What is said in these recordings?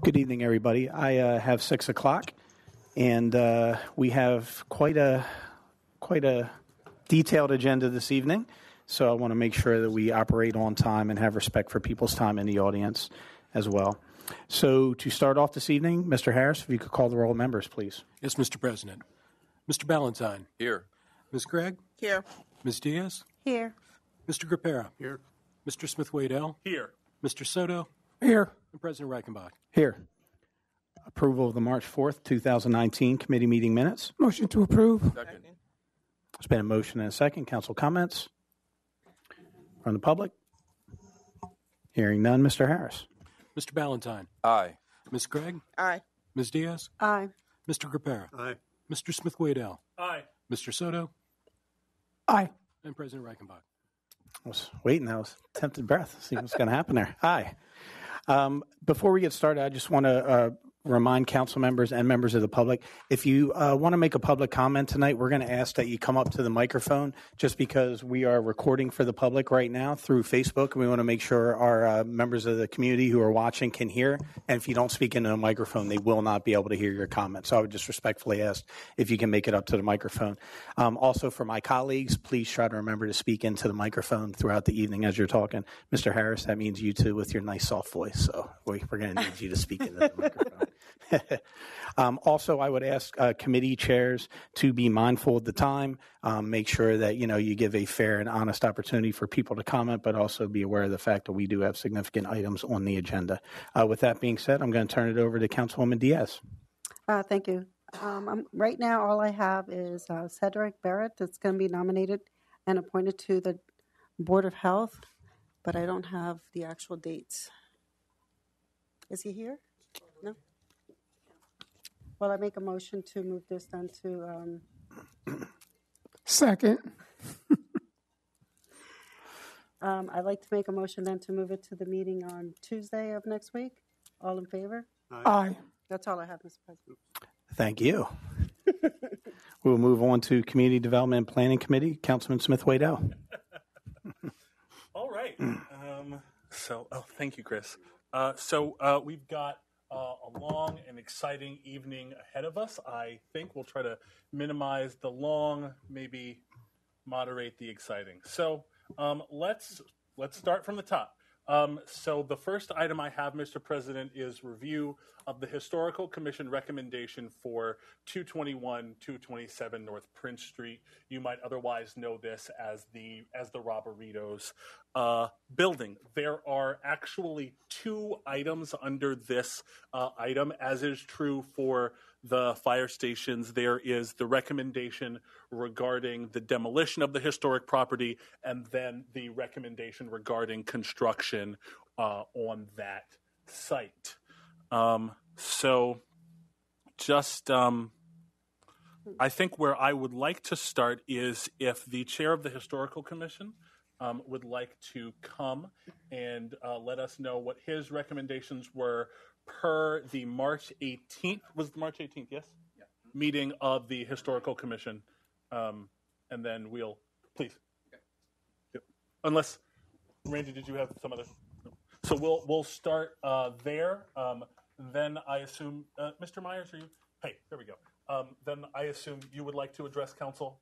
Good evening, everybody. I have 6 o'clock, and we have quite a detailed agenda this evening. So I want to make sure that we operate on time and have respect for people's time in the audience as well. So to start off this evening, Mr. Harris, if you could call the roll of members, please. Yes, Mr. President. Mr. Ballantyne. Here. Ms. Gregg. Here. Ms. Diaz. Here. Mr. Graupera. Here. Mr. Smith-Waddell. Here. Mr. Soto. Here. And President Reichenbach. Here. Approval of the March 4th, 2019 committee meeting minutes. Motion to approve. Second. There's been a motion and a second. Council comments from the public? Hearing none. Mr. Harris. Mr. Ballantyne. Aye. Ms. Gregg. Aye. Ms. Diaz. Aye. Mr. Graupera. Aye. Mr. Smith-Waddell. Aye. Mr. Soto. Aye. And President Reichenbach. I was waiting. I was tempted breath. See what's going to happen there. Aye. Before we get started, I just want to remind council members and members of the public, if you want to make a public comment tonight, we're going to ask that you come up to the microphone just because we are recording for the public right now through Facebook, and we want to make sure our members of the community who are watching can hear. And if you don't speak into a microphone, they will not be able to hear your comments. So I would just respectfully ask if you can make it up to the microphone. Also, for my colleagues, please try to remember to speak into the microphone throughout the evening as you're talking. Mr. Harris, that means you too with your nice soft voice. So we're going to need you to speak into the microphone. Also, I would ask committee chairs to be mindful of the time. Make sure that you give a fair and honest opportunity for people to comment, but also be aware of the fact that we do have significant items on the agenda. With that being said, I'm going to turn it over to Councilwoman Diaz. Thank you. Right now, all I have is Cedric Barberet that's going to be nominated and appointed to the Board of Health, but I don't have the actual dates. Is he here? No? Well, I make a motion to move this then to... Second. I'd like to make a motion then to move it to the meeting on Tuesday of next week. All in favor? Aye. That's all I have, Mr. President. Thank you. We'll move on to Community Development and Planning Committee. Councilman Smith-Waddell. All right. Thank you, Chris. We've got a long and exciting evening ahead of us. I think we'll try to minimize the long, maybe moderate the exciting. So let's start from the top. So the first item I have, Mr. President, is review of the Historical Commission recommendation for 221-227 North Prince Street. You might otherwise know this as the Robberitos building. There are actually 2 items under this item, as is true for the fire stations. There is the recommendation regarding the demolition of the historic property, and then the recommendation regarding construction on that site. I think where I would like to start is if the chair of the Historical Commission would like to come and let us know what his recommendations were per the March 18th, was it March 18th, yes? Yeah. Meeting of the Historical Commission. And then we'll, please. Okay. Yep. Unless, Randy, did you have some other? No. So we'll start there. Then I assume, Mr. Myers, are you? Hey, there we go. Then I assume you would like to address council.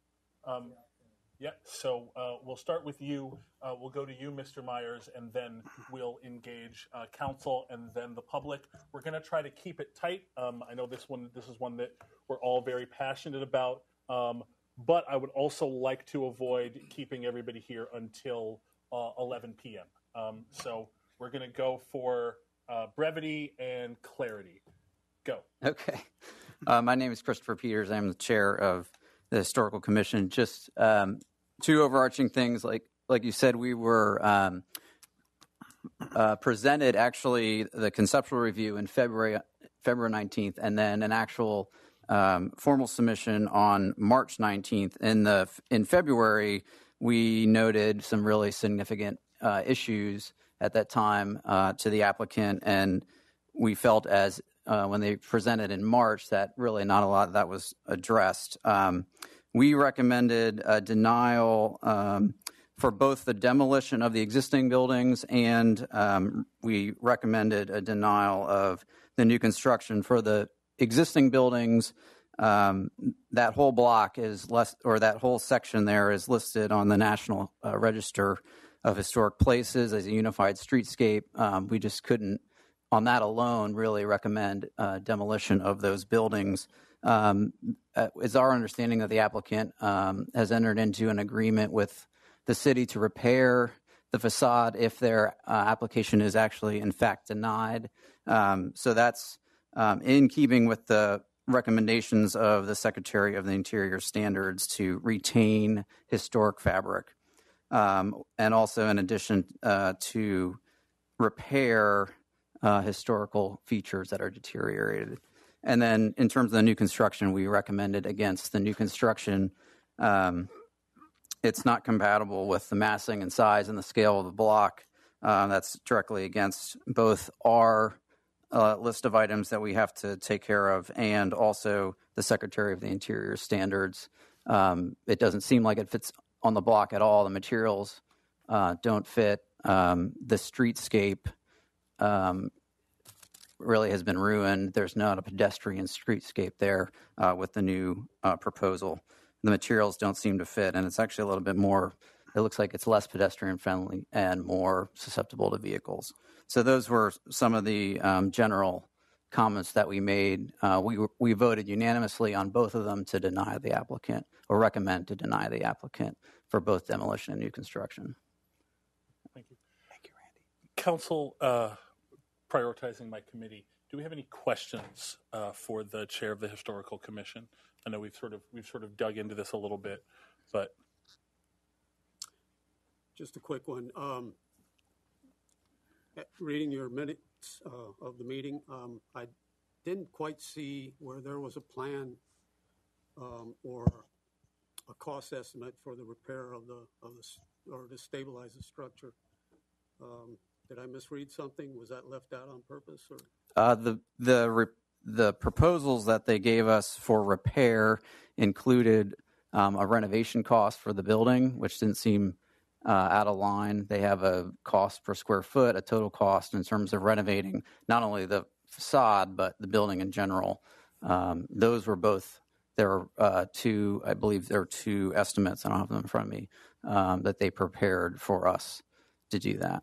Yeah, so we'll start with you. We'll go to you, Mr. Myers, and then we'll engage council and then the public. We're going to try to keep it tight. I know this is one that we're all very passionate about, but I would also like to avoid keeping everybody here until 11 p.m. So we're going to go for brevity and clarity. Go. Okay. My name is Christopher Peters. I'm the chair of the Historical Commission. Just 2 overarching things. Like you said, we were presented actually the conceptual review in February 19th, and then an actual formal submission on March 19th. In February, we noted some really significant issues at that time to the applicant, and we felt as when they presented in March that really not a lot of that was addressed. We recommended a denial for both the demolition of the existing buildings and we recommended a denial of the new construction for the existing buildings. That whole block is that whole section there is listed on the National Register of Historic Places as a unified streetscape. We just couldn't, on that alone, really recommend demolition of those buildings. It's our understanding that the applicant has entered into an agreement with the city to repair the facade if their application is actually, in fact, denied. So that's in keeping with the recommendations of the Secretary of the Interior standards to retain historic fabric. And also, in addition to repair historical features that are deteriorated. And then in terms of the new construction, we recommended against the new construction. It's not compatible with the massing and size and the scale of the block. That's directly against both our list of items that we have to take care of and also the Secretary of the Interior standards. It doesn't seem like it fits on the block at all. The materials don't fit. The streetscape really has been ruined. There's not a pedestrian streetscape there with the new proposal. The materials don't seem to fit, and it's actually a little bit more, it looks like it's less pedestrian friendly and more susceptible to vehicles. So those were some of the general comments that we made. We voted unanimously on both of them to deny the applicant or recommend to deny the applicant for both demolition and new construction. Thank you. Thank you, Randy. Council, prioritizing my committee, do we have any questions for the chair of the Historical Commission? I know we've sort of dug into this a little bit, but Just a quick one. Reading your minutes of the meeting, I didn't quite see where there was a plan or a cost estimate for the repair of or to stabilize the structure. Did I misread something? Was that left out on purpose? Or? The proposals that they gave us for repair included a renovation cost for the building, which didn't seem out of line. They have a cost per square foot, a total cost in terms of renovating not only the facade, but the building in general. Those were both, there are two, I believe there are two estimates, I don't have them in front of me, that they prepared for us to do that.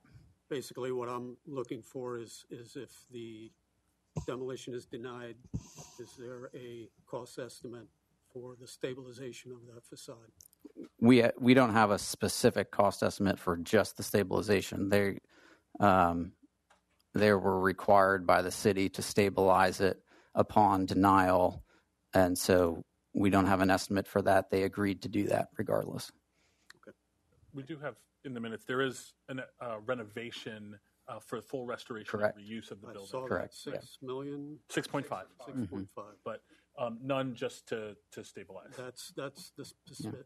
Basically, what I'm looking for is if the demolition is denied, is there a cost estimate for the stabilization of that facade? We don't have a specific cost estimate for just the stabilization. They were required by the city to stabilize it upon denial, and so we don't have an estimate for that. They agreed to do that regardless. Okay. We do have in the minutes, there is a renovation for full restoration Correct. and reuse of the building. I saw Correct. that 6 million. 6.5. 6.5. But none just to stabilize. That's the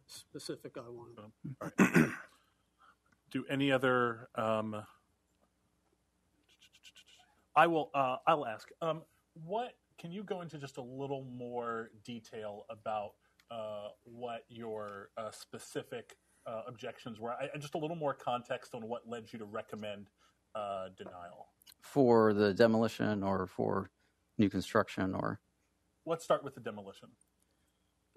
specific I wanted. All right. Do any other? I'll ask. What can you go into just a little more detail about what your specific objections were? Just a little more context on what led you to recommend denial. For the demolition or for new construction or? Let's start with the demolition.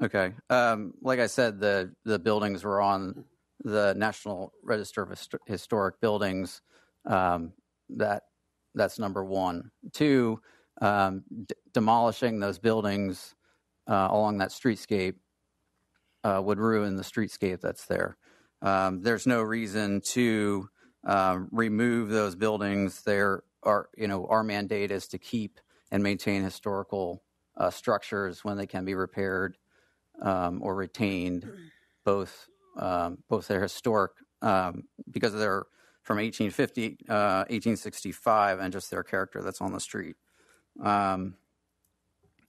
Okay. Like I said, the buildings were on the National Register of Historic Buildings. That's number one. Two, demolishing those buildings along that streetscape would ruin the streetscape that's there. There's no reason to remove those buildings. Our mandate is to keep and maintain historical structures when they can be repaired or retained, both their historic because they're from 1850, 1865, and just their character that's on the street.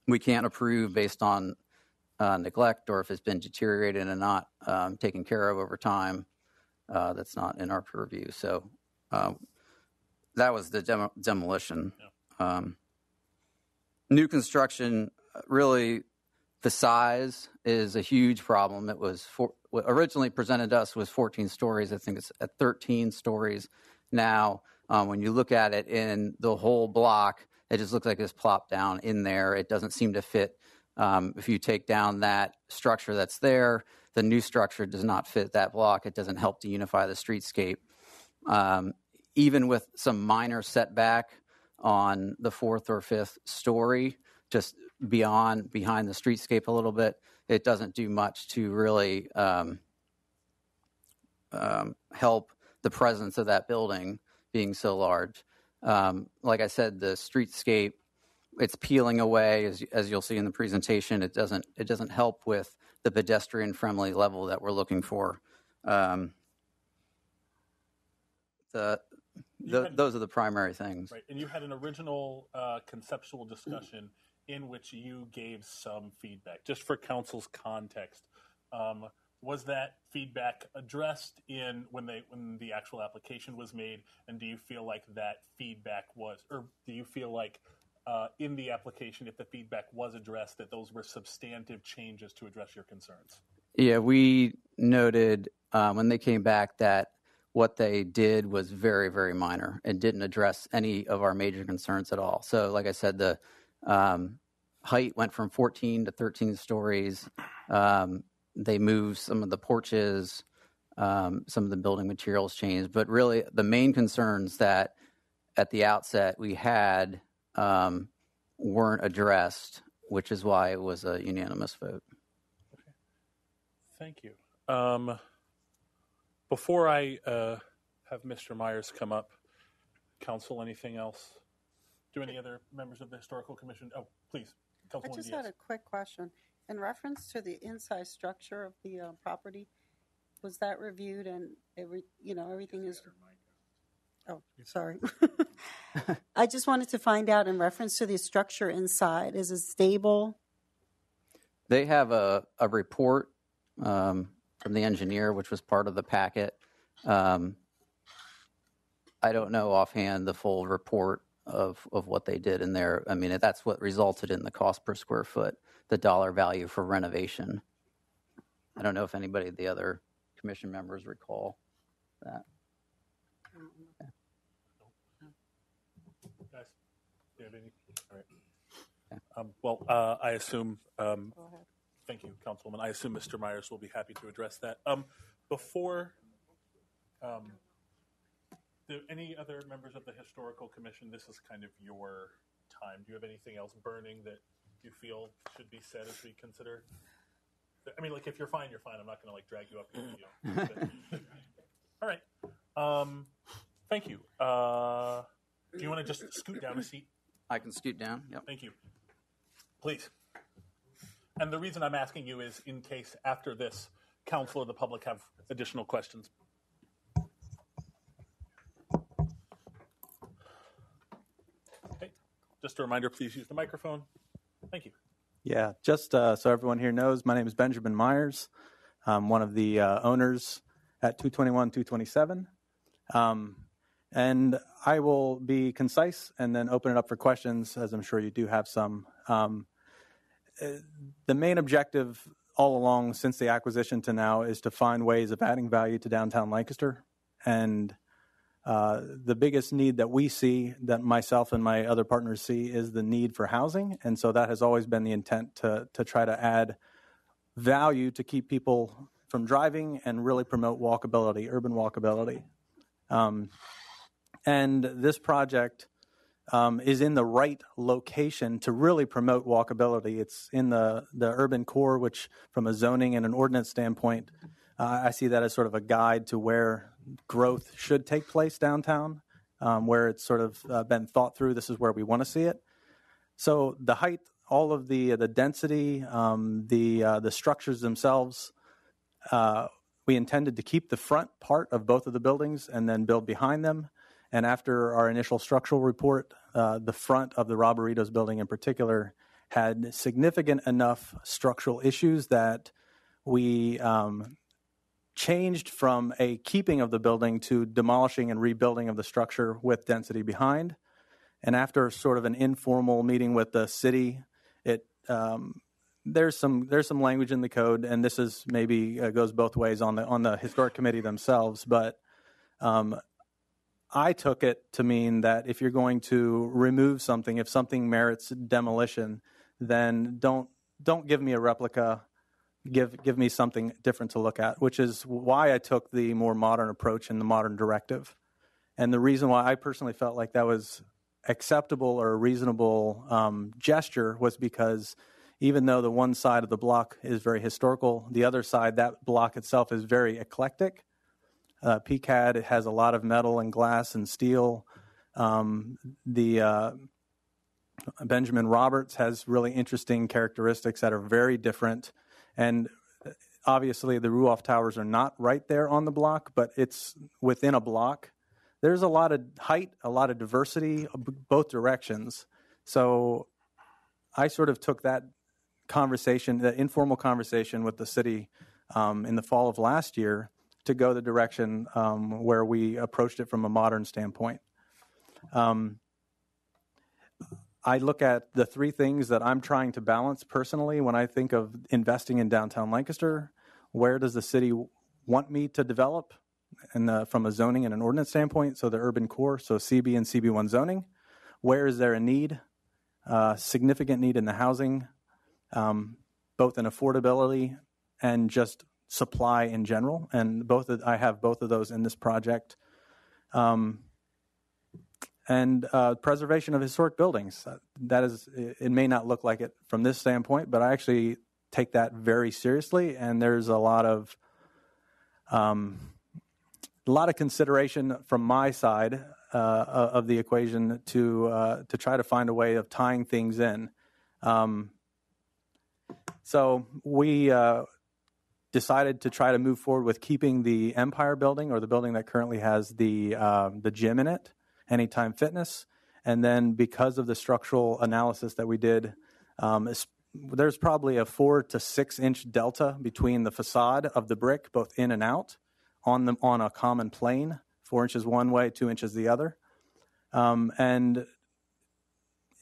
We can't approve based on neglect or if it's been deteriorated and not taken care of over time. That's not in our purview. So that was the demolition. Yeah. New construction, really, The size is a huge problem. It was what originally presented to us was 14 stories. I think it's at 13 stories now. When you look at it in the whole block, it just looks like it's plopped down in there. It doesn't seem to fit. If you take down that structure that's there, the new structure does not fit that block. It doesn't help to unify the streetscape. Even with some minor setback on the 4th or 5th story, just behind the streetscape a little bit, it doesn't do much to really help the presence of that building being so large. Like I said, the streetscape, it's peeling away, as you'll see in the presentation. It doesn't help with the pedestrian-friendly level that we're looking for. Those are the primary things. Right, and you had an original conceptual discussion in which you gave some feedback. Just for council's context, was that feedback addressed when the actual application was made? And do you feel like that feedback was, or do you feel like in the application, if the feedback was addressed, that those were substantive changes to address your concerns? Yeah, we noted when they came back that what they did was very, very minor and didn't address any of our major concerns at all. So, like I said, the height went from 14 to 13 stories. They moved some of the porches, some of the building materials changed. But really, the main concerns that at the outset we had weren't addressed, which is why it was a unanimous vote. Okay. Thank you. Before I have Mr. Myers come up, council, anything else? Do any other members of the Historical Commission? Oh, please, Councilwoman I just Diaz. had a quick question. In reference to the inside structure of the property, was that reviewed and everything is... Oh, sorry. I just wanted to find out in reference to the structure inside, is it stable? They have a report from the engineer, which was part of the packet. I don't know offhand the full report of what they did in there. I mean, that's what resulted in the cost per square foot, the dollar value for renovation. I don't know if anybody of the other commission members recall that. Okay. Guys, do you have any? All right. Okay. I assume... Thank you, Councilwoman. I assume Mr. Myers will be happy to address that. Before... do any other members of the Historical Commission, this is kind of your time. Do you have anything else burning that you feel should be said as we consider? I mean, like, if you're fine, you're fine. I'm not going to, drag you up here. All right. Thank you. Do you want to just scoot down a seat? I can scoot down. Yep. Thank you. Please. And the reason I'm asking you is in case after this, council or the public have additional questions. Okay. Just a reminder, please use the microphone. Thank you. Yeah, just so everyone here knows, my name is Benjamin Myers. I'm one of the owners at 221, 227. And I will be concise and then open it up for questions, as I'm sure you do have some. The main objective all along since the acquisition to now is to find ways of adding value to downtown Lancaster. And the biggest need that we see, that myself and my other partners see, is the need for housing. And so that has always been the intent to try to add value to keep people from driving and really promote walkability, urban walkability. And this project is in the right location to really promote walkability. It's in the urban core, which from a zoning and an ordinance standpoint, I see that as sort of a guide to where growth should take place downtown, where it's sort of been thought through. This is where we want to see it. So the height, all of the density, the structures themselves, we intended to keep the front part of both of the buildings and then build behind them. And after our initial structural report, the front of the Robberitos building in particular had significant enough structural issues that we changed from a keeping of the building to demolishing and rebuilding of the structure with density behind. And after sort of an informal meeting with the city, it there's some language in the code, and this is maybe goes both ways on the historic committee themselves. But I took it to mean that if you're going to remove something, if something merits demolition, then don't give me a replica. Give me something different to look at, which is why I took the more modern approach in the modern directive. And the reason why I personally felt like that was acceptable or a reasonable gesture was because even though the one side of the block is very historical, the other side, that block itself, is very eclectic. PCAD has a lot of metal and glass and steel. The Benjamin Roberts has really interesting characteristics that are very different. And obviously the Ruoff Towers are not right there on the block, but it's within a block. There's a lot of height, a lot of diversity, both directions. So I sort of took that conversation, that informal conversation with the city in the fall of last year to go the direction where we approached it from a modern standpoint. I look at the three things that I'm trying to balance personally when I think of investing in downtown Lancaster. Where does the city want me to develop from a zoning and an ordinance standpoint? So the urban core, so CB and CB1 zoning. Where is there a need, significant need in the housing, both in affordability and just supply in general? And I have both of those in this project. And preservation of historic buildings. That is, it may not look like it from this standpoint, but I actually take that very seriously. And there's a lot of consideration from my side of the equation to try to find a way of tying things in. So we decided to try to move forward with keeping the Empire building, or the building that currently has the gym in it, Anytime Fitness. And then because of the structural analysis that we did, there's probably a 4 to 6 inch delta between the facade of the brick, both in and out, on a common plane, 4 inches one way, 2 inches the other. And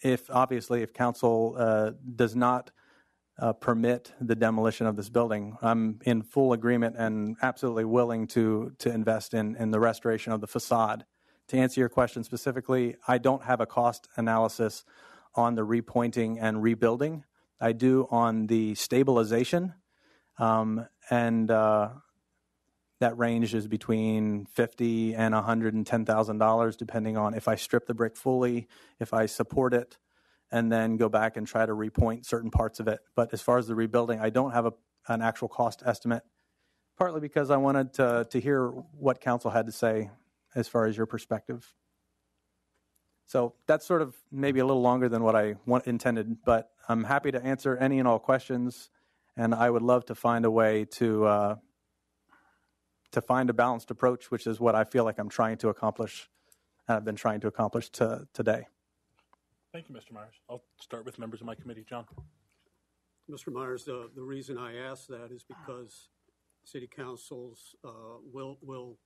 if council does not permit the demolition of this building, I'm in full agreement and absolutely willing to invest in the restoration of the facade. To answer your question specifically, I don't have a cost analysis on the repointing and rebuilding. I do on the stabilization, and that range is between $50,000 and $110,000, depending on if I strip the brick fully, if I support it, and then go back and try to repoint certain parts of it. But as far as the rebuilding, I don't have an actual cost estimate, partly because I wanted to hear what council had to say as far as your perspective. So that's sort of maybe a little longer than what I intended, but I'm happy to answer any and all questions, and I would love to find a way to find a balanced approach, which is what I feel like I'm trying to accomplish, and I've been trying to accomplish today. Thank you, Mr. Myers. I'll start with members of my committee. John. Mr. Myers, the reason I asked that is because city councils will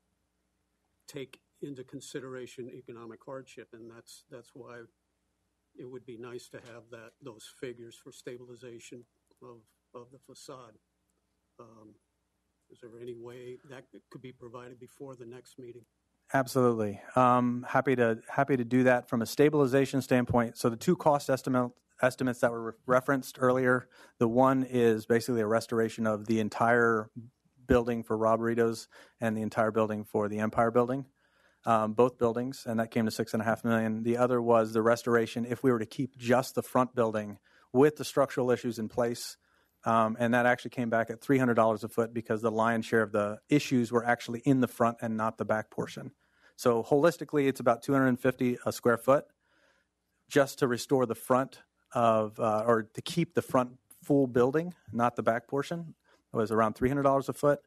take into consideration economic hardship, and that's why it would be nice to have those figures for stabilization of the facade. Is there any way that could be provided before the next meeting? Absolutely. Happy to do that from a stabilization standpoint. So the two cost estimates that were referenced earlier, the one is basically a restoration of the entire building for Robberitos and the entire building for the Empire building, both buildings, and that came to $6.5 million. The other was the restoration if we were to keep just the front building with the structural issues in place, and that actually came back at $300 a foot because the lion's share of the issues were actually in the front and not the back portion. So holistically, it's about $250 a square foot just to restore the front of, or to keep the front full building, not the back portion. It was around $300 a foot,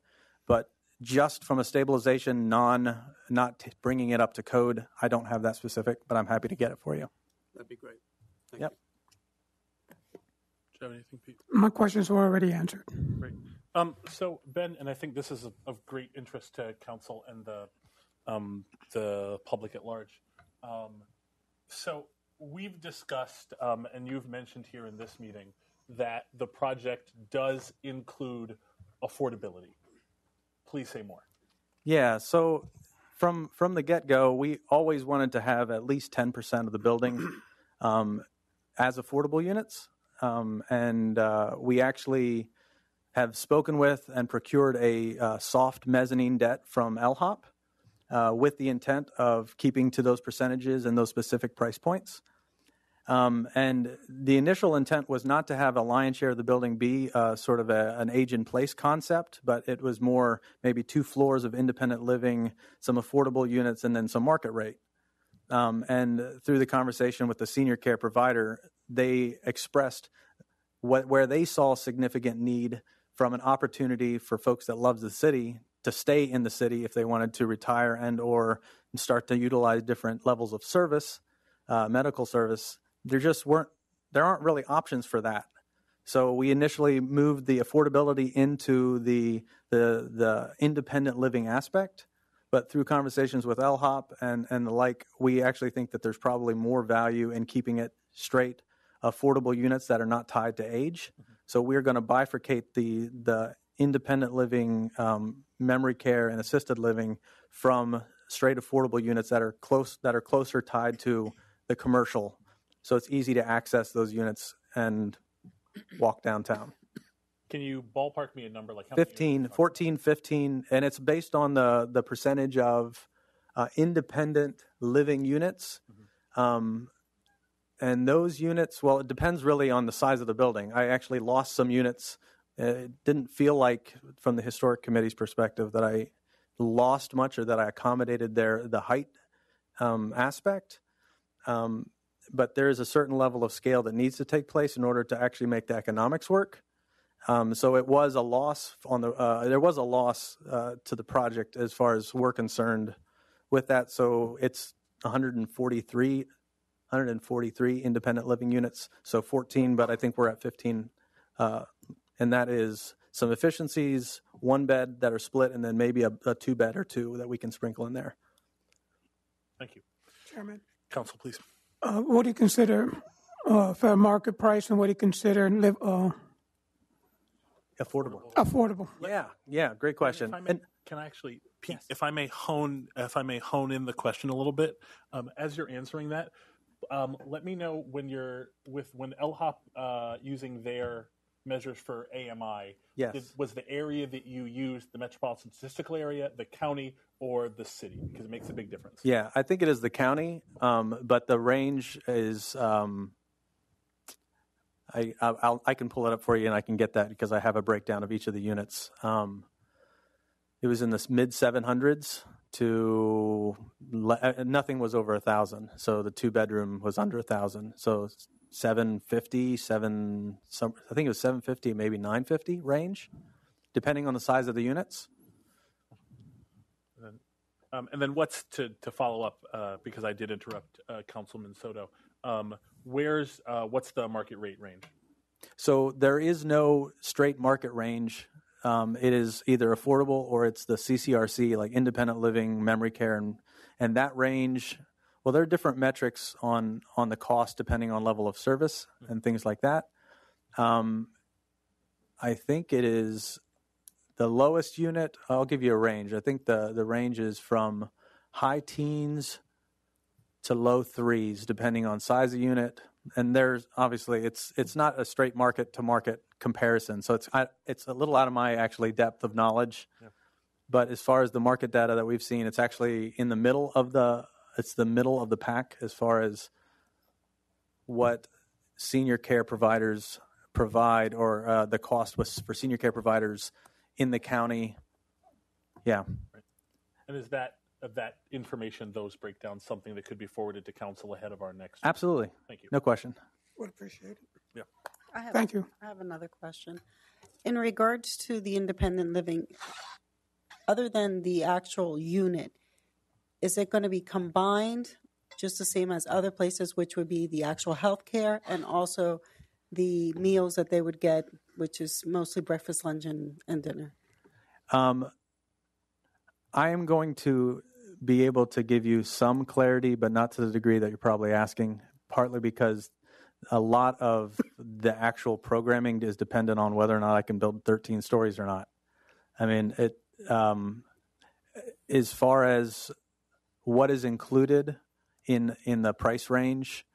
but just from a stabilization, not bringing it up to code, I don't have that specific, but I'm happy to get it for you. That'd be great. Thank Yep. you. Do you have anything, Pete? My questions were already answered. Great. So Ben, and I think this is of great interest to council and the public at large. So we've discussed, and you've mentioned here in this meeting, that the project does include affordability. Please say more. Yeah, so from the get-go, we always wanted to have at least 10% of the building as affordable units. And we actually have spoken with and procured a soft mezzanine debt from LHOP with the intent of keeping to those percentages and those specific price points. And the initial intent was not to have a lion's share of the building be sort of an age-in-place concept, but it was more maybe 2 floors of independent living, some affordable units, and then some market rate. And through the conversation with the senior care provider, they expressed where they saw significant need from an opportunity for folks that love the city to stay in the city if they wanted to retire and or start to utilize different levels of service, medical service. There aren't really options for that. So we initially moved the affordability into the independent living aspect, but through conversations with LHOP and the like, we actually think that there's probably more value in keeping it straight affordable units that are not tied to age. Mm-hmm. So we're going to bifurcate the independent living, memory care, and assisted living from straight affordable units that are closer tied to the commercial. So it's easy to access those units and walk downtown. Can you ballpark me a number like how 14, 15, and it's based on the percentage of independent living units. Mm-hmm. And those units, well, it depends really on the size of the building. I actually lost some units. It didn't feel like, from the historic committee's perspective, that I lost much or that I accommodated the height aspect. But there is a certain level of scale that needs to take place in order to actually make the economics work. So it was a loss there was a loss to the project as far as we're concerned with that. So it's 143 independent living units, so 14, but I think we're at 15, and that is some efficiencies, 1 bed that are split, and then maybe a 2-bed or 2 that we can sprinkle in there. Thank you. Chairman. Council, please. What do you consider fair market price, and what do you consider Affordable? Affordable. Yeah, great question. Can I actually, Pete, yes. if I may hone in the question a little bit, as you're answering that, let me know when LHOP using their measures for AMI. Yes. Was the area that you used the metropolitan statistical area, the county, or the city? Because it makes a big difference. Yeah, I think it is the county, but the range is. I can pull it up for you, and I can get that because I have a breakdown of each of the units. It was in the mid 700s to nothing was over 1,000. So the 2-bedroom was under 1,000. So 750, I think it was 750, maybe 950 range, depending on the size of the units. And then what's to follow up, because I did interrupt Councilman Soto, what's the market rate range? So there is no straight market range. It is either affordable or it's the CCRC, like independent living, memory care, and that range. Well, there are different metrics on the cost depending on level of service and things like that. I think it is the lowest unit. I'll give you a range. I think the range is from high teens to low 3s, depending on size of unit. And there's obviously it's not a straight market to market comparison, so it's a little out of my actually depth of knowledge. Yeah. But as far as the market data that we've seen, it's actually in the middle of the pack as far as what senior care providers provide, or the cost was for senior care providers in the county. Yeah. Right. And is that information, those breakdowns, something that could be forwarded to council ahead of our next? Absolutely. Thank you. No question. Would appreciate it. Yeah. Thank you. I have another question. In regards to the independent living, other than the actual unit, is it going to be combined just the same as other places, which would be the actual health care and also the meals that they would get, which is mostly breakfast, lunch, and dinner? I am going to be able to give you some clarity, but not to the degree that you're probably asking, partly because a lot of the actual programming is dependent on whether or not I can build 13 stories or not. I mean, as far as what is included in the price range,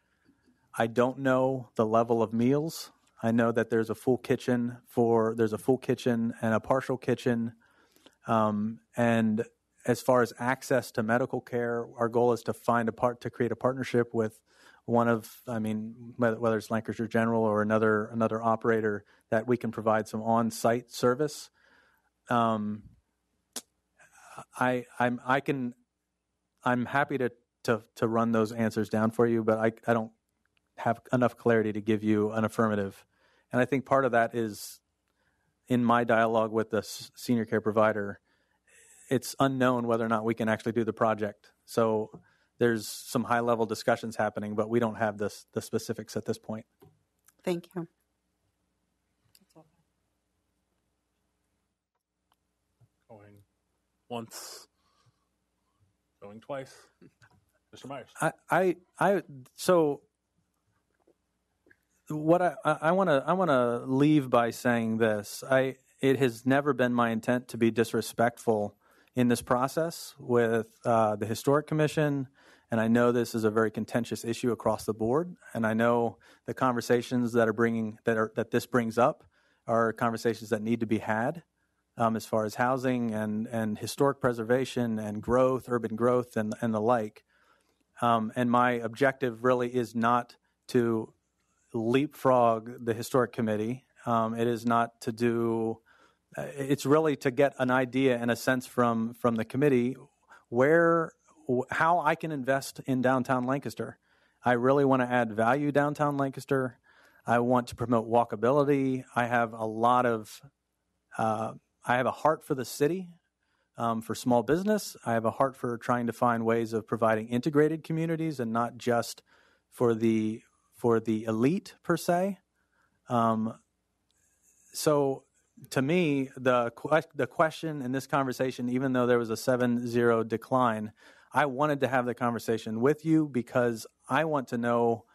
I don't know the level of meals. I know that there's a full kitchen and a partial kitchen. And as far as access to medical care, our goal is to create a partnership with one of, whether it's Lancaster General or another operator, that we can provide some on-site service. I'm happy to run those answers down for you, but I don't have enough clarity to give you an affirmative. And I think part of that is in my dialogue with the senior care provider, it's unknown whether or not we can actually do the project. So there's some high-level discussions happening, but we don't have the specifics at this point. Thank you. Going once, going twice. Mr. Myers. What I want to leave by saying this. It has never been my intent to be disrespectful in this process with the Historic Commission, and I know this is a very contentious issue across the board, and I know the conversations that this brings up are conversations that need to be had as far as housing and historic preservation and growth, urban growth, and the like. And my objective really is not to leapfrog the Historic Committee. It is not to do. It's really to get an idea and a sense from the committee how I can invest in downtown Lancaster. I really want to add value downtown Lancaster. I want to promote walkability. I have a heart for the city, for small business. I have a heart for trying to find ways of providing integrated communities and not just for the elite per se. So to me, the question in this conversation, even though there was a 7-0 decline, I wanted to have the conversation with you because I want to know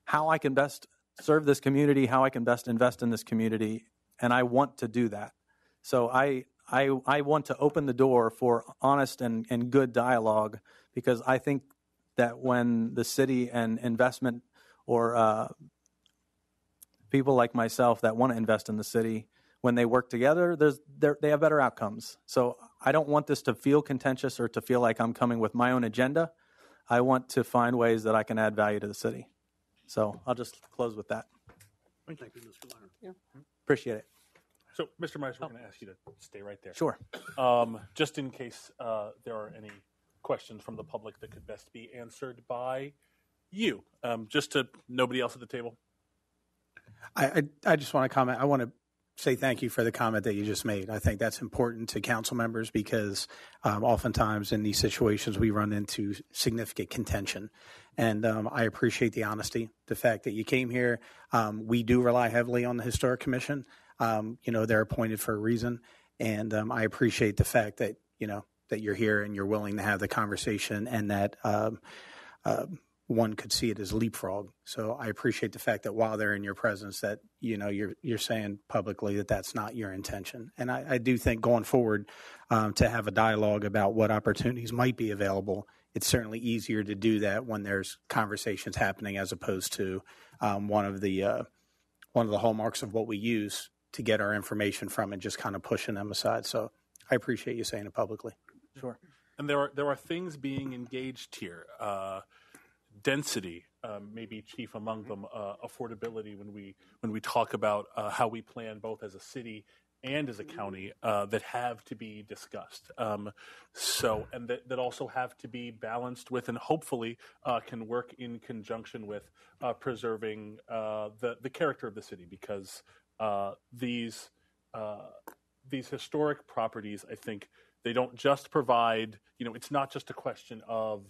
how I can best serve this community, how I can best invest in this community, and I want to do that. So I want to open the door for honest and good dialogue, because I think that when the city and investment or people like myself that want to invest in the city, when they work together, they have better outcomes. So I don't want this to feel contentious or to feel like I'm coming with my own agenda. I want to find ways that I can add value to the city. So I'll just close with that. Thank you, Mr. Meyer. Yeah. Appreciate it. So, Mr. Myers, we're going to ask you to stay right there. Sure. Just in case there are any questions from the public that could best be answered by you. Just to nobody else at the table. I just want to comment. I want to say thank you for the comment that you just made. I think that's important to council members because oftentimes in these situations we run into significant contention. And I appreciate the honesty, the fact that you came here. We do rely heavily on the Historic Commission. They're appointed for a reason. And I appreciate the fact that, that you're here and you're willing to have the conversation and that one could see it as leapfrog. So I appreciate the fact that while they're in your presence that, you're saying publicly that that's not your intention. And I do think going forward to have a dialogue about what opportunities might be available, it's certainly easier to do that when there's conversations happening as opposed to one of the hallmarks of what we use to get our information from and just kind of pushing them aside. So I appreciate you saying it publicly. Sure. And there are things being engaged here. Density, maybe chief among them, affordability when we talk about how we plan both as a city and as a county that have to be discussed. And that also have to be balanced with and hopefully can work in conjunction with preserving the character of the city, because these historic properties, I think, they don't just provide, it's not just a question of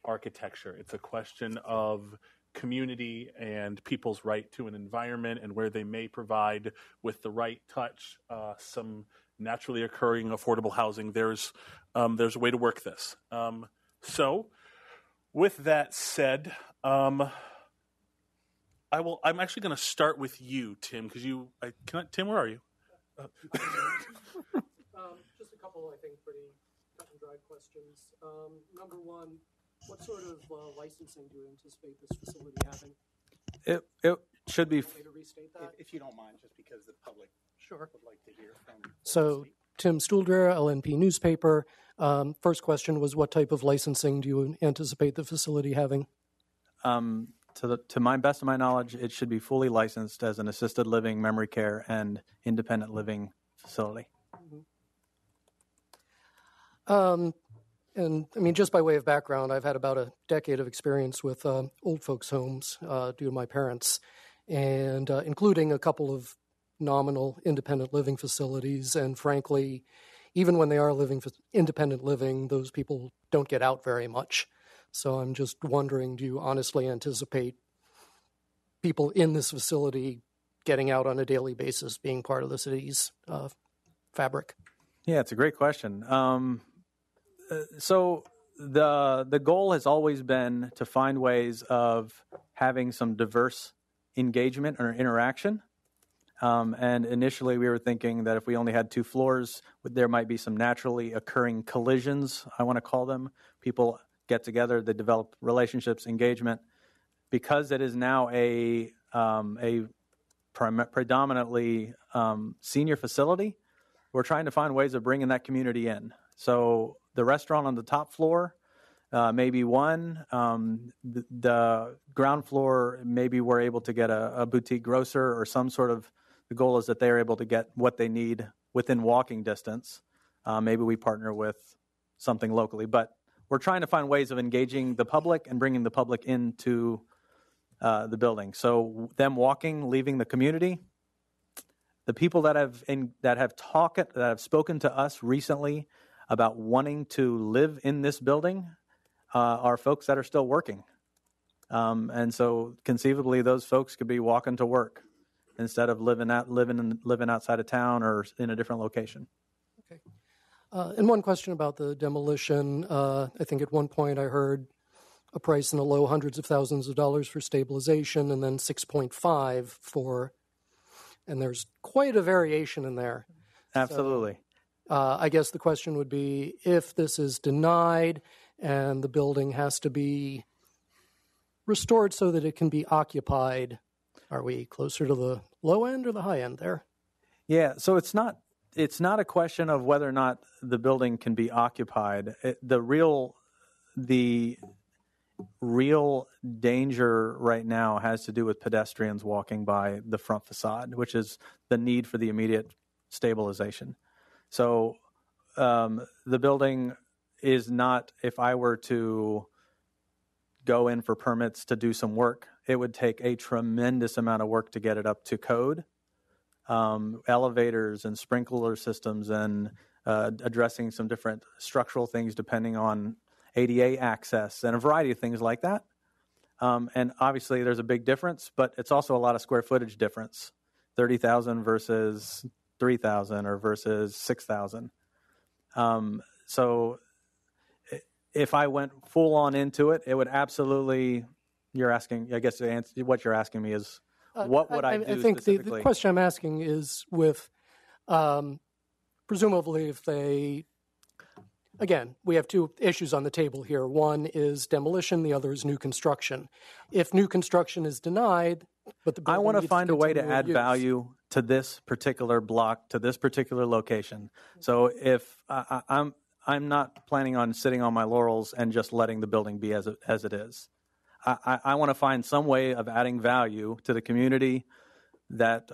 architecture. It's a question of community and people's right to an environment and where they may provide, with the right touch, some naturally occurring affordable housing. There's a way to work this. So with that said, I'm actually going to start with you, Tim, because Tim, where are you? Just a couple, I think, pretty cut and dried questions. Number one, what sort of licensing do you anticipate this facility having? It should be. Want me to restate that? If you don't mind, just because the public Sure. would like to hear from. So, Tim Stuhldreher, LNP newspaper. First question was, what type of licensing do you anticipate the facility having? To my best of my knowledge, it should be fully licensed as an assisted living, memory care, and independent living facility. And I mean, just by way of background, I've had about a decade of experience with old folks' homes due to my parents, and including a couple of nominal independent living facilities. And frankly, even when they are independent living, those people don't get out very much. So I'm just wondering, do you honestly anticipate people in this facility getting out on a daily basis, being part of the city's fabric? Yeah, it's a great question. So the goal has always been to find ways of having some diverse engagement or interaction. And initially we were thinking that if we only had 2 floors, there might be some naturally occurring collisions, I want to call them. People get together, they develop relationships, engagement. Because it is now a predominantly senior facility, we're trying to find ways of bringing that community in. So the restaurant on the top floor, maybe one. The ground floor, maybe we're able to get a boutique grocer or some sort of, the goal is that they're able to get what they need within walking distance. Maybe we partner with something locally. But we're trying to find ways of engaging the public and bringing the public into the building. So them walking, leaving the community. The people that have spoken to us recently about wanting to live in this building are folks that are still working. And so conceivably those folks could be walking to work instead of living outside of town or in a different location. Okay. And one question about the demolition. I think at one point I heard a price in the low hundreds of thousands of dollars for stabilization and then 6.5 for, and there's quite a variation in there. Absolutely. So, I guess the question would be, if this is denied and the building has to be restored so that it can be occupied, are we closer to the low end or the high end there? Yeah, so it's not a question of whether or not the building can be occupied. The real danger right now has to do with pedestrians walking by the front facade, which is the need for the immediate stabilization. So the building is not, if I were to go in for permits to do some work, it would take a tremendous amount of work to get it up to code. Elevators and sprinkler systems and addressing some different structural things depending on ADA access and a variety of things like that. And obviously there's a big difference, but it's also a lot of square footage difference, 30,000 versus 3,000 or versus 6,000. So if I went full on into it, it would absolutely, you're asking, I guess what you're asking me is, what would I do I think specifically? the question I'm asking is with, presumably if they, again, we have 2 issues on the table here. One is demolition, the other is new construction. If new construction is denied, but the building I want to needs find a way to continue add use. value to this particular block, to this particular location. So if I'm not planning on sitting on my laurels and just letting the building be as it is. I want to find some way of adding value to the community that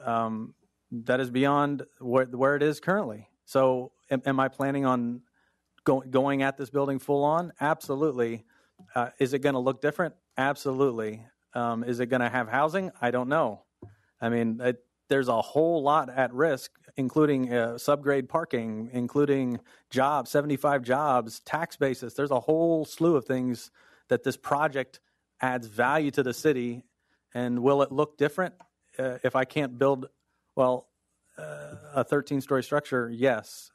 is beyond where it is currently. So am I planning on going at this building full on? Absolutely. Is it going to look different? Absolutely. Is it going to have housing? I don't know. I mean, there's a whole lot at risk, including subgrade parking, including jobs, 75 jobs, tax basis. There's a whole slew of things that this project adds value to the city. And will it look different if I can't build, a 13-story structure? Yes.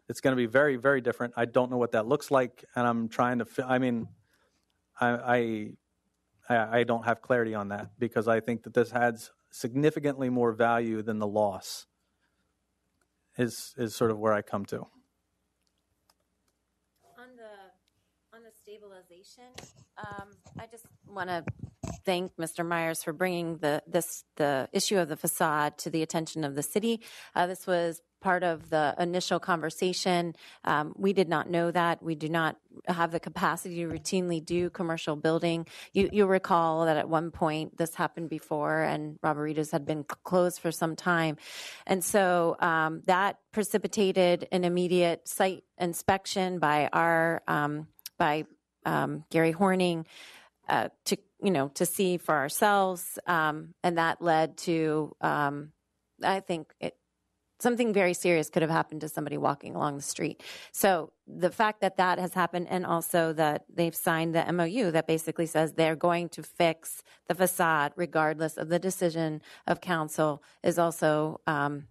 It's going to be very, very different. I don't know what that looks like, and I'm trying to. I I don't have clarity on that, because I think that this has significantly more value than the loss is sort of where I come to. On the stabilization, I just want to thank Mr. Myers for bringing the issue of the facade to the attention of the city. This was part of the initial conversation. We did not know that. We do not have the capacity to routinely do commercial building. You'll recall that at one point this happened before, and Barberitos had been closed for some time. And so that precipitated an immediate site inspection by our Gary Horning to see for ourselves, and that led to I think something very serious could have happened to somebody walking along the street. So the fact that that has happened, and also that they've signed the MOU that basically says they're going to fix the facade regardless of the decision of council, is also I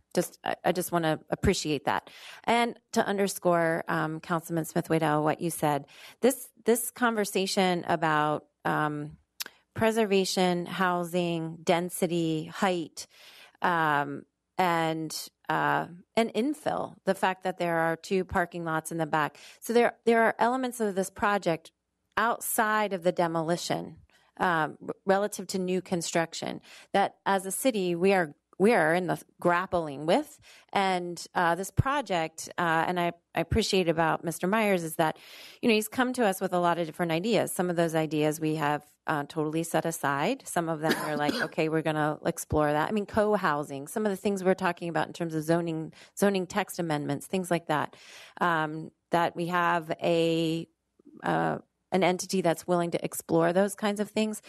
just want to appreciate that. And to underscore, Councilman Smith-Waddell, what you said, this conversation about preservation, housing, density, height, and infill, the fact that there are 2 parking lots in the back. So there are elements of this project outside of the demolition, relative to new construction, that as a city we are in the grappling with. And this project, and I appreciate about Mr. Myers, is that, he's come to us with a lot of different ideas. Some of those ideas we have totally set aside. Some of them are like, okay, we're going to explore that. I mean, co-housing, some of the things we're talking about in terms of zoning text amendments, things like that, that we have an entity that's willing to explore those kinds of things.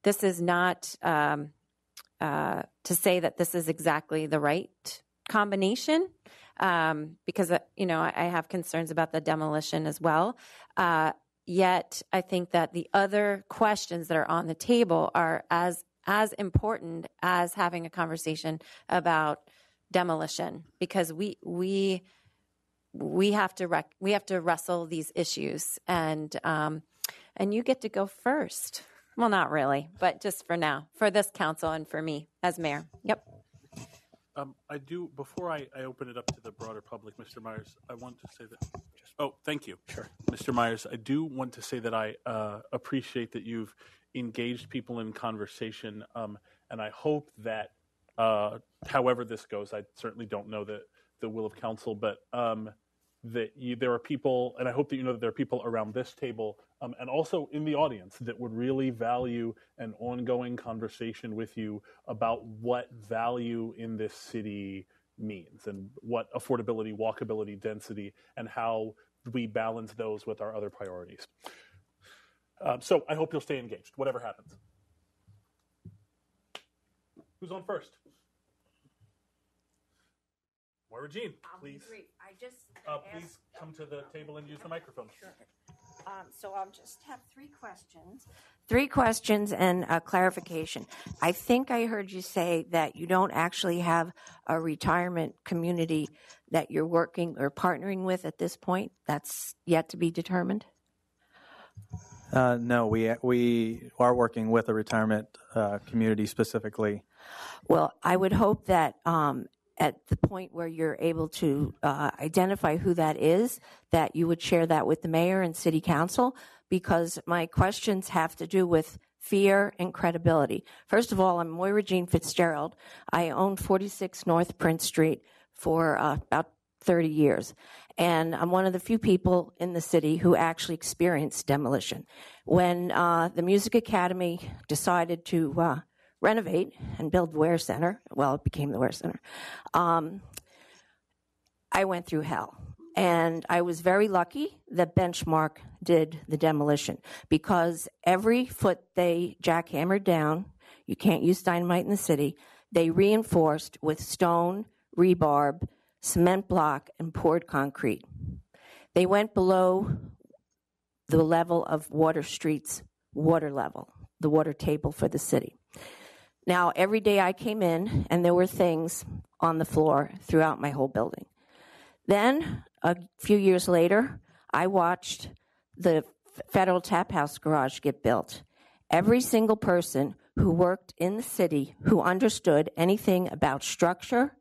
This is not to say that this is exactly the right combination, because, I have concerns about the demolition as well. Yet I think that the other questions that are on the table are as important as having a conversation about demolition, because we have to wrestle these issues, and you get to go first. Well, not really, but just for now, for this council and for me as mayor. Yep. I do, before I open it up to the broader public, Mr. Myers, I want to say that, thank you. Sure. Mr. Myers, I do want to say that I appreciate that you've engaged people in conversation, and I hope that, however this goes, I certainly don't know the will of council, but there are people, and I hope that you know that there are people around this table and also in the audience that would really value an ongoing conversation with you about what value in this city means, and what affordability, walkability, density, and how we balance those with our other priorities. So I hope you'll stay engaged, whatever happens. Who's on first? Moira Jean, please. Please come to the table and use the microphone. Sure. So I'll just have 3 questions. 3 questions and a clarification. I think I heard you say that you don't actually have a retirement community that you're working or partnering with at this point. That's yet to be determined? No, we are working with a retirement community specifically. Well, I would hope that at the point where you're able to identify who that is, that you would share that with the mayor and city council, because my questions have to do with fear and credibility. First of all, I'm Moira Jean Fitzgerald. I owned 46 North Prince Street for about 30 years. And I'm one of the few people in the city who actually experienced demolition. When the Music Academy decided to renovate and build the Ware Center, well, it became the Ware Center, I went through hell. And I was very lucky that Benchmark did the demolition, because every foot they jackhammered down, you can't use dynamite in the city, they reinforced with stone, rebarb, cement block, and poured concrete. They went below the level of Water Street's water level, the water table for the city. Now, every day I came in, and there were things on the floor throughout my whole building. Then, a few years later, I watched the Federal Tap House garage get built, Every single person who worked in the city who understood anything about structure,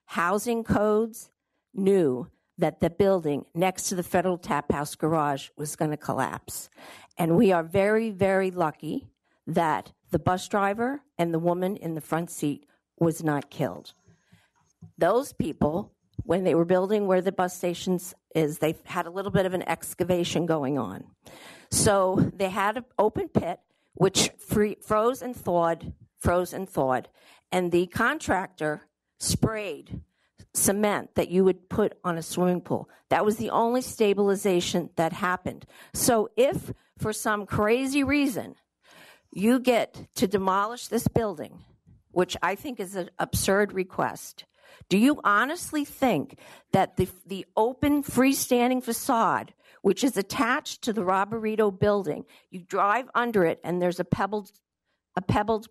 housing codes, knew that the building next to the Federal Tap House garage was going to collapse. And we are very, very lucky that the bus driver and the woman in the front seat was not killed. Those people, when they were building where the bus stations is, they had a little bit of an excavation going on. So they had an open pit, which froze and thawed, and the contractor sprayed cement that you would put on a swimming pool. That was the only stabilization that happened. So if, for some crazy reason, you get to demolish this building, which I think is an absurd request, do you honestly think that the open freestanding facade, which is attached to the Roberito building, you drive under it and there's a pebbled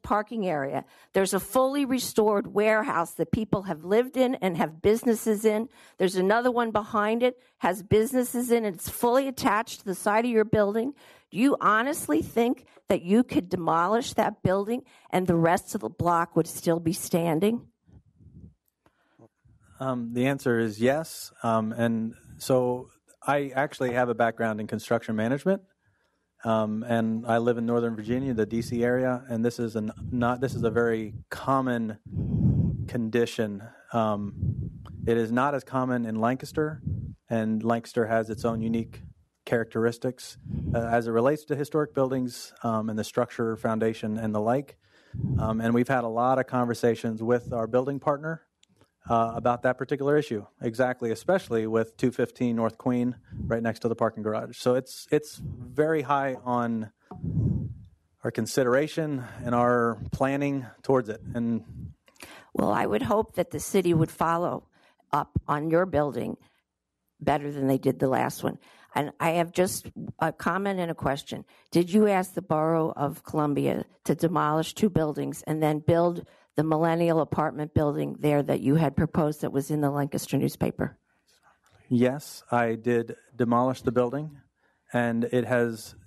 parking area, there's a fully restored warehouse that people have lived in and have businesses in, there's another one behind it, has businesses in, and it's fully attached to the side of your building, do you honestly think that you could demolish that building and the rest of the block would still be standing? The answer is yes. And so I actually have a background in construction management, and I live in Northern Virginia, the D.C. area, and this is a very common condition. It is not as common in Lancaster, and Lancaster has its own unique characteristics as it relates to historic buildings and the structure, foundation, and the like. And we've had a lot of conversations with our building partner about that particular issue, exactly, especially with 215 North Queen right next to the parking garage. So it's very high on our consideration and our planning towards it. And well, I would hope that the city would follow up on your building better than they did the last one. And I have just a comment and a question. Did you ask the Borough of Columbia to demolish 2 buildings and then build the millennial apartment building there that you had proposed that was in the Lancaster newspaper? Yes, I did demolish the building, and it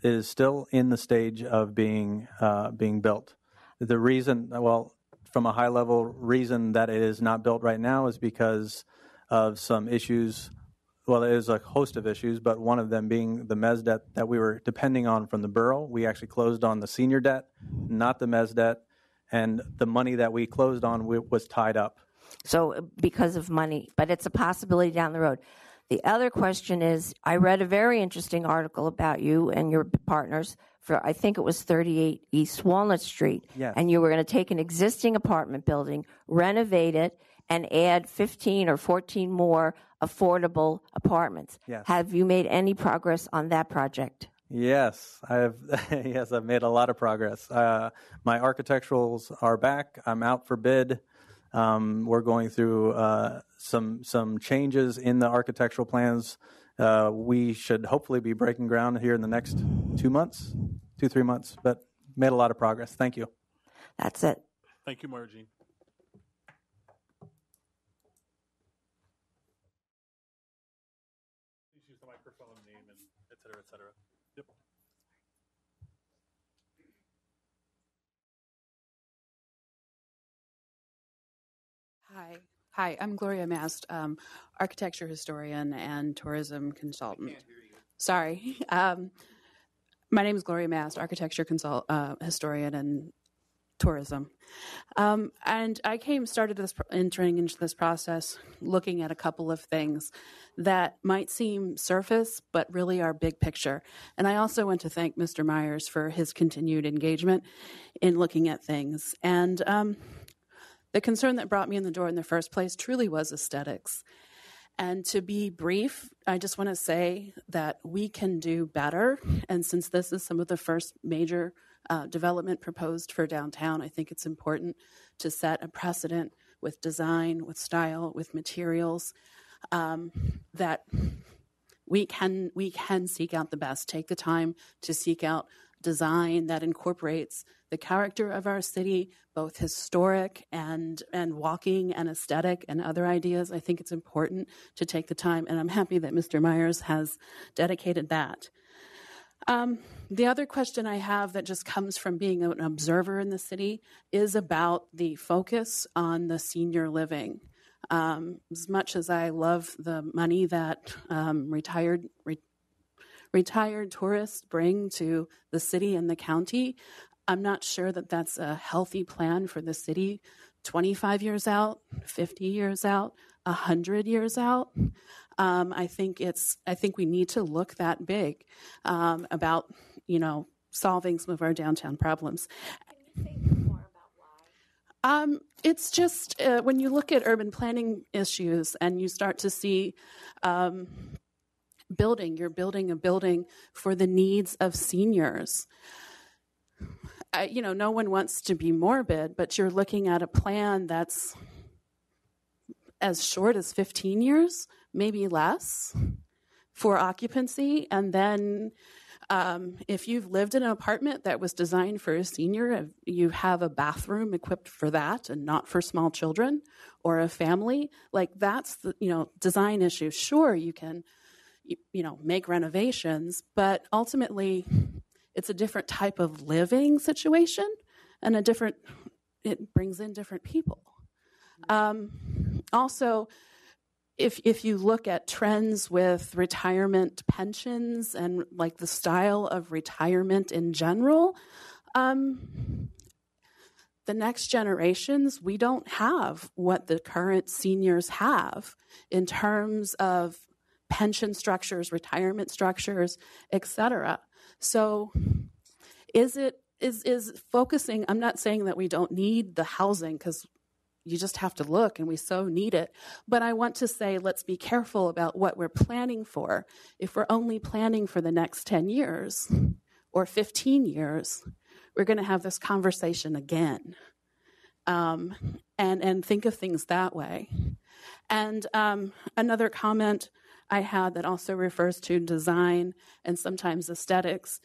is still in the stage of being built. The reason, well, from a high level reason that it is not built right now is because of some issues. Well, there's a host of issues, but one of them being the mezz debt that we were depending on from the borough. We actually closed on the senior debt, not the mezz debt. And the money that we closed on was tied up. So because of money, but it's a possibility down the road. The other question is, I read a very interesting article about you and your partners for, I think it was 38 East Walnut Street. Yes. And you were going to take an existing apartment building, renovate it, and add 15 or 14 more affordable apartments. Yes. Have you made any progress on that project? Yes, I've made a lot of progress. My architecturals are back. I'm out for bid. We're going through some changes in the architectural plans. We should hopefully be breaking ground here in the next 3 months, but made a lot of progress. Thank you. That's it. Thank you, Margine. Please use the microphone, name, and et cetera, et cetera. Yep. Hi, I'm Gloria Mast, architecture historian and tourism consultant. Sorry. My name is Gloria Mast, architecture historian and tourism. And I started entering into this process looking at a couple of things that might seem surface, but really are big picture. And I also want to thank Mr. Myers for his continued engagement in looking at things. And the concern that brought me in the door in the first place truly was aesthetics. And to be brief, I just want to say that we can do better. And since this is some of the first major development proposed for downtown, I think it's important to set a precedent with design, with style, with materials, that we can seek out the best. Take the time to seek out design that incorporates the character of our city, both historic and walking and aesthetic and other ideas. I think it's important to take the time, and I'm happy that Mr. Myers has dedicated that. The other question I have that just comes from being an observer in the city is about the focus on the senior living. As much as I love the money that retired tourists bring to the city and the county, I'm not sure that that's a healthy plan for the city 25 years out, 50 years out, 100 years out. I think we need to look that big about, solving some of our downtown problems. It's just when you look at urban planning issues and you start to see you're building a building for the needs of seniors. No one wants to be morbid, but you're looking at a plan that's as short as 15 years, maybe less, for occupancy. And then if you've lived in an apartment that was designed for a senior, you have a bathroom equipped for that and not for small children or a family, like that's the, design issue. Sure, you can, make renovations, but ultimately it's a different type of living situation and it brings in different people. Also, if you look at trends with retirement pensions and like the style of retirement in general, the next generations, we don't have what the current seniors have in terms of pension structures, retirement structures, et cetera. So is focusing, I'm not saying that we don't need the housing because you just have to look and we so need it. But I want to say, let's be careful about what we're planning for. If we're only planning for the next 10 years or 15 years, we're going to have this conversation again. And think of things that way. And another comment I had that also refers to design and sometimes aesthetics.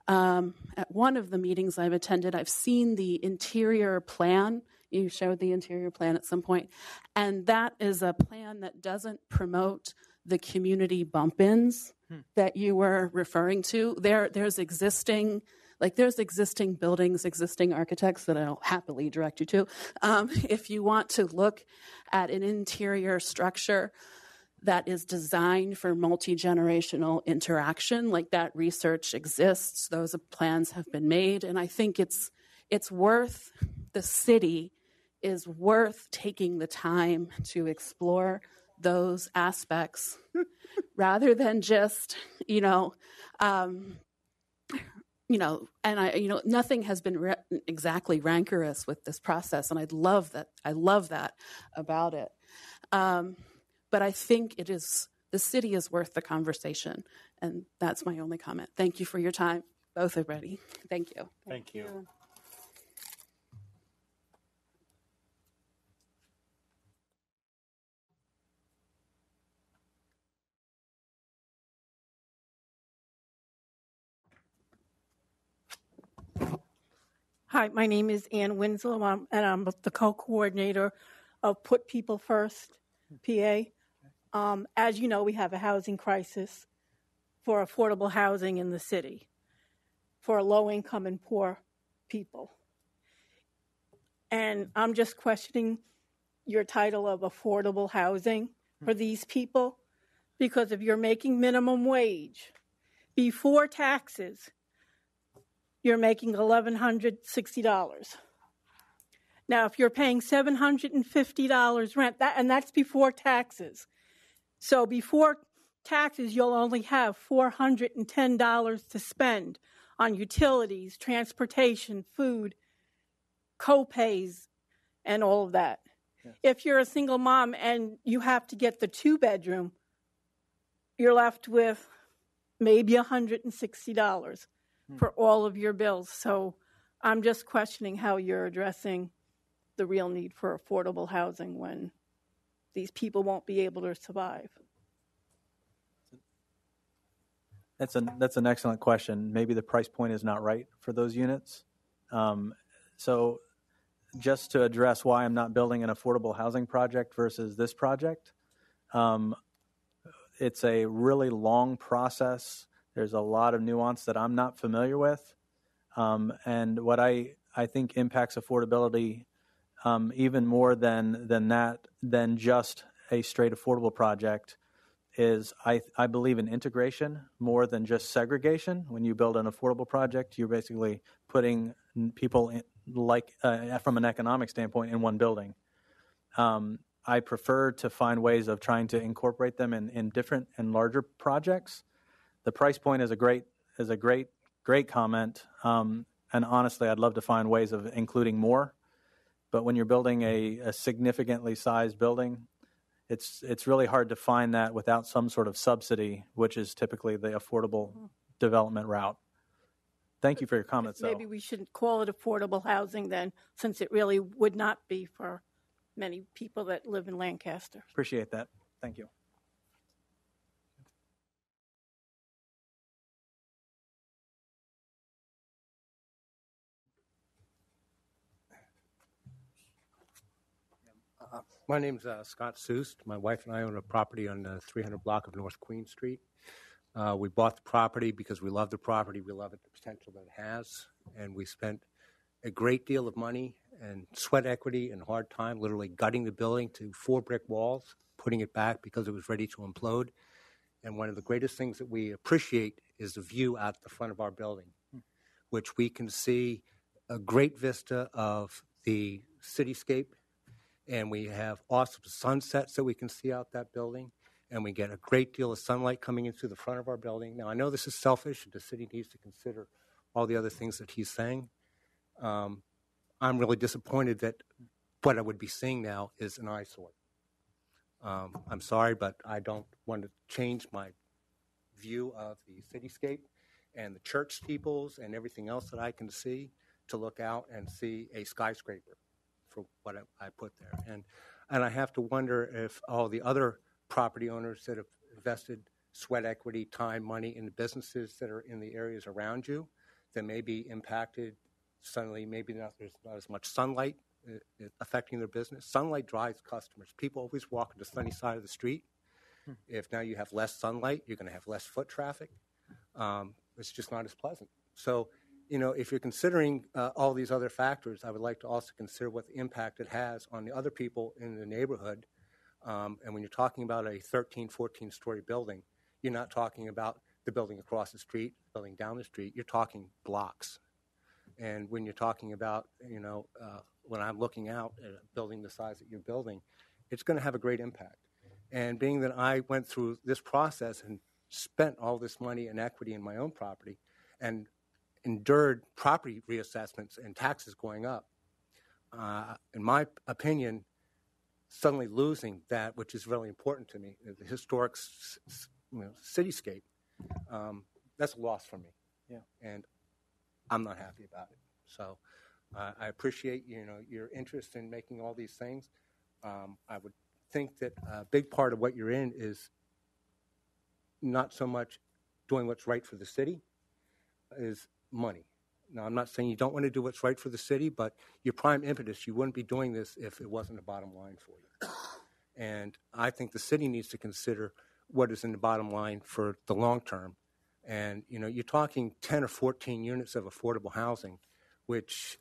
At one of the meetings I've attended, I've seen the interior plan. You showed the interior plan at some point. And that is a plan that doesn't promote the community bump-ins that you were referring to. There's existing buildings, existing architects that I'll happily direct you to. If you want to look at an interior structure that is designed for multi-generational interaction, like that research exists, those plans have been made, and I think it's worth, the city is worth taking the time to explore those aspects rather than just, nothing has been exactly rancorous with this process, and I love that about it. But I think the city is worth the conversation, and that's my only comment. Thank you for your time, both are ready. Thank you. Thank you. Hi, my name is Ann Winslow, and I'm the co-coordinator of Put People First, PA. As you know, we have a housing crisis for affordable housing in the city for low-income and poor people. And I'm just questioning your title of affordable housing for these people, because if you're making minimum wage before taxes, you're making $1,160. Now, if you're paying $750 rent, and that's before taxes. So before taxes, you'll only have $410 to spend on utilities, transportation, food, co-pays, and all of that. Yes. If you're a single mom and you have to get the 2-bedroom, you're left with maybe $160 for all of your bills. So I'm just questioning how you're addressing the real need for affordable housing when these people won't be able to survive. That's an excellent question. Maybe the price point is not right for those units. So just to address why I'm not building an affordable housing project versus this project, it's a really long process There's a lot of nuance that I'm not familiar with. And what I think impacts affordability even more than just a straight affordable project is I believe in integration more than just segregation. When you build an affordable project, you're basically putting people from an economic standpoint in one building. I prefer to find ways of trying to incorporate them in different and larger projects. The price point is a great comment. And honestly, I'd love to find ways of including more. But when you're building a significantly sized building, it's really hard to find that without some sort of subsidy, which is typically the affordable development route. Thank you for your comments, though. Maybe we shouldn't call it affordable housing then, since it really would not be for many people that live in Lancaster. Appreciate that. Thank you. My name's Scott Seuss. My wife and I own a property on the 300 block of North Queen Street. We bought the property because we love the property. We love the potential that it has. And we spent a great deal of money and sweat equity and hard time literally gutting the building to 4 brick walls, putting it back because it was ready to implode. And one of the greatest things that we appreciate is the view out the front of our building, which we can see a great vista of the cityscape. And we have awesome sunsets that we can see out that building, and we get a great deal of sunlight coming in through the front of our building. Now, I know this is selfish, and the city needs to consider all the other things that he's saying. I'm really disappointed that what I would be seeing now is an eyesore. I'm sorry, but I don't want to change my view of the cityscape and the church steeples and everything else that I can see to look out and see a skyscraper for what I put there. And I have to wonder if all the other property owners that have invested sweat equity, time, money in the businesses that are in the areas around you that may be impacted suddenly, there's not as much sunlight affecting their business. Sunlight drives customers. People always walk on the sunny side of the street. If now you have less sunlight, you're going to have less foot traffic. It's just not as pleasant. So, if you're considering all these other factors, I would like to also consider what the impact it has on the other people in the neighborhood. And when you're talking about a 13, 14-story building, you're not talking about the building across the street, building down the street. You're talking blocks. And when you're talking about, when I'm looking out at a building the size that you're building, it's going to have a great impact. And being that I went through this process and spent all this money and equity in my own property and endured property reassessments and taxes going up, in my opinion, suddenly losing that, which is really important to me, the historic cityscape, that's a loss for me. Yeah. And I'm not happy about it. So I appreciate your interest in making all these things. I would think that a big part of what you're in is not so much doing what's right for the city, is money. Now, I'm not saying you don't want to do what's right for the city, but your prime impetus, you wouldn't be doing this if it wasn't a bottom line for you. And I think the city needs to consider what is in the bottom line for the long term. And, you're talking 10 or 14 units of affordable housing, which,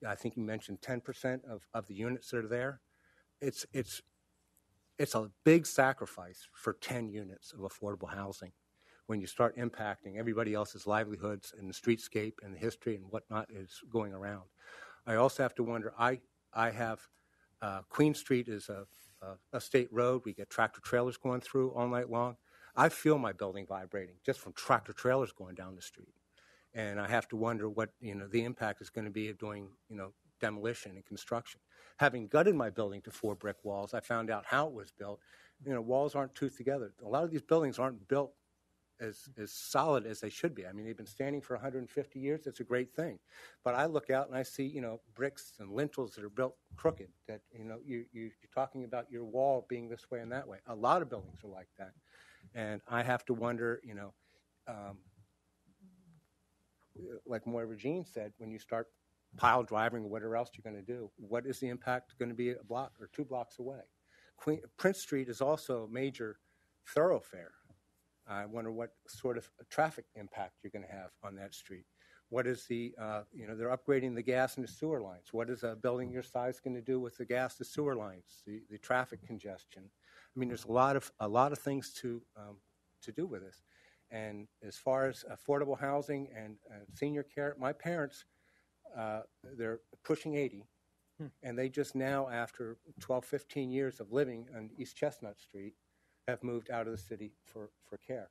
I think you mentioned 10% of the units that are there. It's a big sacrifice for 10 units of affordable housing when you start impacting everybody else's livelihoods and the streetscape and the history and whatnot is going around. I also have to wonder, I have Queen Street is a state road. We get tractor trailers going through all night long. I feel my building vibrating just from tractor trailers going down the street. And I have to wonder what, the impact is going to be of doing, demolition and construction. Having gutted my building to 4 brick walls, I found out how it was built. Walls aren't toothed together. A lot of these buildings aren't built as solid as they should be. I mean, they've been standing for 150 years. It's a great thing. But I look out and I see, bricks and lintels that are built crooked, that, you're talking about your wall being this way and that way. A lot of buildings are like that. And I have to wonder, like Moira Jean said, when you start pile driving or whatever else you're going to do, what is the impact going to be a block or 2 blocks away? Prince Street is also a major thoroughfare. I wonder what sort of traffic impact you're going to have on that street. What is the, they're upgrading the gas and the sewer lines. What is a building your size going to do with the gas to sewer lines, the traffic congestion? I mean, there's a lot of things to do with this. And as far as affordable housing and senior care, my parents, they're pushing 80, and they just now, after 12, 15 years of living on East Chestnut Street, have moved out of the city for care.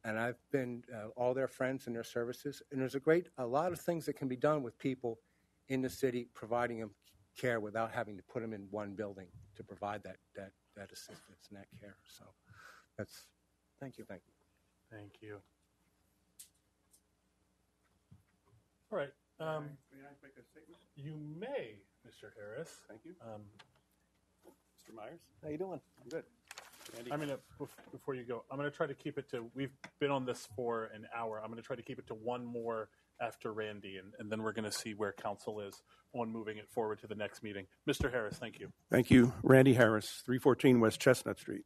And I've been all their friends and their services, and there's a lot of things that can be done with people in the city providing them care without having to put them in one building to provide that assistance and that care. So that's, thank you. Thank you. All right. May I make a statement? You may, Mr. Harris. Thank you. Mr. Myers? How you doing? I'm good. Andy? I'm going to, before you go, I'm going to try to keep it to, we've been on this for an hour. I'm going to try to keep it to one more after Randy, and then we're going to see where council is on moving it forward to the next meeting. Mr. Harris, thank you. Thank you. Randy Harris, 314 West Chestnut Street.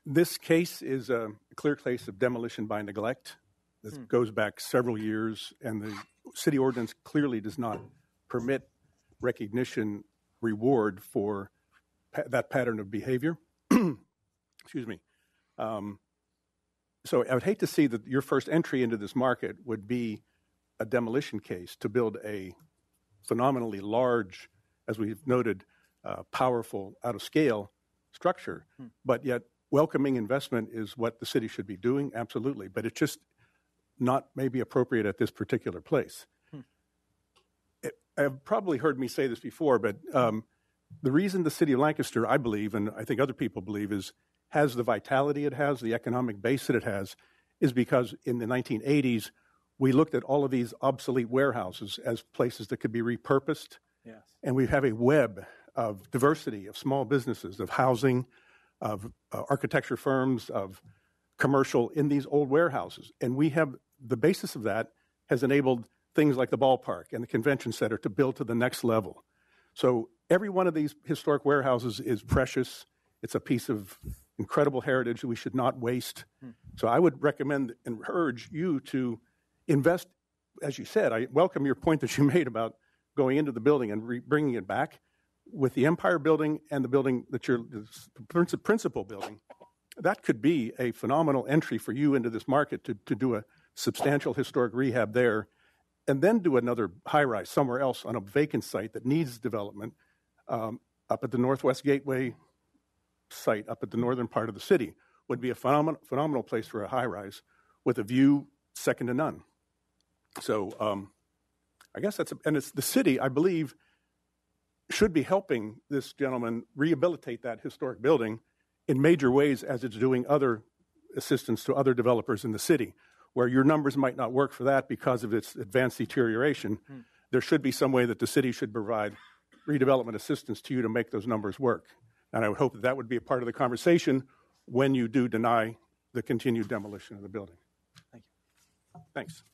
This case is a clear case of demolition by neglect. This goes back several years, and the city ordinance clearly does not permit recognition reward for that pattern of behavior. Excuse me. So I would hate to see that your first entry into this market would be a demolition case to build a phenomenally large, as we've noted, powerful, out-of-scale structure. But yet welcoming investment is what the city should be doing, absolutely. But it's just not maybe appropriate at this particular place. I've probably heard me say this before, but the reason the city of Lancaster, I believe, and I think other people believe, has the vitality it has, the economic base that it has, is because in the 1980s, we looked at all of these obsolete warehouses as places that could be repurposed. Yes. And we have a web of diversity of small businesses, of housing, of architecture firms, of commercial in these old warehouses. And we have the basis of that has enabled things like the ballpark and the convention center to build to the next level. So every one of these historic warehouses is precious. It's a piece of incredible heritage that we should not waste. So I would recommend and urge you to invest, as you said. I welcome your point that you made about going into the building and bringing it back. With the Empire building and the building that the principal building, that could be a phenomenal entry for you into this market to do a substantial historic rehab there, and then do another high-rise somewhere else on a vacant site that needs development up at the Northwest Gateway site up at the northern part of the city would be a phenomenal place for a high-rise with a view second to none. So I guess it's the city, I believe, should be helping this gentleman rehabilitate that historic building in major ways as it's doing other assistance to other developers in the city, where your numbers might not work for that because of its advanced deterioration. There should be some way that the city should provide redevelopment assistance to you to make those numbers work. And I would hope that would be a part of the conversation when you do deny the continued demolition of the building. Thank you. Thanks.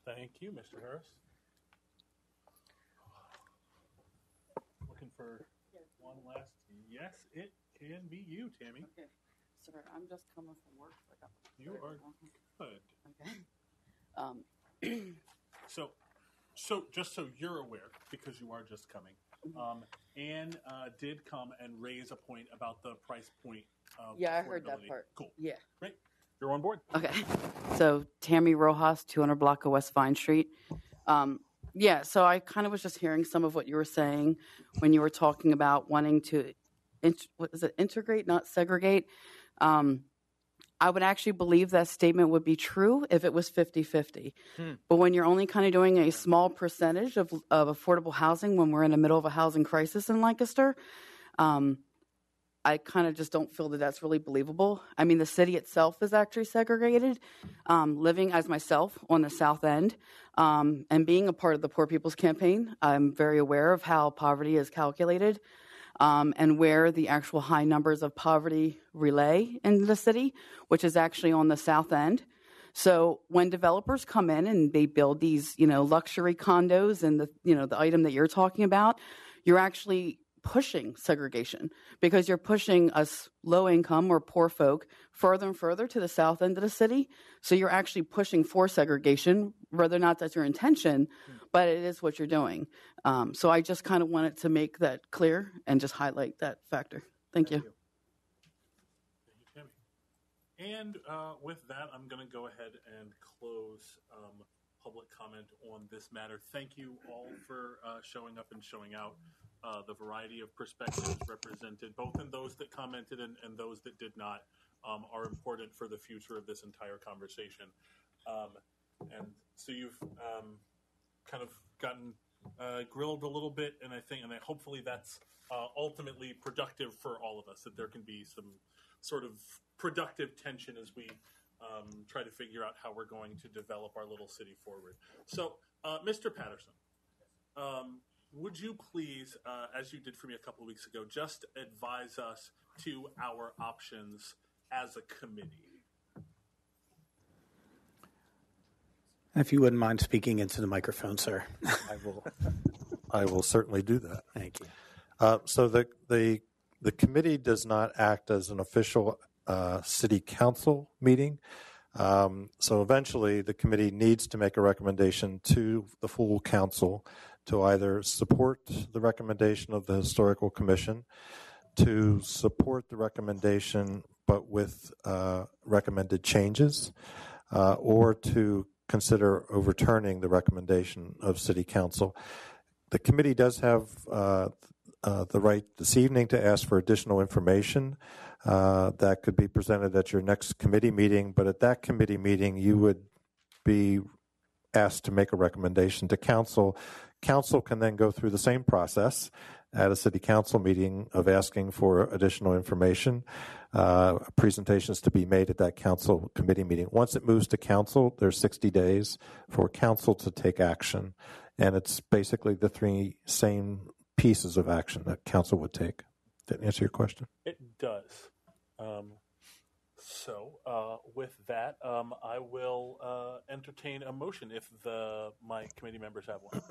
Thank you, Mr. Harris. Looking for one last. Yes, it can be you, Tammy. Okay. Sir, I'm just coming from work. You are good. Okay. So just so you're aware, because you are just coming, Anne did come and raise a point about the price point of Yeah, I heard that part. Cool. Yeah. Great. You're on board. Okay. So Tammy Rojas, 200 block of West Vine Street. Yeah, so I kind of was just hearing some of what you were saying when you were talking about wanting to, integrate, not segregate. I would actually believe that statement would be true if it was 50-50. But when you're only kind of doing a small percentage of affordable housing when we're in the middle of a housing crisis in Lancaster, I kind of just don't feel that that's really believable. I mean, the city itself is actually segregated. Living as myself on the South End and being a part of the Poor People's Campaign, I'm very aware of how poverty is calculated. And where the actual high numbers of poverty relay in the city, which is actually on the South End. So when developers come in and they build these, luxury condos and the item that you're talking about, you're actually pushing segregation because you're pushing us low income or poor folk further and further to the south end of the city. So you're actually pushing for segregation, whether or not that's your intention, but it is what you're doing. So I just kind of wanted to make that clear and just highlight that factor. Thank you. Thank you, Tammy. And with that, I'm going to go ahead and close public comment on this matter. Thank you all for showing up and showing out. The variety of perspectives represented, both in those that commented and those that did not, are important for the future of this entire conversation. And so you've kind of gotten grilled a little bit, and hopefully that's ultimately productive for all of us, that there can be some sort of productive tension as we try to figure out how we're going to develop our little city forward. So, Mr. Patterson, would you please, as you did for me a couple of weeks ago, just advise us to our options as a committee? If you wouldn't mind speaking into the microphone, sir. I will certainly do that. Thank you. So the committee does not act as an official city council meeting. So eventually the committee needs to make a recommendation to the full council to either support the recommendation of the Historical Commission, to support the recommendation but with recommended changes, or to consider overturning the recommendation of City Council. The committee does have the right this evening to ask for additional information that could be presented at your next committee meeting, but at that committee meeting you would be asked to make a recommendation to council. Council can then go through the same process at a city council meeting of asking for additional information, presentations to be made at that council committee meeting. Once it moves to council, there's 60 days for council to take action, and it's basically the three same pieces of action that council would take. Did that answer your question? It does. With that, I will entertain a motion if my committee members have one.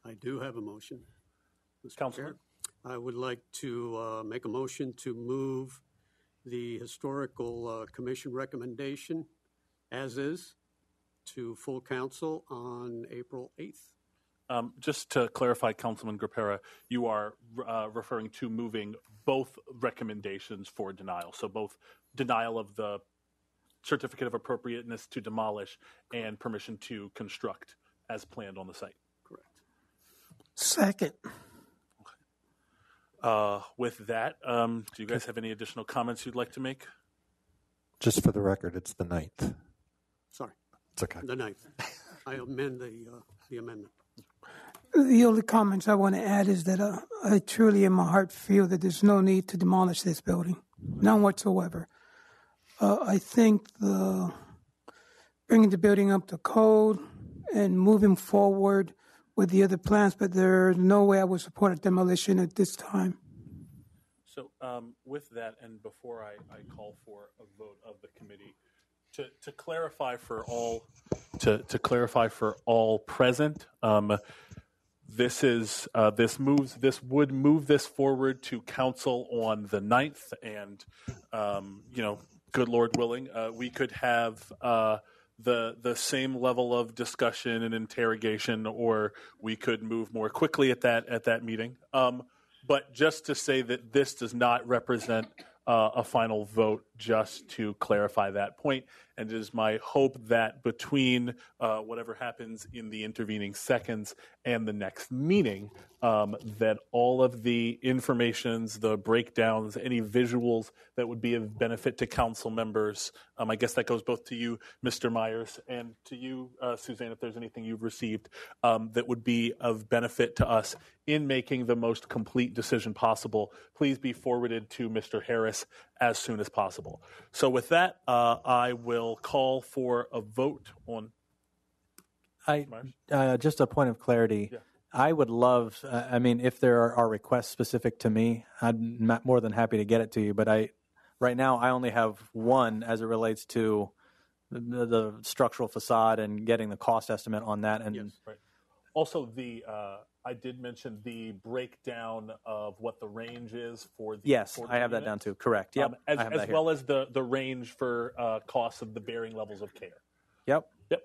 I do have a motion. Mr. Councilman? Chair. I would like to make a motion to move the Historical Commission recommendation as is to full council on April 8th. Just to clarify, Councilman Graupera, you are referring to moving both recommendations for denial. So both denial of the certificate of appropriateness to demolish and permission to construct as planned on the site. Correct. Second. With that, do you guys have any additional comments you'd like to make? Just for the record, it's the 9th. Sorry. It's okay. The 9th. I amend the amendment. The only comments I want to add is that I truly in my heart feel that there's no need to demolish this building. None whatsoever. I think bringing the building up to code and moving forward with the other plans, but there's no way I would support a demolition at this time. So with that, and before I call for a vote of the committee, to clarify for all present, this would move this forward to council on the 9th, and good Lord willing, we could have the same level of discussion and interrogation, or we could move more quickly at that meeting. But just to say that this does not represent a final vote, just to clarify that point. And it is my hope that between whatever happens in the intervening seconds and the next meeting, that all of the informations, the breakdowns, any visuals that would be of benefit to council members, I guess that goes both to you, Mr. Myers, and to you, Suzanne, if there's anything you've received that would be of benefit to us in making the most complete decision possible, please be forwarded to Mr. Harris as soon as possible. So with that, I will call for a vote on. Just a point of clarity. Yeah. I would love, if there are requests specific to me, I'm more than happy to get it to you. But right now, I only have one as it relates to the structural facade and getting the cost estimate on that. And yes, right. Also, I did mention the breakdown of what the range is for the. Yes, affordable I have that unit. down too. Correct. Yep. I have that As here. well as the range for costs of the varying levels of care. Yep. Yep.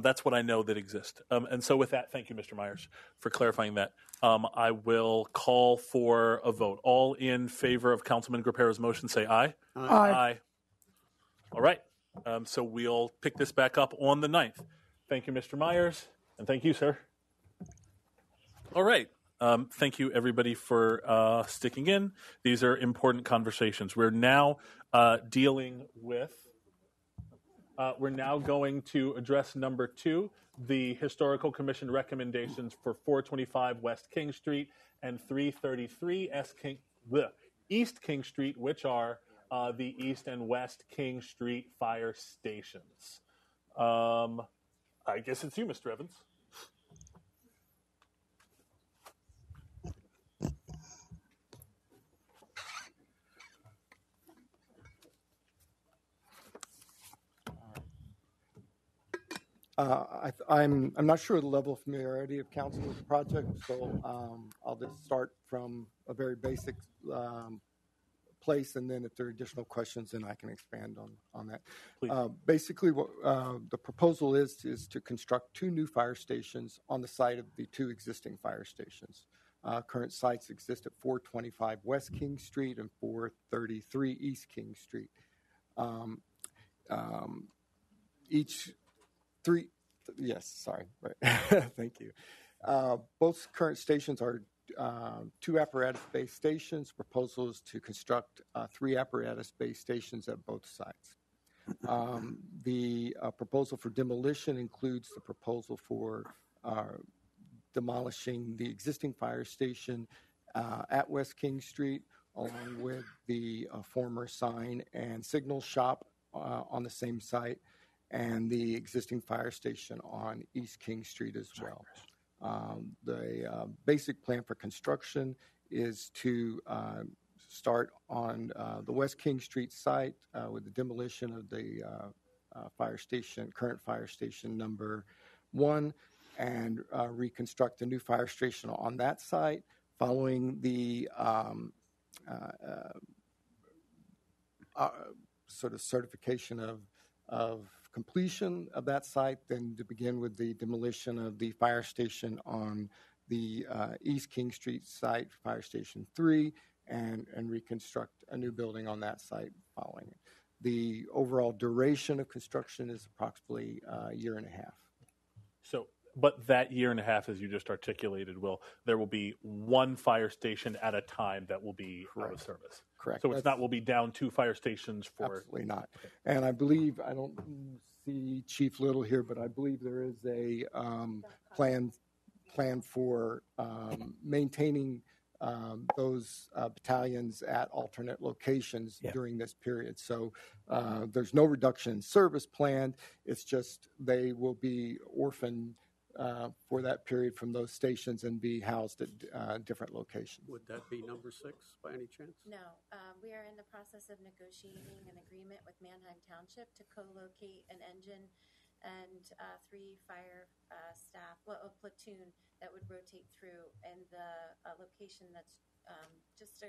That's what I know that exists. And so with that, thank you, Mr. Myers, for clarifying that. I will call for a vote. All in favor of Councilman Graupera's motion, say aye. Aye. All right. So we'll pick this back up on the 9th. Thank you, Mr. Myers, and thank you, sir. All right. Thank you, everybody, for sticking in. These are important conversations. We're now dealing with... we're now going to address number 2, the Historical Commission recommendations for 425 West King Street and 333 East King Street, which are the East and West King Street fire stations. I guess it's you, Mr. Evans. I'm not sure the level of familiarity of council with the project, so I'll just start from a very basic place, and then if there are additional questions, then I can expand on that. Basically, what the proposal is to construct 2 new fire stations on the site of the 2 existing fire stations. Current sites exist at 425 West King Street and 433 East King Street. Thank you. Both current stations are 2 apparatus-based stations. Proposal is to construct 3 apparatus-based stations at both sites. The proposal for demolition includes the proposal for demolishing the existing fire station at West King Street, along with the former sign and signal shop on the same site, and the existing fire station on East King Street as well. The basic plan for construction is to start on the West King Street site with the demolition of the current fire station number 1, and reconstruct a new fire station on that site. Following the sort of certification of completion of that site, then to begin with the demolition of the fire station on the East King Street site, Fire Station 3, and reconstruct a new building on that site following it. The overall duration of construction is approximately a year and a half. So, but that year and a half, as you just articulated, there will be 1 fire station at a time that will be out of service. Correct. So it's not we'll be down 2 fire stations for... Absolutely not. And I believe, I don't see Chief Little here, but I believe there is a plan for maintaining those battalions at alternate locations during this period. So there's no reduction in service planned. It's just they will be orphaned for that period from those stations and be housed at different locations. Would that be number 6 by any chance? No, we are in the process of negotiating an agreement with Manheim Township to co-locate an engine and 3 fire staff, a platoon that would rotate through, and the location that's just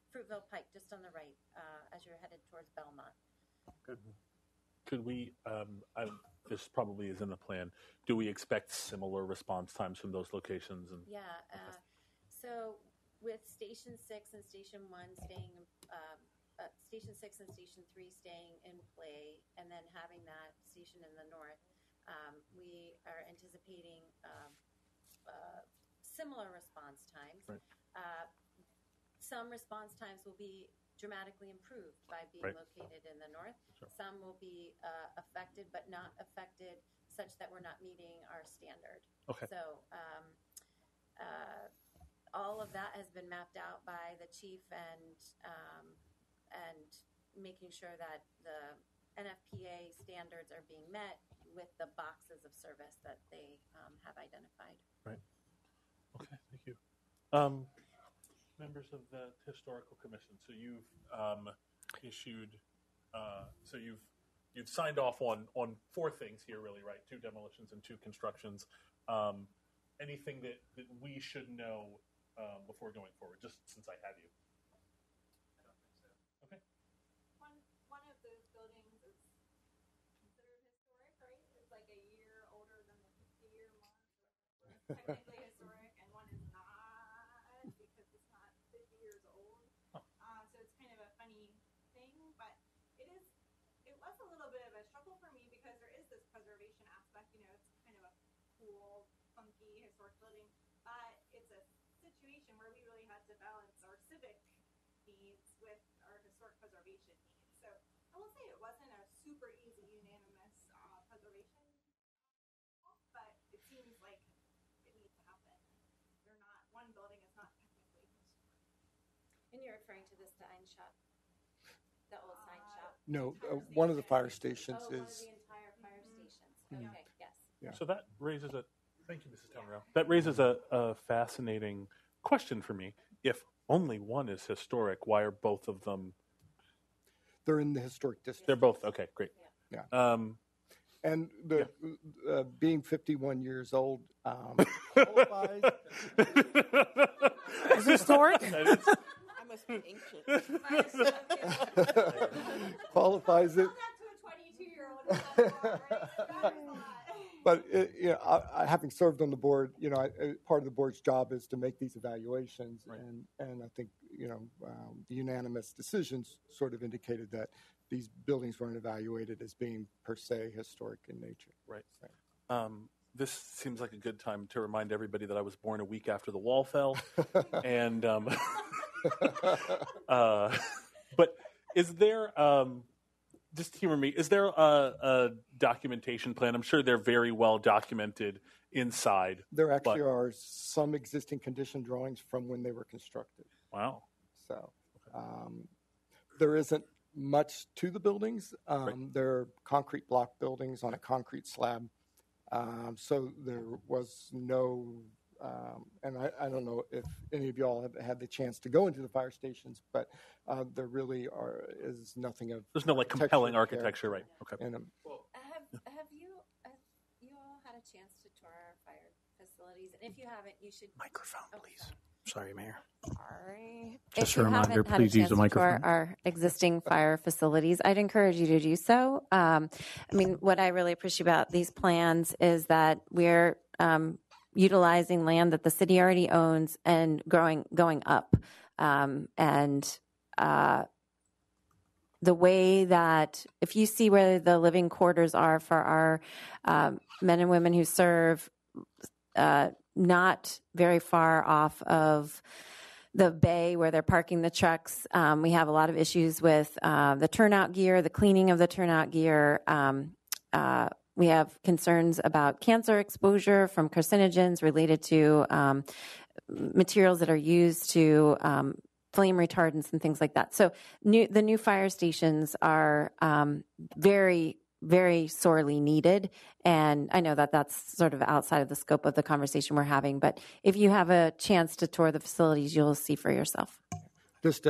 Fruitville Pike, just on the right as you're headed towards Belmont. Good. Could we, this probably isn't a plan, do we expect similar response times from those locations? Yeah, so with Station 6 and Station 1 staying, Station 6 and Station 3 staying in play, and then having that station in the north, we are anticipating similar response times. Right. Some response times will be dramatically improved by being located in the north. Sure. Some will be affected, but not affected such that we're not meeting our standard. Okay. So all of that has been mapped out by the chief, and making sure that the NFPA standards are being met with the boxes of service that they have identified. Right. Okay, thank you. Members of the Historical Commission, so you've issued, so you've you've signed off on 4 things here, really, right? 2 demolitions and 2 constructions. Anything that we should know before going forward, just since I have you? I don't think so. Okay. One of those buildings is considered historic, right? It's like a year older than the 50-year mark. Technically historic, and one is not because it's not 50 years old. So it's kind of a funny thing, but it was a little bit of a struggle for me because there is this preservation aspect. You know, it's kind of a cool, funky, historic building, but it's a situation where we really had to balance our civic needs with our historic preservation needs. So I will say it wasn't a super easy unanimous preservation, but it seems like it needs to happen. They're not, one building is not technically historic. And you're referring to the sign shop, the old sign shop? No, one of the fire stations one of is. the entire fire stations. Okay, yes. Yeah. So that raises thank you, Mrs. Tamaro. That raises a fascinating question for me. If only one is historic, why are both of them? They're in the historic district. They're both, okay, great. Yeah. And being 51 years old qualifies. Is historic? I must be ancient. Qualifies it. But having served on the board, part of the board's job is to make these evaluations, right. and I think the unanimous decisions sort of indicated that these buildings weren't evaluated as being per se historic in nature. Right. This seems like a good time to remind everybody that I was born a week after the wall fell, and but is there? Just humor me. Is there a documentation plan? I'm sure they're very well documented inside. There actually are some existing condition drawings from when they were constructed. Wow. So there isn't much to the buildings. They're concrete block buildings on a concrete slab. So there was no, and I don't know if any of y'all have had the chance to go into the fire stations, but there really is nothing of. There's no compelling architecture, right? Okay. Have you all had a chance to tour our fire facilities? And if you haven't, you should. Microphone, please. Sorry, Mayor. Sorry. Just a reminder, please use the microphone. For our existing fire facilities, I'd encourage you to do so. What I really appreciate about these plans is that we're utilizing land that the city already owns and going up. The way that, if you see where the living quarters are for our men and women who serve, not very far off of the bay where they're parking the trucks. We have a lot of issues with the turnout gear, the cleaning of the turnout gear. We have concerns about cancer exposure from carcinogens related to materials that are used to flame retardants and things like that. So the new fire stations are very, very sorely needed. And I know that that's sort of outside of the scope of the conversation we're having, but if you have a chance to tour the facilities, you'll see for yourself. Just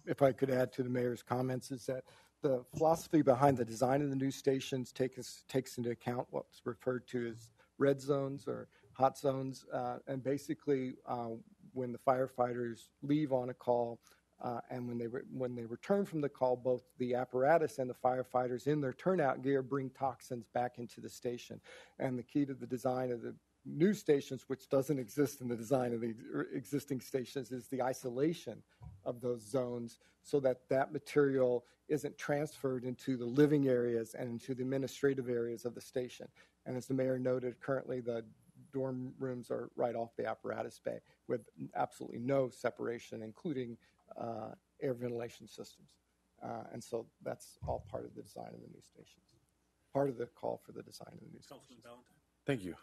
if I could add to the mayor's comments, is that the philosophy behind the design of the new stations takes into account what's referred to as red zones or hot zones. And basically, when the firefighters leave on a call, and when they return from the call, both the apparatus and the firefighters in their turnout gear bring toxins back into the station. And the key to the design of the new stations, which doesn't exist in the design of the existing stations, is the isolation of those zones so that material isn't transferred into the living areas and into the administrative areas of the station. And as the mayor noted, currently the dorm rooms are right off the apparatus bay with absolutely no separation, including air ventilation systems. And so that's all part of the design of the new stations, part of the call for the design of the new stations. Thank you.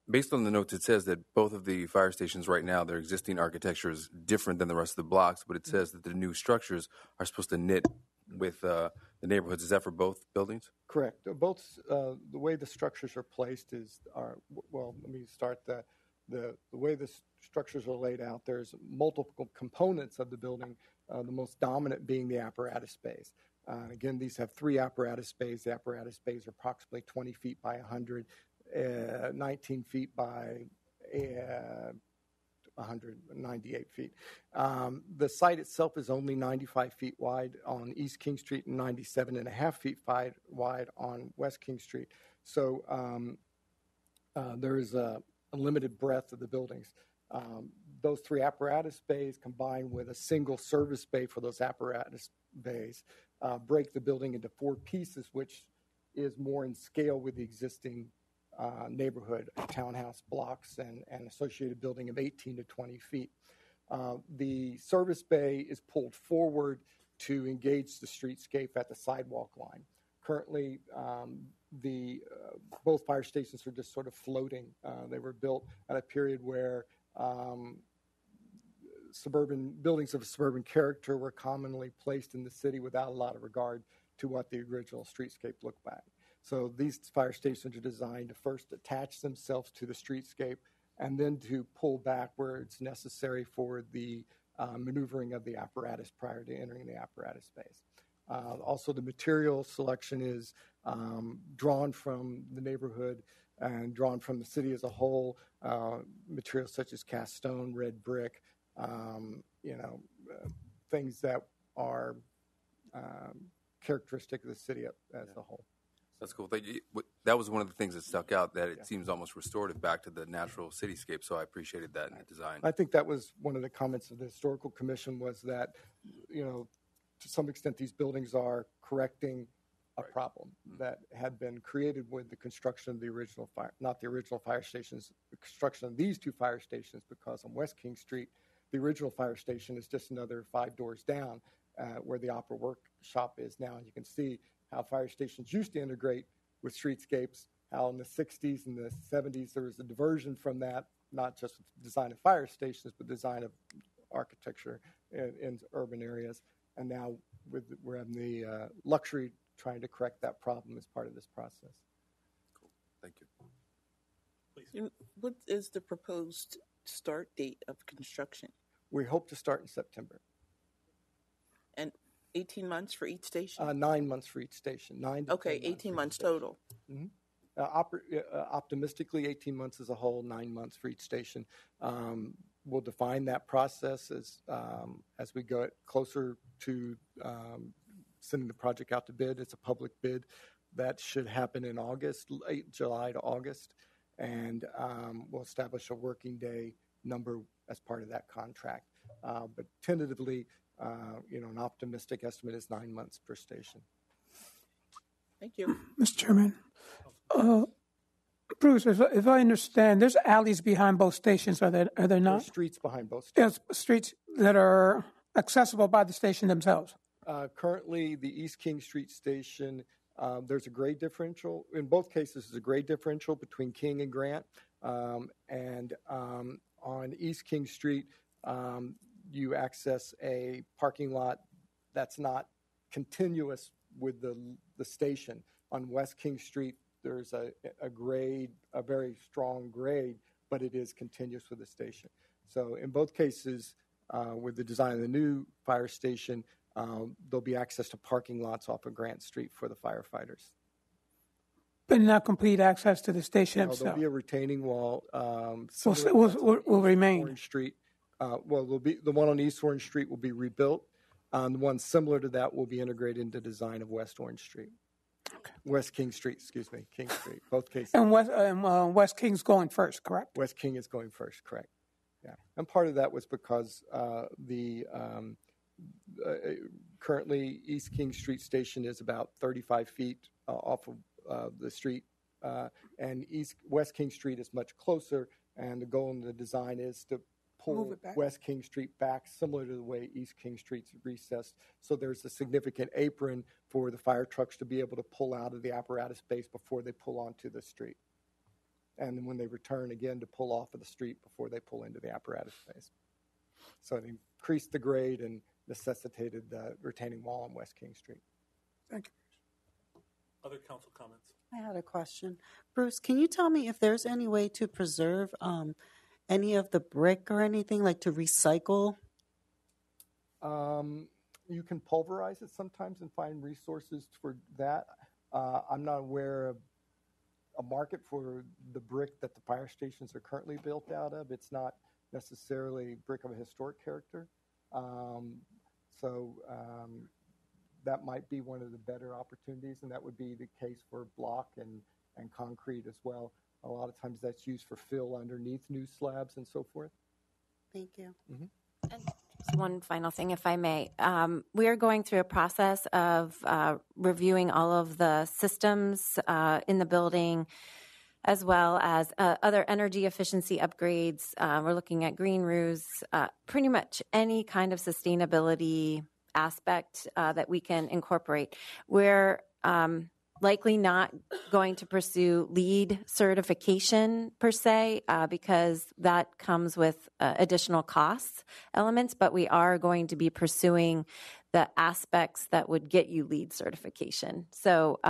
Based on the notes, it says that both of the fire stations right now, their existing architecture is different than the rest of the blocks, but it says that the new structures are supposed to knit with the neighborhoods. Is that for both buildings? Correct. Both the way the structures are placed let me start the way the structures are laid out. There's multiple components of the building, the most dominant being the apparatus bays. Again, these have 3 apparatus bays. The apparatus bays are approximately 20 feet by 100, 19 feet by 198 feet. The site itself is only 95 feet wide on East King Street and 97.5 feet wide on West King Street. So there is a limited breadth of the buildings. Those 3 apparatus bays combined with a single service bay for those apparatus bays break the building into 4 pieces, which is more in scale with the existing neighborhood townhouse blocks and associated building of 18 to 20 feet. The service bay is pulled forward to engage the streetscape at the sidewalk line. Currently, both fire stations are just sort of floating. They were built at a period where suburban buildings of suburban character were commonly placed in the city without a lot of regard to what the original streetscape looked like. So these fire stations are designed to first attach themselves to the streetscape and then to pull back where it's necessary for the maneuvering of the apparatus prior to entering the apparatus space. Also, the material selection is drawn from the neighborhood and drawn from the city as a whole. Materials such as cast stone, red brick, things that are characteristic of the city as a whole. That's cool. That was one of the things that stuck out, that it seems almost restorative back to the natural cityscape, so I appreciated that in the design. I think that was one of the comments of the Historical Commission, was that, to some extent these buildings are correcting a problem that had been created with the construction of the original not the original fire stations, the construction of these 2 fire stations, because on West King Street, the original fire station is just another 5 doors down where the opera workshop is now. And you can see how fire stations used to integrate with streetscapes, how in the 60s and the 70s there was a diversion from that, not just with the design of fire stations, but design of architecture in urban areas. And now we're having the luxury trying to correct that problem as part of this process. Cool. Thank you. Please. What is the proposed start date of construction? We hope to start in September. And 18 months for each station? 9 months for each station. 9 to 18 months total. Mm-hmm. Optimistically, 18 months as a whole, 9 months for each station. We'll define that process as we go closer to sending the project out to bid. It's a public bid. That should happen in August, late July to August. And we'll establish a working day number as part of that contract. But tentatively, an optimistic estimate is 9 months per station. Thank you. Mr. Chairman, Bruce, if I understand, there's alleys behind both stations, are there not? There's streets behind both stations. Yes, streets that are accessible by the station themselves. Currently, the East King Street station, there's a grade differential. In both cases, there's a grade differential between King and Grant. And on East King Street, you access a parking lot that's not continuous with the station. On West King Street, there's a grade, a very strong grade, but it is continuous with the station. So in both cases, with the design of the new fire station, there'll be access to parking lots off of Grant Street for the firefighters. But not complete access to the station itself? There'll be a retaining wall. Will remain. Orange Street. There'll be the one on East Orange Street will be rebuilt. The one similar to that will be integrated into design of West Orange Street. Okay. West King Street, excuse me, King Street, both cases. And West King's going first, correct? West King is going first, correct. Yeah, and part of that was because currently East King Street station is about 35 feet off of the street, and West King Street is much closer. And the goal in the design is to pull West King Street back, similar to the way East King Street's recessed. So there's a significant apron for the fire trucks to be able to pull out of the apparatus base before they pull onto the street. And then when they return again to pull off of the street before they pull into the apparatus base. So it increased the grade and necessitated the retaining wall on West King Street. Thank you. Other council comments? I had a question. Bruce, can you tell me if there's any way to preserve any of the brick or anything, like to recycle? you can pulverize it sometimes and find resources for that. I'm not aware of a market for the brick that the fire stations are currently built out of. It's not necessarily brick of a historic character. That might be one of the better opportunities, and that would be the case for block and concrete as well. A lot of times that's used for fill underneath new slabs and so forth. Thank you. Mm-hmm. And just one final thing, if I may. We are going through a process of reviewing all of the systems in the building, as well as other energy efficiency upgrades. We're looking at green roofs, pretty much any kind of sustainability aspect that we can incorporate. We're likely not going to pursue LEED certification per se, because that comes with additional costs elements, but we are going to be pursuing the aspects that would get you LEED certification. So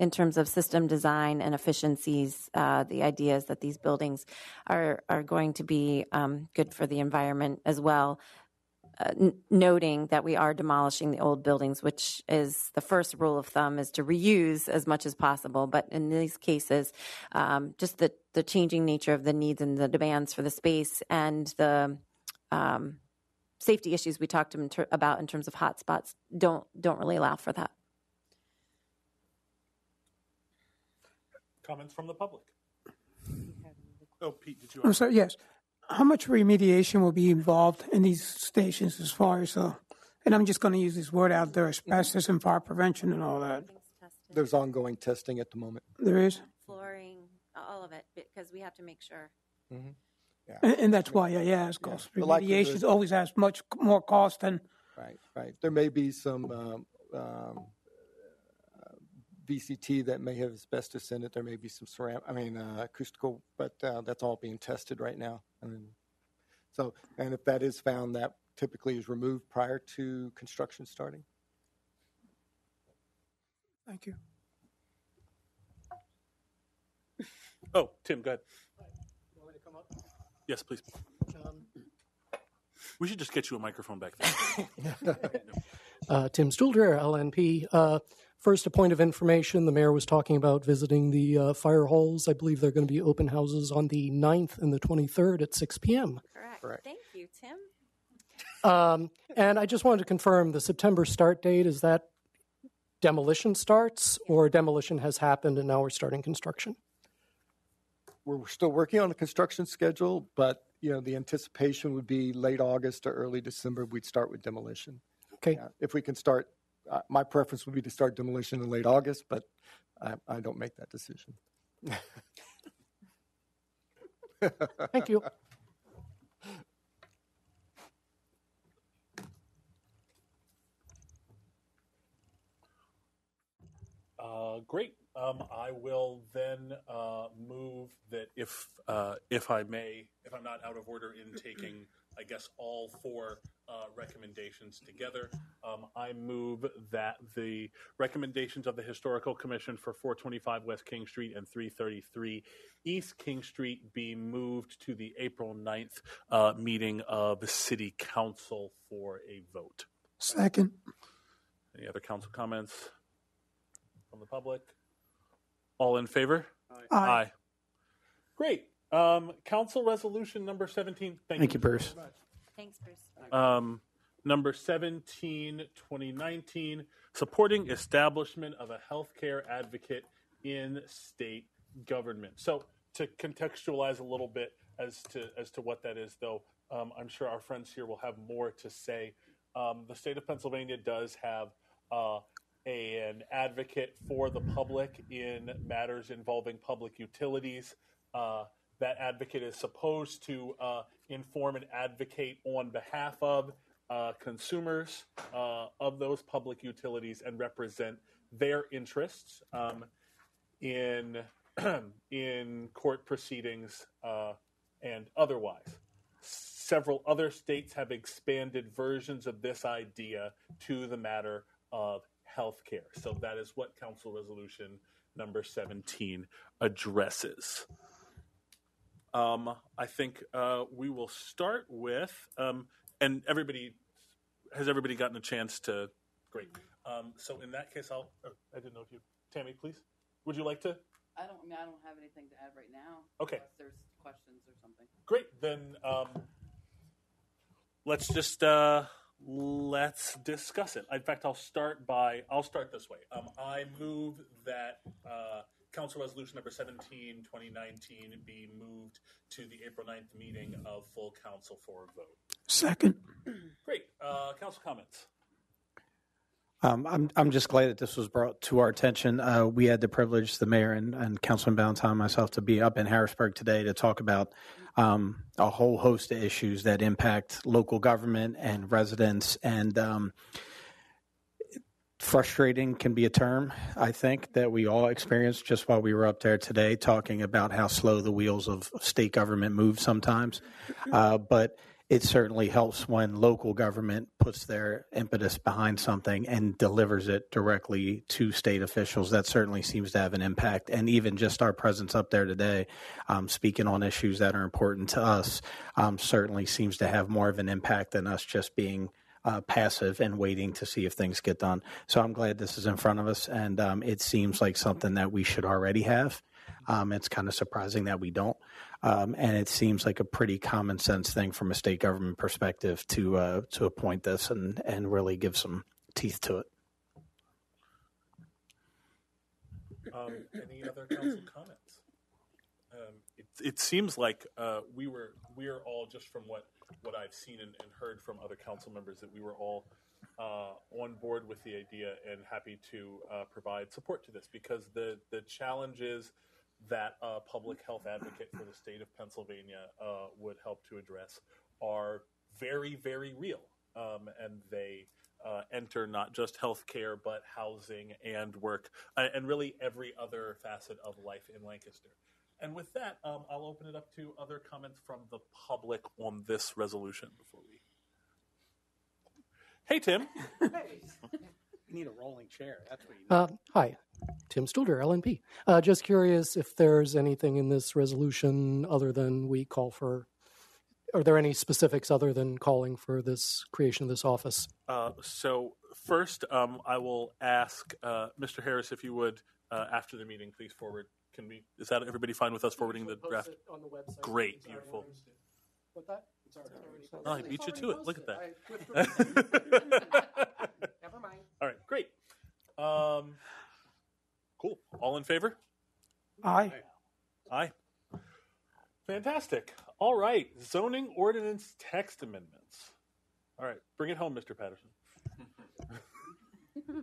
in terms of system design and efficiencies, the idea is that these buildings are going to be good for the environment as well. Noting that we are demolishing the old buildings, which is the first rule of thumb, is to reuse as much as possible. But in these cases, just the changing nature of the needs and the demands for the space and the safety issues we talked about in terms of hotspots don't really allow for that. Comments from the public? Oh, Pete, did you? I'm sorry, yes. How much remediation will be involved in these stations as far as, and I'm just going to use this word out there, asbestos and fire prevention and all that? There's ongoing testing at the moment. There is? Flooring, all of it, because we have to make sure. Mm-hmm. Yeah. And that's why I ask, because remediation always has much more cost than... Right. There may be some VCT that may have asbestos in it. There may be some acoustical, but that's all being tested right now. And if that is found, that typically is removed prior to construction starting. Thank you. Oh, Tim, go ahead. You want me to come up? Yes, please. We should just get you a microphone back there. Tim Stuhlder, LNP. First, a point of information. The mayor was talking about visiting the fire halls. I believe they're going to be open houses on the 9th and the 23rd at 6 p.m. Correct. Thank you, Tim. And I just wanted to confirm the September start date. Is that demolition starts, or demolition has happened and now we're starting construction? We're still working on the construction schedule, but the anticipation would be late August or early December. We'd start with demolition. Okay. If we can start. My preference would be to start demolition in late August, but I don't make that decision. Thank you. Great. I will then move that if I may, if I'm not out of order in taking, I guess, all four recommendations together, I move that the recommendations of the Historical Commission for 425 West King Street and 333 East King Street be moved to the April 9th meeting of the City Council for a vote. Second. Any other council comments from the public? All in favor? Aye. Great. Council Resolution number 17. Thank you, Bruce. Thanks, Bruce. Number 17, 2019, supporting establishment of a healthcare advocate in state government. So to contextualize a little bit as to what that is, though, I'm sure our friends here will have more to say. The state of Pennsylvania does have an advocate for the public in matters involving public utilities. That advocate is supposed to inform and advocate on behalf of consumers of those public utilities and represent their interests in court proceedings and otherwise. Several other states have expanded versions of this idea to the matter of healthcare. So that is what Council Resolution number 17 addresses. I think we will start with, and everybody has everybody gotten a chance to? Great. So in that case, I didn't know if you, Tammy, please. Would you like to? I don't have anything to add right now. Okay. Unless there's questions or something. Great. Then let's just let's discuss it. In fact, I'll start this way. I move that Council Resolution number 17, 2019 be moved to the April 9th meeting of full council for a vote. Second. Great. Council comments. I'm just glad that this was brought to our attention. We had the privilege, the mayor and Councilman Valentine and myself, to be up in Harrisburg today to talk about a whole host of issues that impact local government and residents. And frustrating can be a term, I think, that we all experienced just while we were up there today, talking about how slow the wheels of state government move sometimes. But it certainly helps when local government puts their impetus behind something and delivers it directly to state officials. That certainly seems to have an impact. And even just our presence up there today, speaking on issues that are important to us, certainly seems to have more of an impact than us just being passive and waiting to see if things get done. So I'm glad this is in front of us, and it seems like something that we should already have. It's kind of surprising that we don't. And it seems like a pretty common sense thing from a state government perspective to appoint this and really give some teeth to it. Any other council comments? It seems like we are all, just from what I've seen and heard from other council members, that we were all on board with the idea and happy to provide support to this, because the challenges that a public health advocate for the state of Pennsylvania would help to address are very, very real. And they enter not just healthcare, but housing and work, and really every other facet of life in Lancaster. And with that, I'll open it up to other comments from the public on this resolution before we. Hey, Tim. Hey. You need a rolling chair. That's what you need. Hi, Tim Studer, LNP. Just curious if there's anything in this resolution other than we call for. Are there any specifics other than calling for this creation of this office? So first, I will ask Mr. Harris if you would, after the meeting, please forward. Is that everybody fine with us forwarding the draft? On the website. Great, beautiful. What that? Oh, I beat you to it. Look at that. Never mind. All right, great. Cool. All in favor? Aye. Aye. Fantastic. All right. Zoning ordinance text amendments. All right. Bring it home, Mr. Patterson.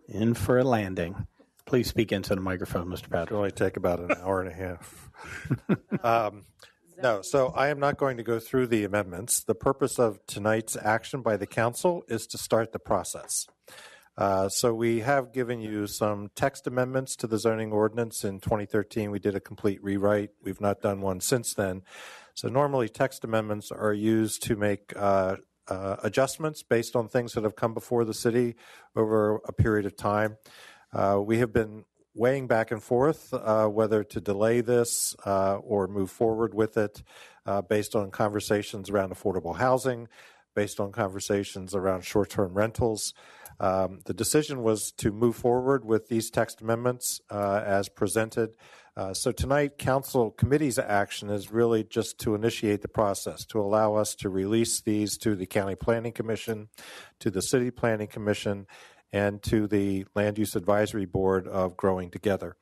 In for a landing. Please speak into the microphone, Mr. Patterson. It'll only take about an hour and a half. No, so I am not going to go through the amendments. The purpose of tonight's action by the council is to start the process. So we have given you some text amendments to the zoning ordinance. In 2013, we did a complete rewrite. We've not done one since then. So normally text amendments are used to make adjustments based on things that have come before the city over a period of time. We have been weighing back and forth whether to delay this or move forward with it based on conversations around affordable housing, based on conversations around short-term rentals. The decision was to move forward with these text amendments as presented. So tonight, council committee's action is really just to initiate the process, to allow us to release these to the County Planning Commission, to the City Planning Commission, and to the Land Use Advisory Board of Growing Together.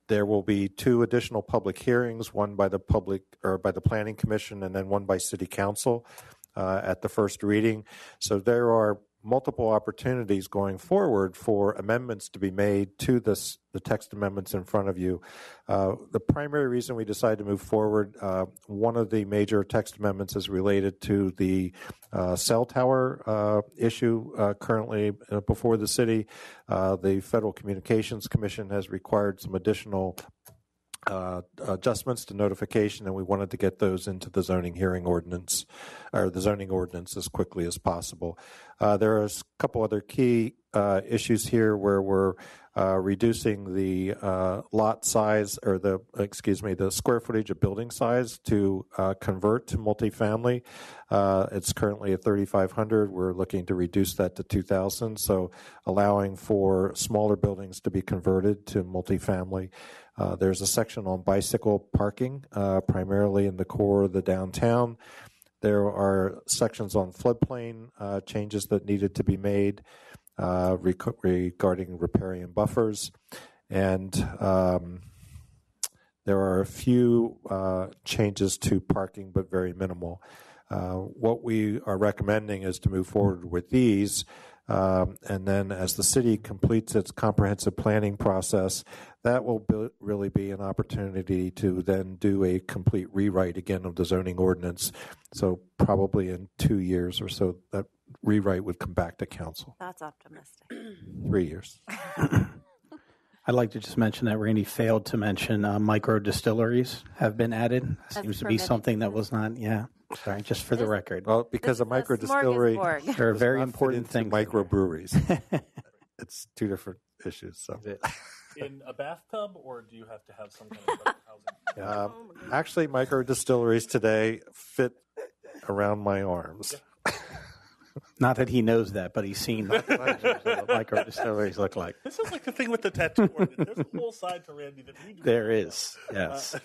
There will be 2 additional public hearings, one by the Planning Commission and then one by City Council at the first reading. So there are multiple opportunities going forward for amendments to be made to the text amendments in front of you. The primary reason we decided to move forward, one of the major text amendments is related to the cell tower issue currently before the city. The Federal Communications Commission has required some additional adjustments to notification, and we wanted to get those into the zoning hearing ordinance, or the zoning ordinance, as quickly as possible. There are a couple other key issues here where we're reducing the lot size, or the square footage of building size to convert to multifamily. It's currently at 3,500. We're looking to reduce that to 2,000, so allowing for smaller buildings to be converted to multifamily. There's a section on bicycle parking, primarily in the core of the downtown. There are sections on floodplain changes that needed to be made regarding riparian buffers. And there are a few changes to parking, but very minimal. What we are recommending is to move forward with these. And then as the city completes its comprehensive planning process, that will really be an opportunity to then do a complete rewrite again of the zoning ordinance. So probably in 2 years or so, that rewrite would come back to council. That's optimistic. 3 years. I'd like to just mention that Randy failed to mention micro distilleries have been added. Seems to be something that was not, sorry, just for the record. Well, because a micro distillery, they're a very important thing. Microbreweries. It's two different issues. So. In a bathtub, or do you have to have some kind of housing? Actually, micro distilleries today fit around my arms. Yeah. Not that he knows that, but he's seen what micro distilleries look like. This is like the thing with the tattoo ordinance. There's a whole side to Randy that we do. There is, yes.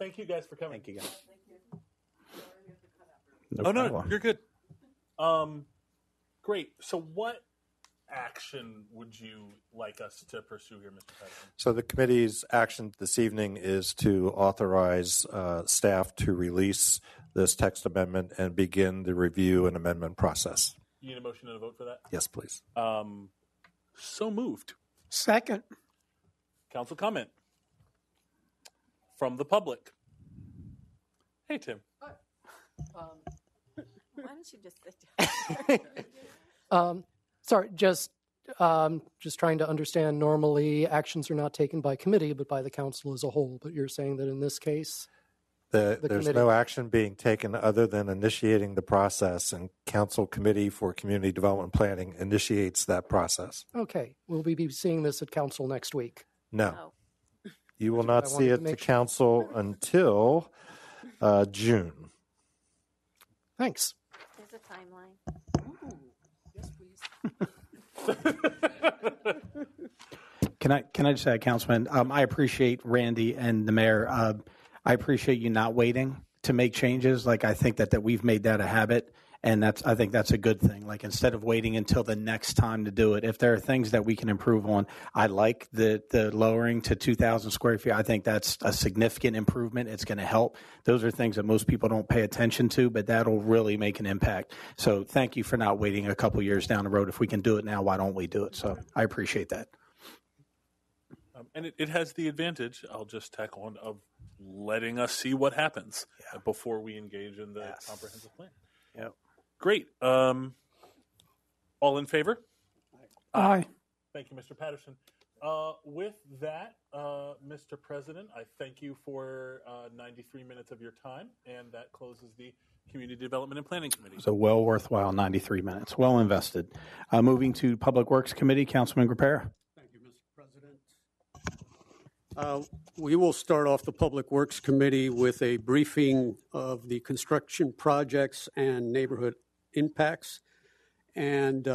Thank you guys for coming. Thank you guys. No, you're good. Great. So what action would you like us to pursue here, Mr. President? So the committee's action this evening is to authorize staff to release this text amendment and begin the review and amendment process. You need a motion and a vote for that? Yes, please. So moved. Second. Council comment from the public. Hey, Tim. Why don't you just sit down? Sorry, just trying to understand. Normally, actions are not taken by committee, but by the council as a whole. But you're saying that in this case, there's committee. no action being taken other than initiating the process, and Council Committee for Community Development Planning initiates that process. Okay, will we be seeing this at council next week? No. Oh. You will not see it to council until June. Thanks. There's a timeline. Can I just add, Councilman? I appreciate Randy and the mayor. I appreciate you not waiting to make changes. Like, I think that we've made that a habit, and I think that's a good thing. Like, instead of waiting until the next time to do it, if there are things that we can improve on, I like the lowering to 2,000 square feet. I think that's a significant improvement. It's going to help. Those are things that most people don't pay attention to, but that'll really make an impact. So thank you for not waiting a couple years down the road. If we can do it now, why don't we do it? So I appreciate that. And it has the advantage, I'll just tack on, of letting us see what happens before we engage in the comprehensive plan. Yep. Great. All in favor? Aye. Thank you, Mr. Patterson. With that, Mr. President, I thank you for 93 minutes of your time, and that closes the Community Development and Planning Committee. So well worthwhile 93 minutes. Well invested. Moving to Public Works Committee, Councilman Graupera. Thank you, Mr. President. We will start off the Public Works Committee with a briefing of the construction projects and neighborhood impacts. And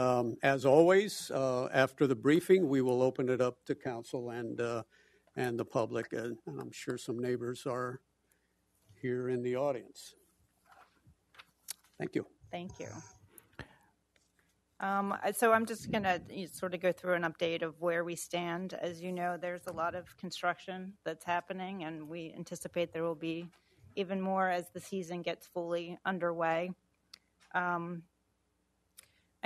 as always, after the briefing, we will open it up to council and the public. And I'm sure some neighbors are here in the audience. Thank you. Thank you. So I'm just going to sort of go through an update of where we stand. As you know, there's a lot of construction that's happening, and we anticipate there will be even more as the season gets fully underway. I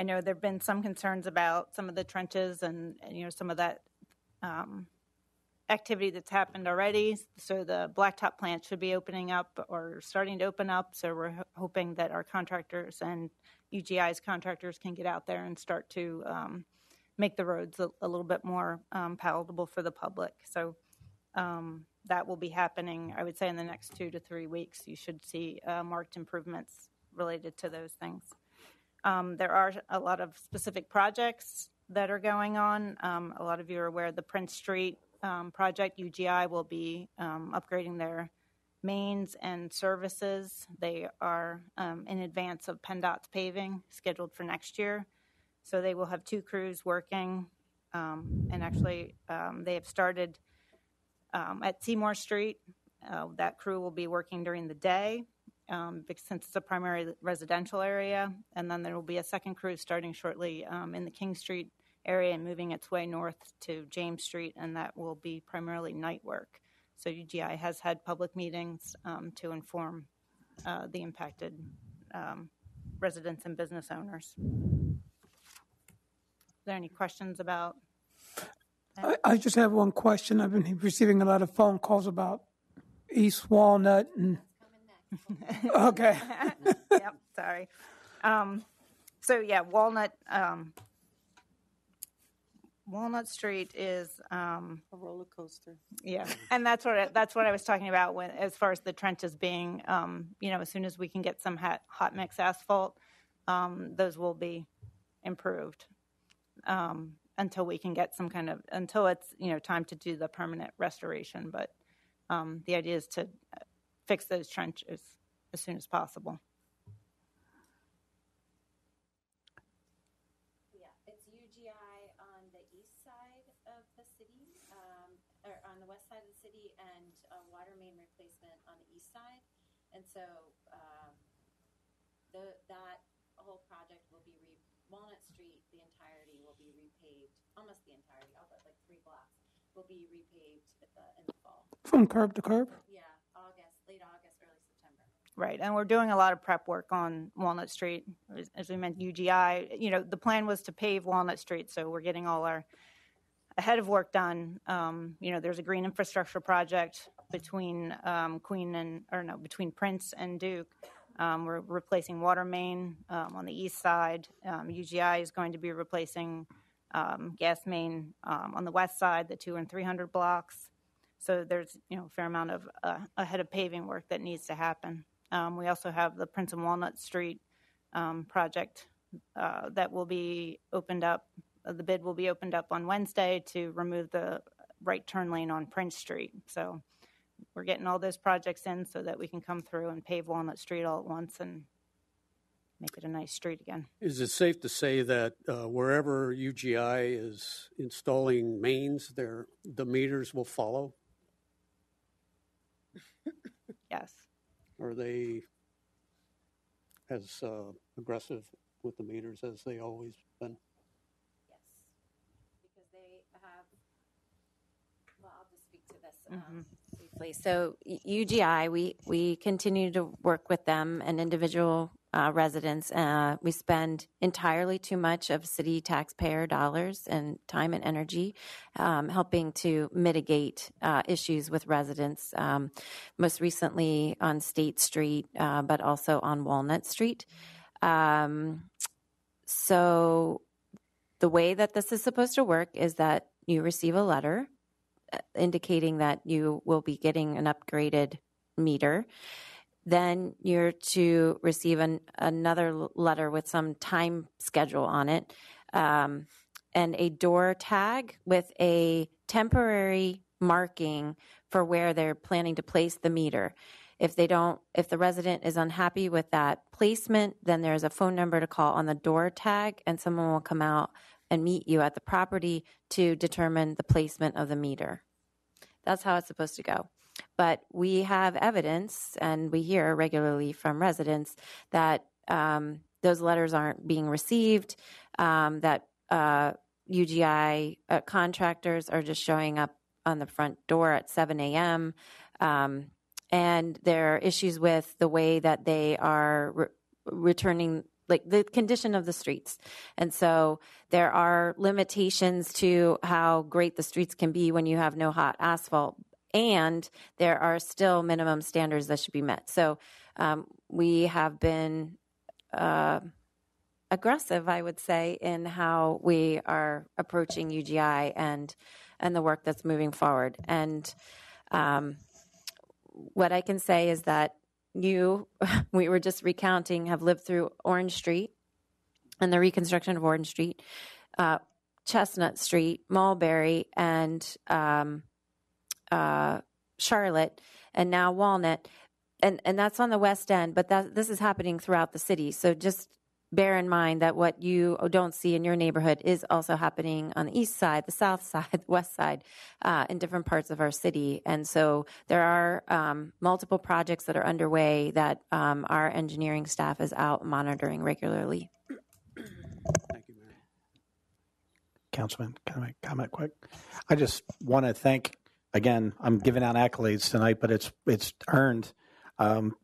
know there have been some concerns about some of the trenches and some of that activity that's happened already. So the blacktop plant should be opening up or starting to open up. So we're hoping that our contractors and UGI's contractors can get out there and start to make the roads a little bit more palatable for the public. So that will be happening, I would say, in the next 2 to 3 weeks. You should see marked improvements related to those things. There are a lot of specific projects that are going on. A lot of you are aware of the Prince Street project. UGI will be upgrading their mains and services. They are in advance of PennDOT's paving scheduled for next year. So they will have 2 crews working. And actually, they have started at Seymour Street. That crew will be working during the day since it's a primary residential area. And then there will be a second crew starting shortly in the King Street area and moving its way north to James Street, and that will be primarily night work. So UGI has had public meetings to inform the impacted residents and business owners. Are there any questions about that? I just have one question. I've been receiving a lot of phone calls about East Walnut and okay. Yep, sorry. So yeah, Walnut Street is A roller coaster. yeah, and that's what I was talking about when, as far as the trenches being, as soon as we can get some hot mix asphalt, those will be improved until we can get some kind of until it's time to do the permanent restoration. But the idea is to fix those trenches as soon as possible. Yeah, it's UGI on the east side of the city, or on the west side of the city, and a water main replacement on the east side. And so that whole project will be Walnut Street, the entirety will be repaved, almost the entirety, all but like 3 blocks will be repaved in the fall. From curb to curb? Yeah, late August, early September. Right, and we're doing a lot of prep work on Walnut Street. As we mentioned, UGI, the plan was to pave Walnut Street, so we're getting all our ahead of work done. There's a green infrastructure project between between Prince and Duke. We're replacing water main on the east side. UGI is going to be replacing gas main on the west side, the 200 and 300 blocks. So there's a fair amount of ahead of paving work that needs to happen. We also have the Prince and Walnut Street project that will be opened up. The bid will be opened up on Wednesday to remove the right turn lane on Prince Street. So we're getting all those projects in so that we can come through and pave Walnut Street all at once and make it a nice street again. Is it safe to say that wherever UGI is installing mains, the meters will follow? Yes. Are they as aggressive with the meters as they always been? Yes, because they have, I'll just speak to this briefly. So UGI, we continue to work with them and individual residents. We spend entirely too much of city taxpayer dollars and time and energy helping to mitigate issues with residents, most recently on State Street, but also on Walnut Street. So the way that this is supposed to work is that you receive a letter indicating that you will be getting an upgraded meter. Then you're to receive another letter with some time schedule on it, and a door tag with a temporary marking for where they're planning to place the meter. If the resident is unhappy with that placement, then there's a phone number to call on the door tag, and someone will come out and meet you at the property to determine the placement of the meter. That's how it's supposed to go. But we have evidence, and we hear regularly from residents that those letters aren't being received, that UGI contractors are just showing up on the front door at 7 a.m., and there are issues with the way that they are returning, like the condition of the streets. And so there are limitations to how great the streets can be when you have no hot asphalt. And there are still minimum standards that should be met. So we have been aggressive, I would say, in how we are approaching UGI and the work that's moving forward. And What I can say is that we were just recounting, have lived through Orange Street and the reconstruction of Orange Street, Chestnut Street, Mulberry, and Charlotte, and now Walnut. And that's on the West End, but this is happening throughout the city. So just bear in mind that what you don't see in your neighborhood is also happening on the east side, the south side, the west side, in different parts of our city. And so there are multiple projects that are underway that our engineering staff is out monitoring regularly. Thank you, Marion. Councilman, can I comment quick? I just want to thank, again, I'm giving out accolades tonight, but it's earned.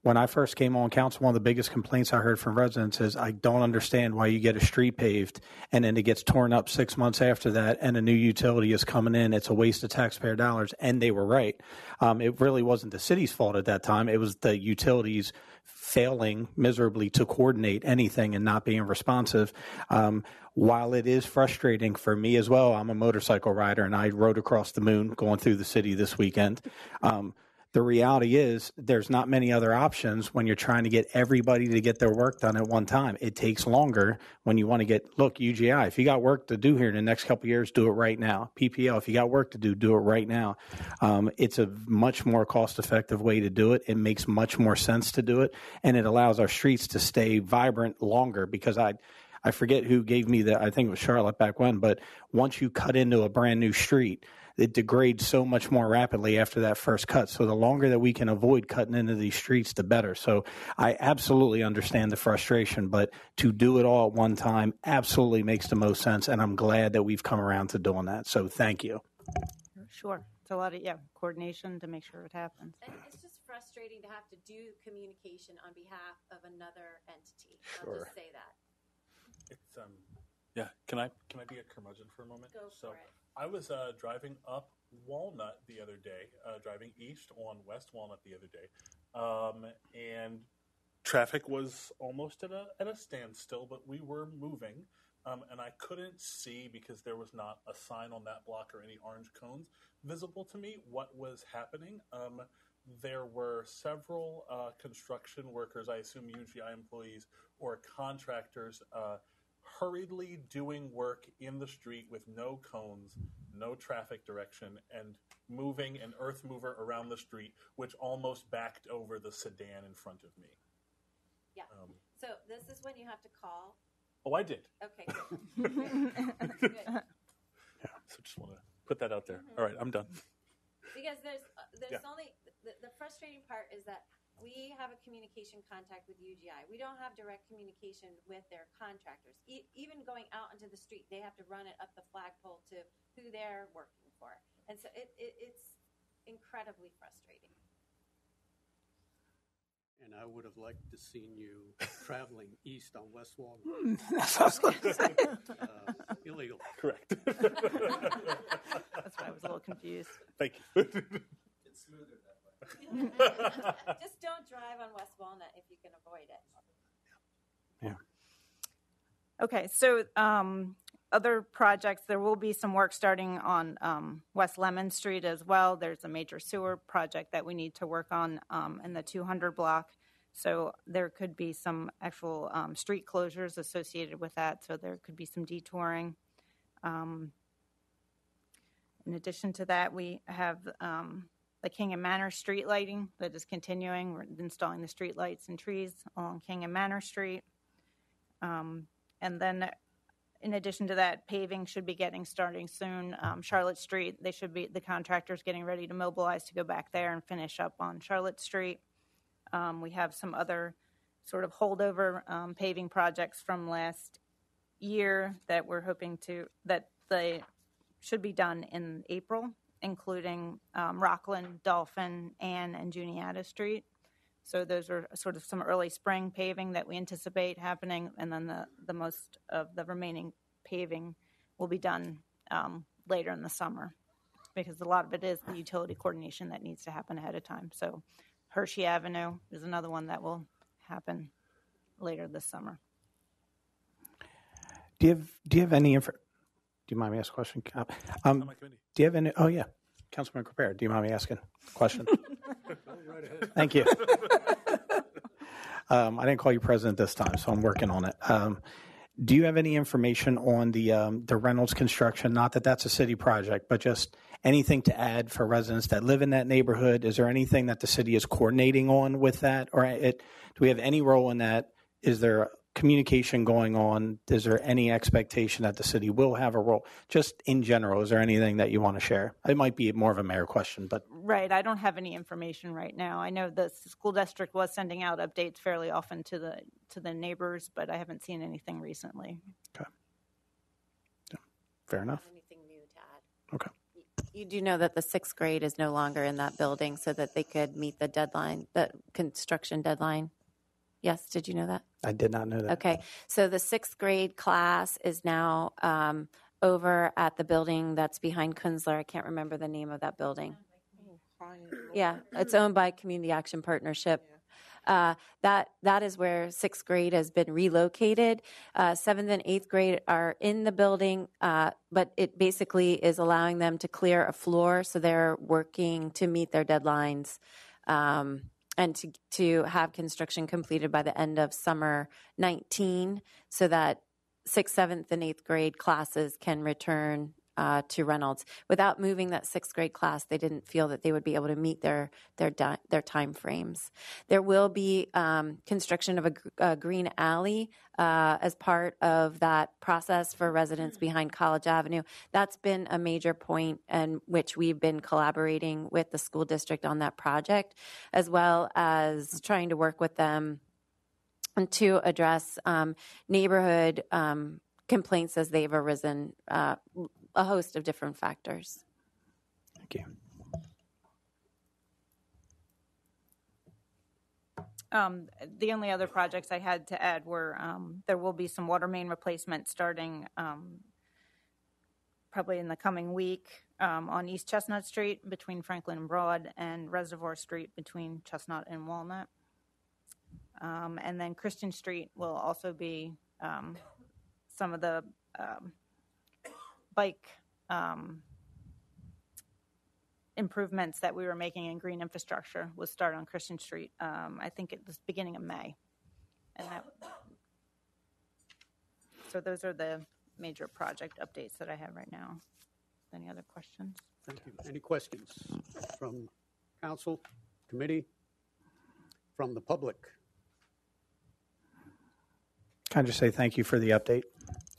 When I first came on council, one of the biggest complaints I heard from residents is, I don't understand why you get a street paved and then it gets torn up 6 months after that and a new utility is coming in. It's a waste of taxpayer dollars. And they were right. It really wasn't the city's fault at that time. It was the utilities failing miserably to coordinate anything and not being responsive. While it is frustrating for me as well, I'm a motorcycle rider and I rode across the moon going through the city this weekend. The reality is there's not many other options when you're trying to get everybody to get their work done at one time. It takes longer when you want to look, UGI, if you got work to do here in the next couple of years, do it right now. PPL, if you got work to do it right now. It's a much more cost-effective way to do it. It makes much more sense to do it, and it allows our streets to stay vibrant longer because I forget who gave me I think it was Charlotte back when, but once you cut into a brand new street, it degrades so much more rapidly after that first cut. So the longer that we can avoid cutting into these streets, the better. So I absolutely understand the frustration, but to do it all at one time absolutely makes the most sense. And I'm glad that we've come around to doing that. So thank you. Sure. It's a lot of, coordination to make sure it happens. And it's just frustrating to have to do communication on behalf of another entity. Sure. I'll just say that. It's yeah. Can I be a curmudgeon for a moment? Go for it. I was driving up Walnut the other day, driving east on West Walnut the other day, and traffic was almost at a standstill, but we were moving, and I couldn't see because there was not a sign on that block or any orange cones visible to me what was happening. There were several construction workers, I assume UGI employees or contractors, hurriedly doing work in the street with no cones, no traffic direction, and moving an earth mover around the street, which almost backed over the sedan in front of me. Yeah. So this is when you have to call. Oh, I did. Okay, good. Good. Yeah, so just want to put that out there. Mm-hmm. All right, I'm done. Because there's only, the frustrating part is that we have a communication contact with UGI. We don't have direct communication with their contractors. Even going out into the street, they have to run it up the flagpole to who they're working for. And so it's incredibly frustrating. And I would have liked to seen you traveling east on West Walnut. That's what I was going to say. Illegal. Correct. That's why I was a little confused. Thank you. It's smoother that way. Just don't drive on West Walnut if you can avoid it. Yeah. Okay, so other projects, there will be some work starting on West Lemon Street as well. There's a major sewer project that we need to work on in the 200 block. So there could be some actual street closures associated with that. So there could be some detouring. In addition to that, we have the King and Manor street lighting that is continuing. We're installing the street lights and trees along King and Manor Street. And then in addition to that, paving should be starting soon. Charlotte Street, the contractors getting ready to mobilize to go back there and finish up on Charlotte Street. We have some other sort of holdover paving projects from last year that we're hoping that they should be done in April, including Rockland, Dolphin, Ann, and Juniata Street. So those are sort of some early spring paving that we anticipate happening, and then the most of the remaining paving will be done later in the summer, because a lot of it is the utility coordination that needs to happen ahead of time. So Hershey Avenue is another one that will happen later this summer. Do you have any do you mind me asking a question? Do you have any? Oh, yeah. Councilman Graupera, do you mind me asking a question? Thank you. I didn't call you president this time, so I'm working on it. Do you have any information on the Reynolds construction? Not that that's a city project, but just anything to add for residents that live in that neighborhood? Is there anything that the city is coordinating on with that? Or do we have any role in that? Is there communication going on? Is there any expectation that the city will have a role? Just in general, is there anything that you want to share? It might be more of a mayor question, but. Right. I don't have any information right now. I know the school district was sending out updates fairly often to the neighbors, but I haven't seen anything recently. Okay. Yeah. Fair enough. Anything new to add? Okay. You do know that the 6th grade is no longer in that building so that they could meet the deadline, the construction deadline? Yes, did you know that? I did not know that. Okay, so the 6th grade class is now over at the building that's behind Kunzler. I can't remember the name of that building. Yeah, it's owned by Community Action Partnership. That is where 6th grade has been relocated. 7th and 8th grade are in the building, but it basically is allowing them to clear a floor, so they're working to meet their deadlines. And to have construction completed by the end of summer 19 so that 6th, 7th, and 8th grade classes can return to Reynolds. Without moving that 6th grade class, they didn't feel that they would be able to meet their time frames. There will be construction of a green alley as part of that process for residents behind College Avenue. That's been a major point in which we've been collaborating with the school district on that project, as well as trying to work with them to address neighborhood complaints as they've arisen, a host of different factors. Thank you. The only other projects I had to add were there will be some water main replacement starting probably in the coming week on East Chestnut Street between Franklin and Broad, and Reservoir Street between Chestnut and Walnut. And then Christian Street will also be some of the bike improvements that we were making in green infrastructure will start on Christian Street. I think it was beginning of May. And so those are the major project updates that I have right now. Any other questions? Thank you. Any questions from council, committee, from the public? Can I just say thank you for the update?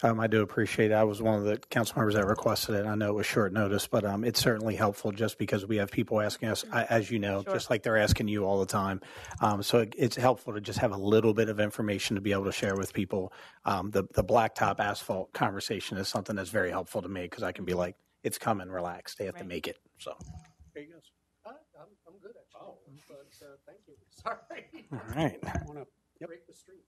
I do appreciate it. I was one of the council members that requested it. I know it was short notice, but it's certainly helpful just because we have people asking us, as you know, just like they're asking you all the time. So it's helpful to just have a little bit of information to be able to share with people. The blacktop asphalt conversation is something that's very helpful to me because I can be like, it's coming, relax. They have to make it. So there you go. I'm good at all, but thank you. Sorry. All right. I want to break the streak.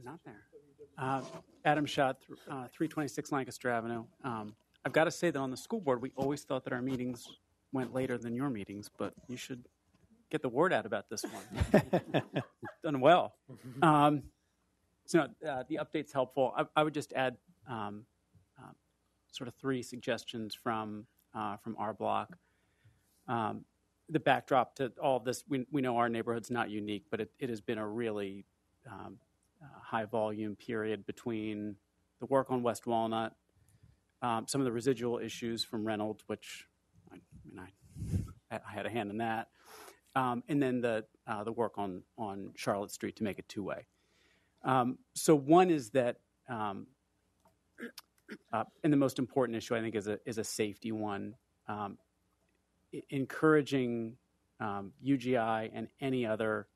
Not there. Adam Schott, 326 Lancaster Avenue. I've got to say that on the school board, we always thought that our meetings went later than your meetings, but you should get the word out about this one. Done well. So the update's helpful. I would just add sort of 3 suggestions from our block. The backdrop to all of this, we know our neighborhood's not unique, but it has been a really high volume period between the work on West Walnut, some of the residual issues from Reynolds, which I had a hand in that, and then the work on Charlotte Street to make it 2-way. So one is that, and the most important issue I think is a safety one. Encouraging UGI and any other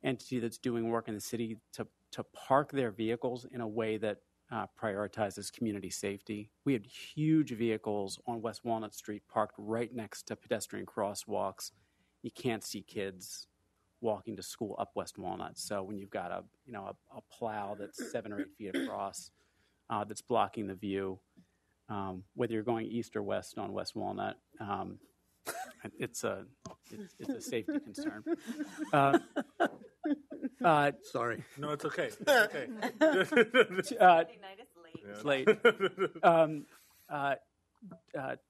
entity that's doing work in the city to park their vehicles in a way that prioritizes community safety. We had huge vehicles on West Walnut Street parked right next to pedestrian crosswalks. You can't see kids walking to school up West Walnut. So when you've got a plow that's 7 or 8 feet across that's blocking the view, whether you're going east or west on West Walnut, it's a safety concern. Sorry. No, it's okay. It's okay. It's late.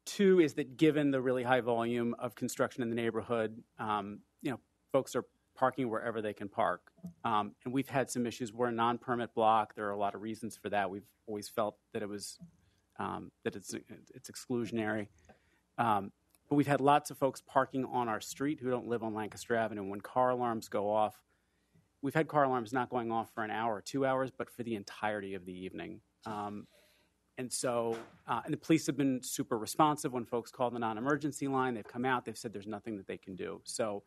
Two is that given the really high volume of construction in the neighborhood, folks are parking wherever they can park. And we've had some issues. We're a non-permit block. There are a lot of reasons for that. We've always felt that it was that it's exclusionary. But we've had lots of folks parking on our street who don't live on Lancaster Avenue. When car alarms go off, we've had car alarms not going off for an hour or 2 hours, but for the entirety of the evening. And so, and the police have been super responsive when folks call the non-emergency line. They've come out. They've said there's nothing that they can do. So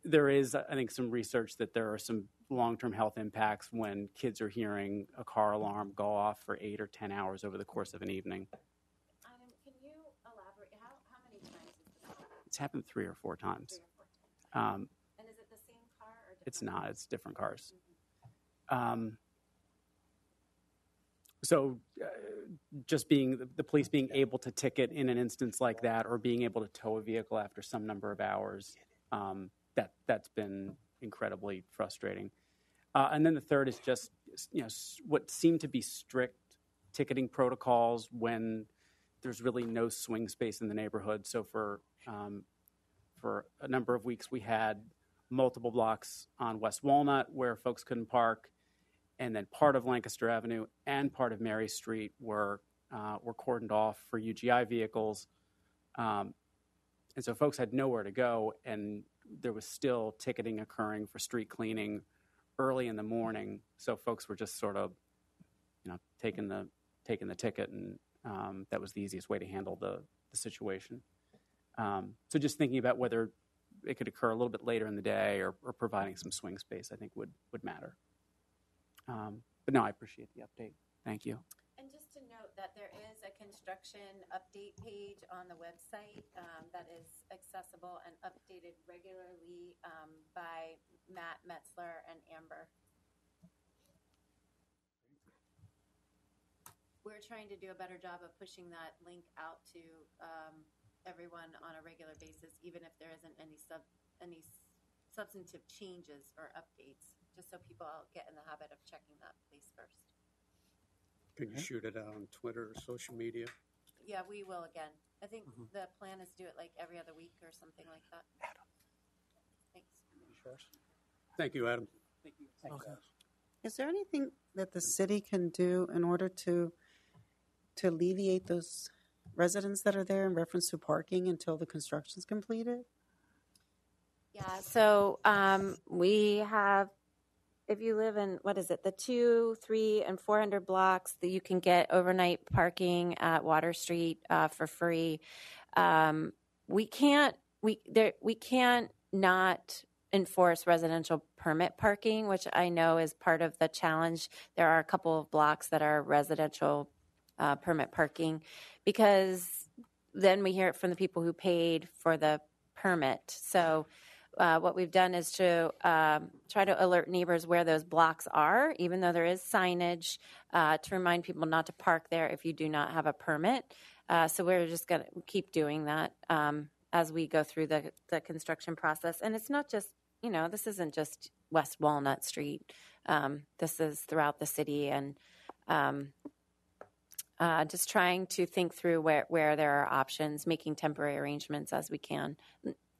there is, I think, some research that there are some long-term health impacts when kids are hearing a car alarm go off for 8 or 10 hours over the course of an evening. Can you elaborate? How many times is this? It's happened 3 or 4 times. And is it the same car or different? It's not. It's different cars. So just being the police being able to ticket in an instance like that, or being able to tow a vehicle after some number of hours, that's been incredibly frustrating. And then the third is just what seem to be strict ticketing protocols when there's really no swing space in the neighborhood. So for a number of weeks, we had multiple blocks on West Walnut where folks couldn't park, and then part of Lancaster Avenue and part of Mary Street were cordoned off for UGI vehicles. And so folks had nowhere to go, and there was still ticketing occurring for street cleaning early in the morning. So folks were just sort of, taking the ticket, and that was the easiest way to handle the situation. So just thinking about whether it could occur a little bit later in the day or providing some swing space, I think would matter. But no, I appreciate the update. Thank you. And just to note that there is a construction update page on the website that is accessible and updated regularly by Matt Metzler and Amber. We're trying to do a better job of pushing that link out to everyone on a regular basis, even if there isn't any substantive changes or updates, just so people get in the habit of checking that place first. Can you shoot it out on Twitter or social media? Yeah, we will again. I think the plan is to do it like every other week or something like that. Adam. Thanks. Thank you, Adam. Thank you. Thanks. Okay. Is there anything that the city can do in order to alleviate those residents that are there in reference to parking until the construction is completed? Yeah, so we have, if you live in, the 200, 300, and 400 blocks, that you can get overnight parking at Water Street for free. We can't not enforce residential permit parking, which I know is part of the challenge. There are a couple of blocks that are residential permit parking, because then we hear it from the people who paid for the permit. So what we've done is to try to alert neighbors where those blocks are, even though there is signage to remind people not to park there if you do not have a permit. So we're just going to keep doing that as we go through the construction process. And it's not just, this isn't just West Walnut Street. This is throughout the city, and just trying to think through where there are options, making temporary arrangements as we can.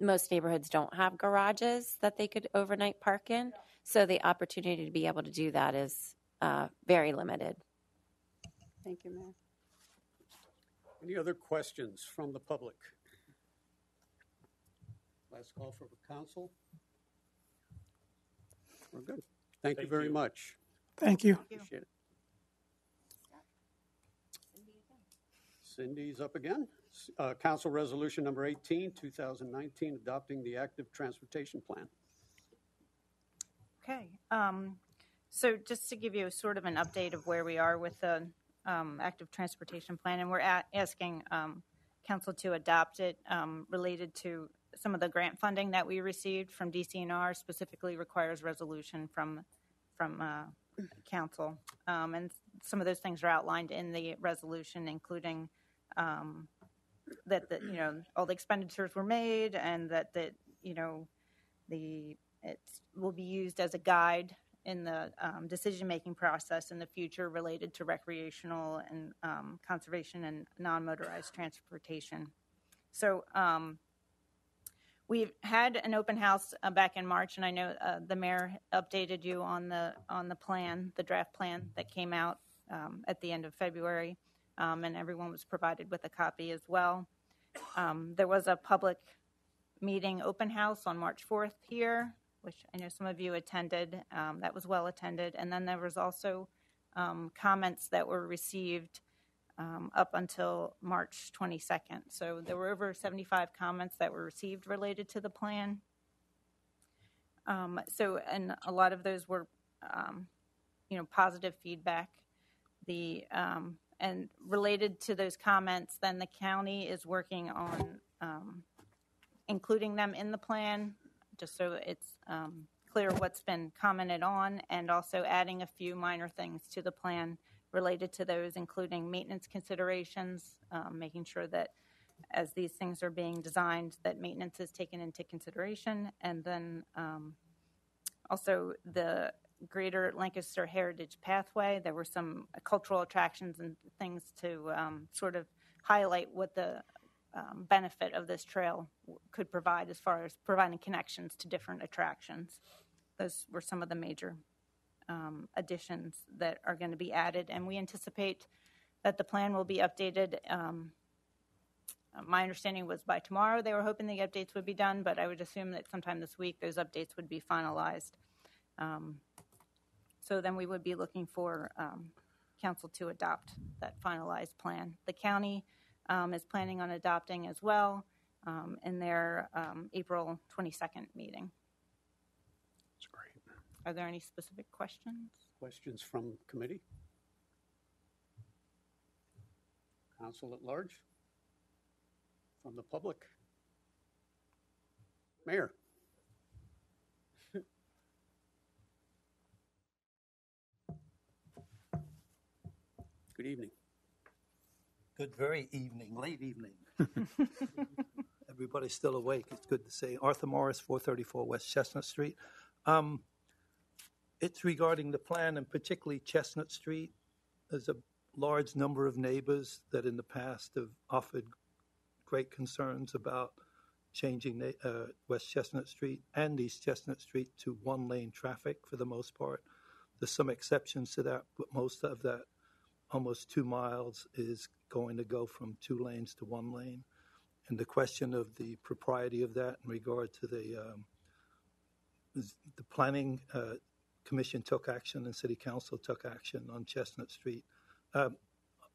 Most neighborhoods don't have garages that they could overnight park in, so the opportunity to be able to do that is very limited. Thank you, Mayor. Any other questions from the public? Last call for council. We're good. Thank you very much. Thank you. Appreciate it. Cindy's up again. Council Resolution Number 18, 2019, adopting the Active Transportation Plan. Okay. So just to give you sort of an update of where we are with the Active Transportation Plan, and we're asking Council to adopt it related to some of the grant funding that we received from DCNR, specifically requires resolution from Council. And some of those things are outlined in the resolution, including that all the expenditures were made, and that the It will be used as a guide in the decision-making process in the future related to recreational and conservation and non-motorized transportation. So we've had an open house back in March, and I know the mayor updated you on the plan, the draft plan that came out at the end of February, and everyone was provided with a copy as well. There was a public meeting open house on March 4th here, which I know some of you attended. That was well attended. And then there was also comments that were received up until March 22nd. So there were over 75 comments that were received related to the plan. And a lot of those were, positive feedback. And related to those comments, then the county is working on including them in the plan, just so it's clear what's been commented on, and also adding a few minor things to the plan related to those, including maintenance considerations, making sure that as these things are being designed, that maintenance is taken into consideration, and then also the Greater Lancaster Heritage Pathway. There were some cultural attractions and things to sort of highlight what the benefit of this trail could provide as far as providing connections to different attractions. Those were some of the major additions that are going to be added, and we anticipate that the plan will be updated. My understanding was by tomorrow they were hoping the updates would be done, but I would assume that sometime this week those updates would be finalized. So then we would be looking for council to adopt that finalized plan. The county is planning on adopting as well in their April 22nd meeting. That's great. Are there any specific questions? Questions from committee? Council at large? From the public? Mayor? Good evening. Good, very evening, late evening. Everybody's still awake. It's good to see. Arthur Morris, 434 West Chestnut Street. It's regarding the plan, and particularly Chestnut Street. There's a large number of neighbors that in the past have offered great concerns about changing West Chestnut Street and East Chestnut Street to one-lane traffic for the most part. There's some exceptions to that, but most of that, almost 2 miles, is going to go from 2 lanes to 1 lane. And the question of the propriety of that in regard to the planning commission took action and city council took action on Chestnut Street,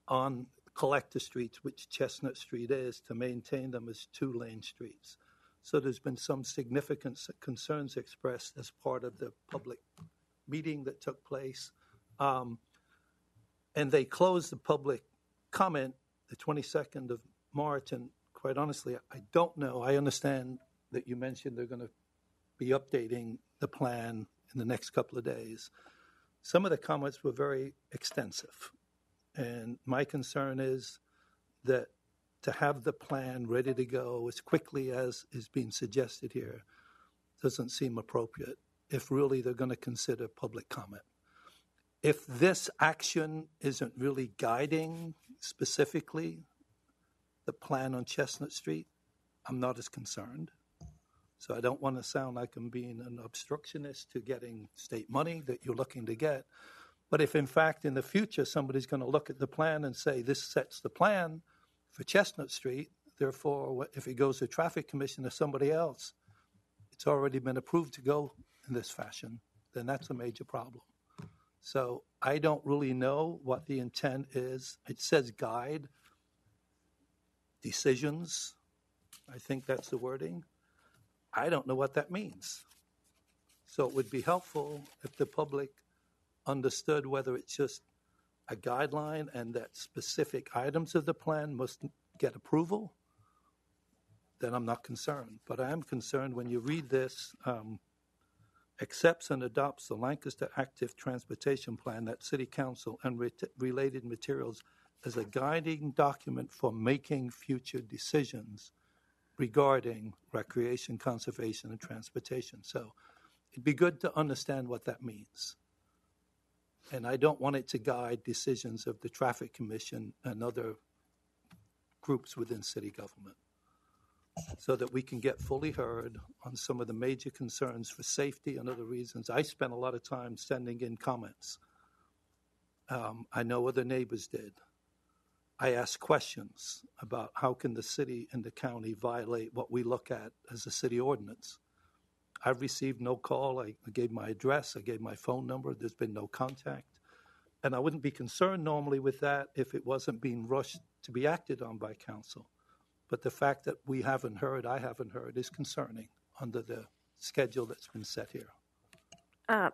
on collector streets, which Chestnut Street is, to maintain them as 2-lane streets. So there's been some significant concerns expressed as part of the public meeting that took place. And they closed the public comment the 22nd of March. And quite honestly, I don't know. I understand that you mentioned they're going to be updating the plan in the next couple of days. Some of the comments were very extensive. And my concern is that to have the plan ready to go as quickly as is being suggested here doesn't seem appropriate if really they're going to consider public comment. If this action isn't really guiding specifically the plan on Chestnut Street, I'm not as concerned. So I don't want to sound like I'm being an obstructionist to getting state money that you're looking to get. But if, in fact, in the future, somebody's going to look at the plan and say, this sets the plan for Chestnut Street, therefore, if it goes to Traffic Commission or somebody else, it's already been approved to go in this fashion, then that's a major problem. So I don't really know what the intent is. It says guide decisions. I think that's the wording. I don't know what that means. So it would be helpful if the public understood whether it's just a guideline and that specific items of the plan must get approval. Then I'm not concerned. But I am concerned when you read this, accepts and adopts the Lancaster Active Transportation Plan, that City Council and related materials as a guiding document for making future decisions regarding recreation, conservation, and transportation. So It'd be good to understand what that means. And I don't want it to guide decisions of the Traffic Commission and other groups within city government, so that we can get fully heard on some of the major concerns for safety and other reasons. I spent a lot of time sending in comments. I know other neighbors did. I asked questions about how can the city and the county violate what we look at as a city ordinance. I've received no call. I gave my address. I gave my phone number. There's been no contact. And I wouldn't be concerned normally with that if it wasn't being rushed to be acted on by council. But the fact that I haven't heard, is concerning under the schedule that's been set here.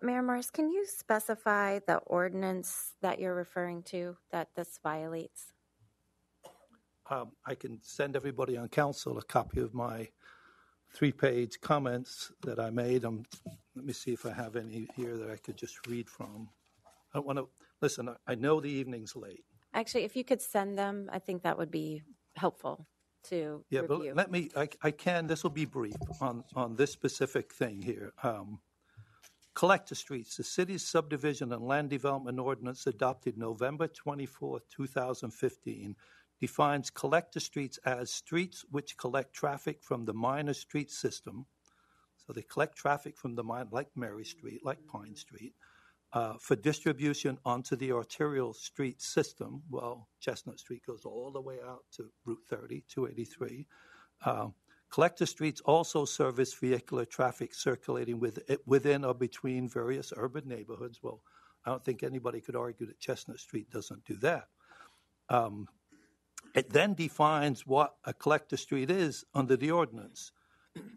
Mayor Morris, can you specify the ordinance that you're referring to that this violates? I can send everybody on council a copy of my 3-page comments that I made. Let me see if I have any here that I could just read from. I don't want to listen. I know the evening's late. Actually, if you could send them, I think that would be helpful to review. But let me. I can. This will be brief on this specific thing here. Collector streets. The city's subdivision and land development ordinance adopted November 24, 2015. Defines collector streets as streets which collect traffic from the minor street system. So they collect traffic from the minor, like Mary Street, like Pine Street, for distribution onto the arterial street system. Well, Chestnut Street goes all the way out to Route 30, 283. Collector streets also service vehicular traffic circulating within or between various urban neighborhoods. Well, I don't think anybody could argue that Chestnut Street doesn't do that. It then defines what a collector street is under the ordinance.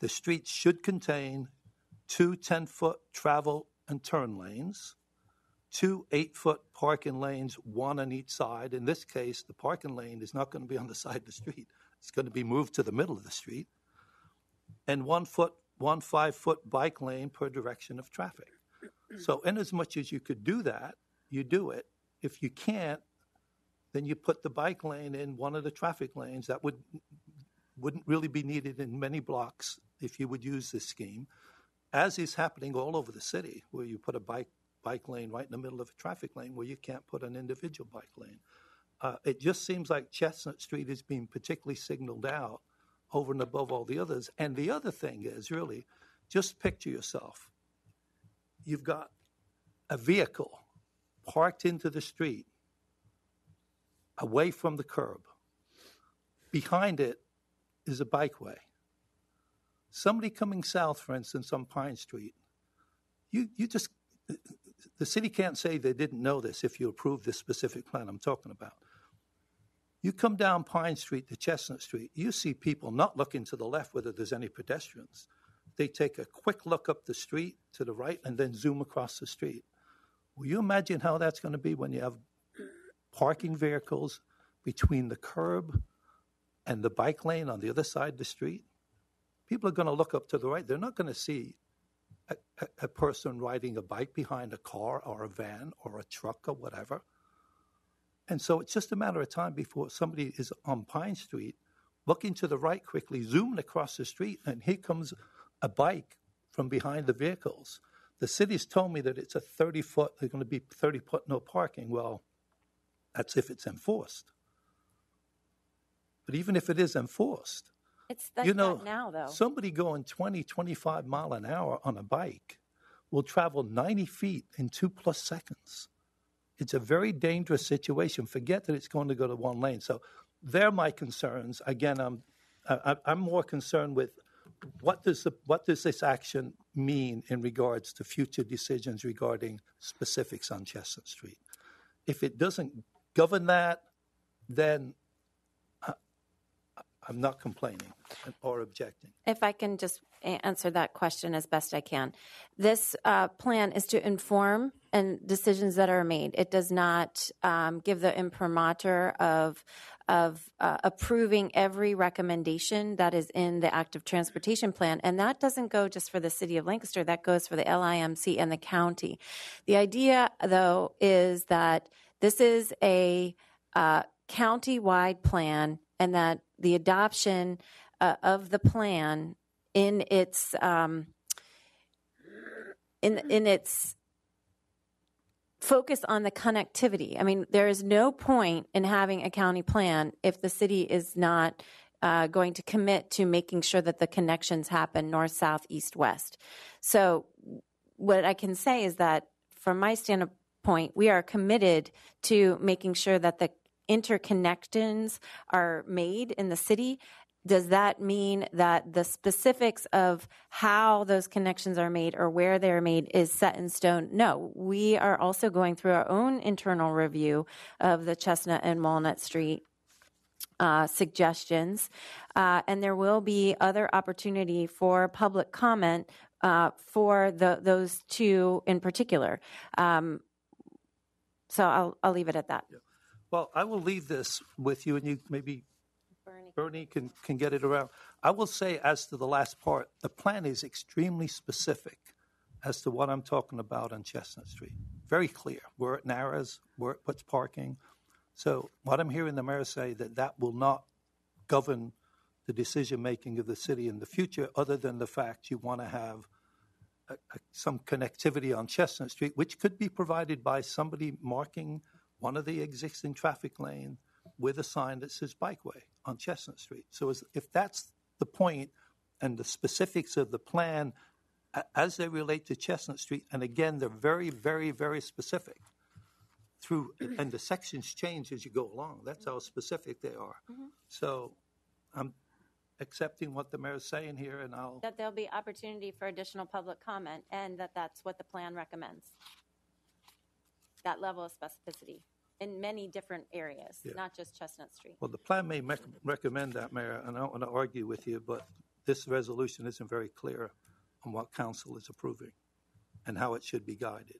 The street should contain 2 10-foot travel and turn lanes, 2 8-foot parking lanes, 1 on each side. In this case, the parking lane is not going to be on the side of the street. It's going to be moved to the middle of the street. And 1 5-foot bike lane per direction of traffic. So in as much as you could do that, you do it. If you can't, then you put the bike lane in one of the traffic lanes. That wouldn't really be needed in many blocks if you would use this scheme, as is happening all over the city, where you put a bike lane right in the middle of a traffic lane where you can't put an individual bike lane. It just seems like Chestnut Street is being particularly signaled out over and above all the others. And the other thing is, really, just picture yourself. You've got a vehicle parked into the street, away from the curb. Behind it is a bikeway. Somebody coming south, for instance, on Pine Street, the city can't say they didn't know this if you approve this specific plan I'm talking about. You come down Pine Street to Chestnut Street, you see people not looking to the left whether there's any pedestrians. They take a quick look up the street to the right and then zoom across the street. Will you imagine how that's going to be when you have parking vehicles between the curb and the bike lane on the other side of the street? People are going to look up to the right. They're not going to see a person riding a bike behind a car or a van or a truck or whatever. And so it's just a matter of time before somebody is on Pine Street looking to the right quickly, zooming across the street, and here comes a bike from behind the vehicles. The city's told me that it's a 30-foot, they're going to be 30-foot no parking. Well, that's if it's enforced. But even if it is enforced, it's like that now, though. Somebody going 20, 25 mile an hour on a bike will travel 90 feet in 2+ seconds. It's a very dangerous situation. Forget that it's going to go to one lane. So they're my concerns. Again, I'm more concerned with what does this action mean in regards to future decisions regarding specifics on Chestnut Street. If it doesn't govern that, then I'm not complaining or objecting. If I can just answer that question as best I can. This plan is to inform and decisions that are made. It does not give the imprimatur of approving every recommendation that is in the active transportation plan. And that doesn't go just for the city of Lancaster. That goes for the LIMC and the county. The idea, though, is that this is a county-wide plan, and that the adoption of the plan in its in its focus on the connectivity. I mean, there is no point in having a county plan if the city is not going to commit to making sure that the connections happen north, south, east, west. So what I can say is that from my standpoint, we are committed to making sure that the interconnections are made in the city. Does that mean that the specifics of how those connections are made or where they're made is set in stone? No, we are also going through our own internal review of the Chestnut and Walnut Street suggestions, and there will be other opportunity for public comment for those two in particular. So I'll leave it at that. Yeah. Well, I will leave this with you, and you maybe Bernie can get it around. I will say, as to the last part, the plan is extremely specific as to what I'm talking about on Chestnut Street. Very clear where it narrows, where it puts parking. So what I'm hearing the mayor say, that will not govern the decision-making of the city in the future, other than the fact you want to have some connectivity on Chestnut Street, which could be provided by somebody marking one of the existing traffic lanes with a sign that says bikeway on Chestnut Street. So if that's the point and the specifics of the plan as they relate to Chestnut Street, and again, they're very, very, very specific and the sections change as you go along. That's how specific they are. Mm-hmm. So I'm accepting what the mayor's saying here, and that there'll be opportunity for additional public comment, and that's what the plan recommends. That level of specificity in many different areas, not just Chestnut Street. Well, the plan may recommend that, Mayor, and I don't want to argue with you, but this resolution isn't very clear on what council is approving and how it should be guided.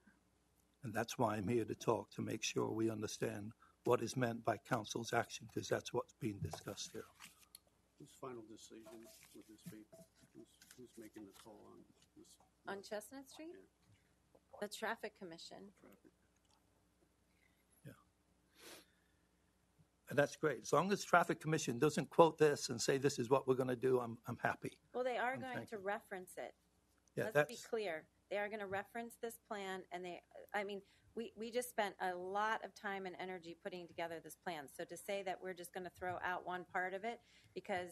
And that's why I'm here to talk, to make sure we understand what is meant by council's action, because that's what's being discussed here. Whose final decision would this be? Who's making the call on this? On Chestnut Street? Yeah. The Traffic Commission. Yeah. And that's great. As long as Traffic Commission doesn't quote this and say this is what we're going to do, I'm happy. Well, they are going to reference it. Yeah, let's be clear. They are going to reference this plan, and we just spent a lot of time and energy putting together this plan. So to say that we're just going to throw out one part of it because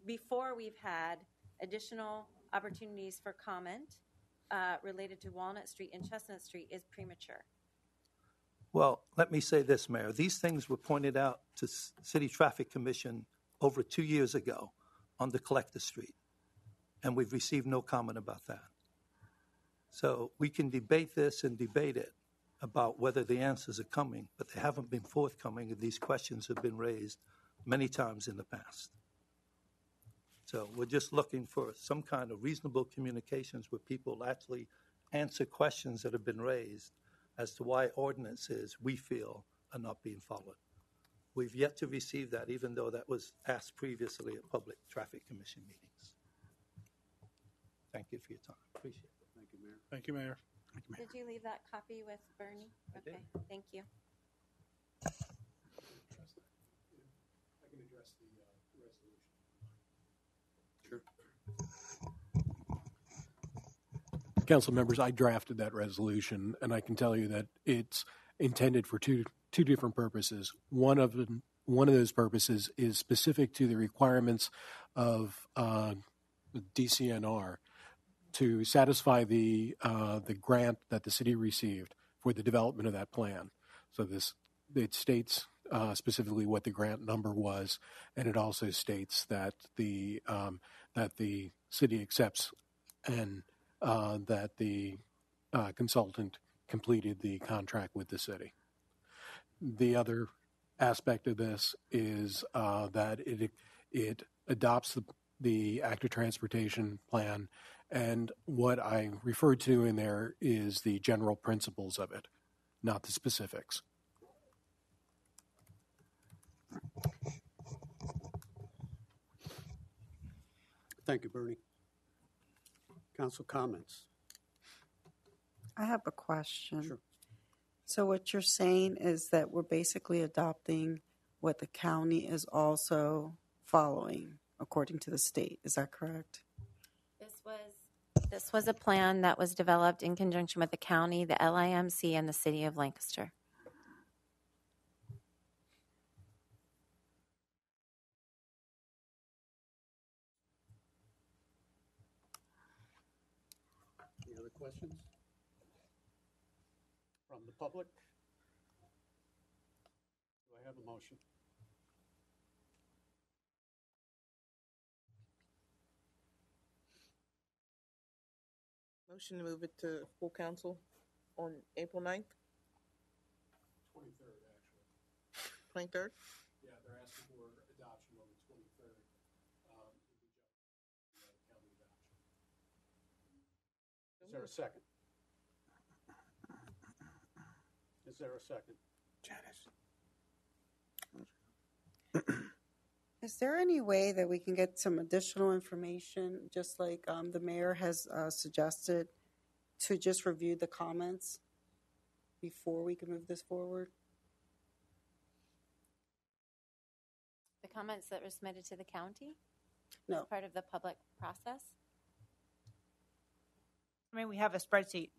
before we've had additional opportunities for comment related to Walnut Street and Chestnut Street is premature. Well, let me say this, Mayor. These things were pointed out to City Traffic Commission over 2 years ago on the Collector Street, and we've received no comment about that. So we can debate this and debate it about whether the answers are coming, but they haven't been forthcoming, and these questions have been raised many times in the past. So we're just looking for some kind of reasonable communications where people actually answer questions that have been raised as to why ordinances, we feel, are not being followed. We've yet to receive that, even though that was asked previously at Public Traffic Commission meetings. Thank you for your time. Appreciate it. Thank you, Mayor. Thank you, Mayor. Did you leave that copy with Bernie? Okay, thank you. I can address the resolution. Sure. Council members, I drafted that resolution, and I can tell you that it's intended for two different purposes. One of those purposes is specific to the requirements of DCNR to satisfy the grant that the city received for the development of that plan. So it states specifically what the grant number was, and it also states that the city accepts and that the consultant completed the contract with the city. The other aspect of this is that it adopts the active transportation plan, and what I referred to in there is the general principles of it, not the specifics. Thank you, Bernie. Council comments? I have a question. Sure. So what you're saying is that we're basically adopting what the county is also following according to the state. Is that correct? This was This was a plan that was developed in conjunction with the county, the LIMC, and the city of Lancaster. Any other questions from the public? Do I have a motion? Motion to move it to full council on April 9th, 23rd, actually. 23rd? Yeah, they're asking for adoption on the 23rd. County adoption. Is there a second? Is there a second? Janice. Is there any way that we can get some additional information, just like the mayor has suggested, to just review the comments before we can move this forward? The comments that were submitted to the county? No. As part of the public process? I mean, we have a spreadsheet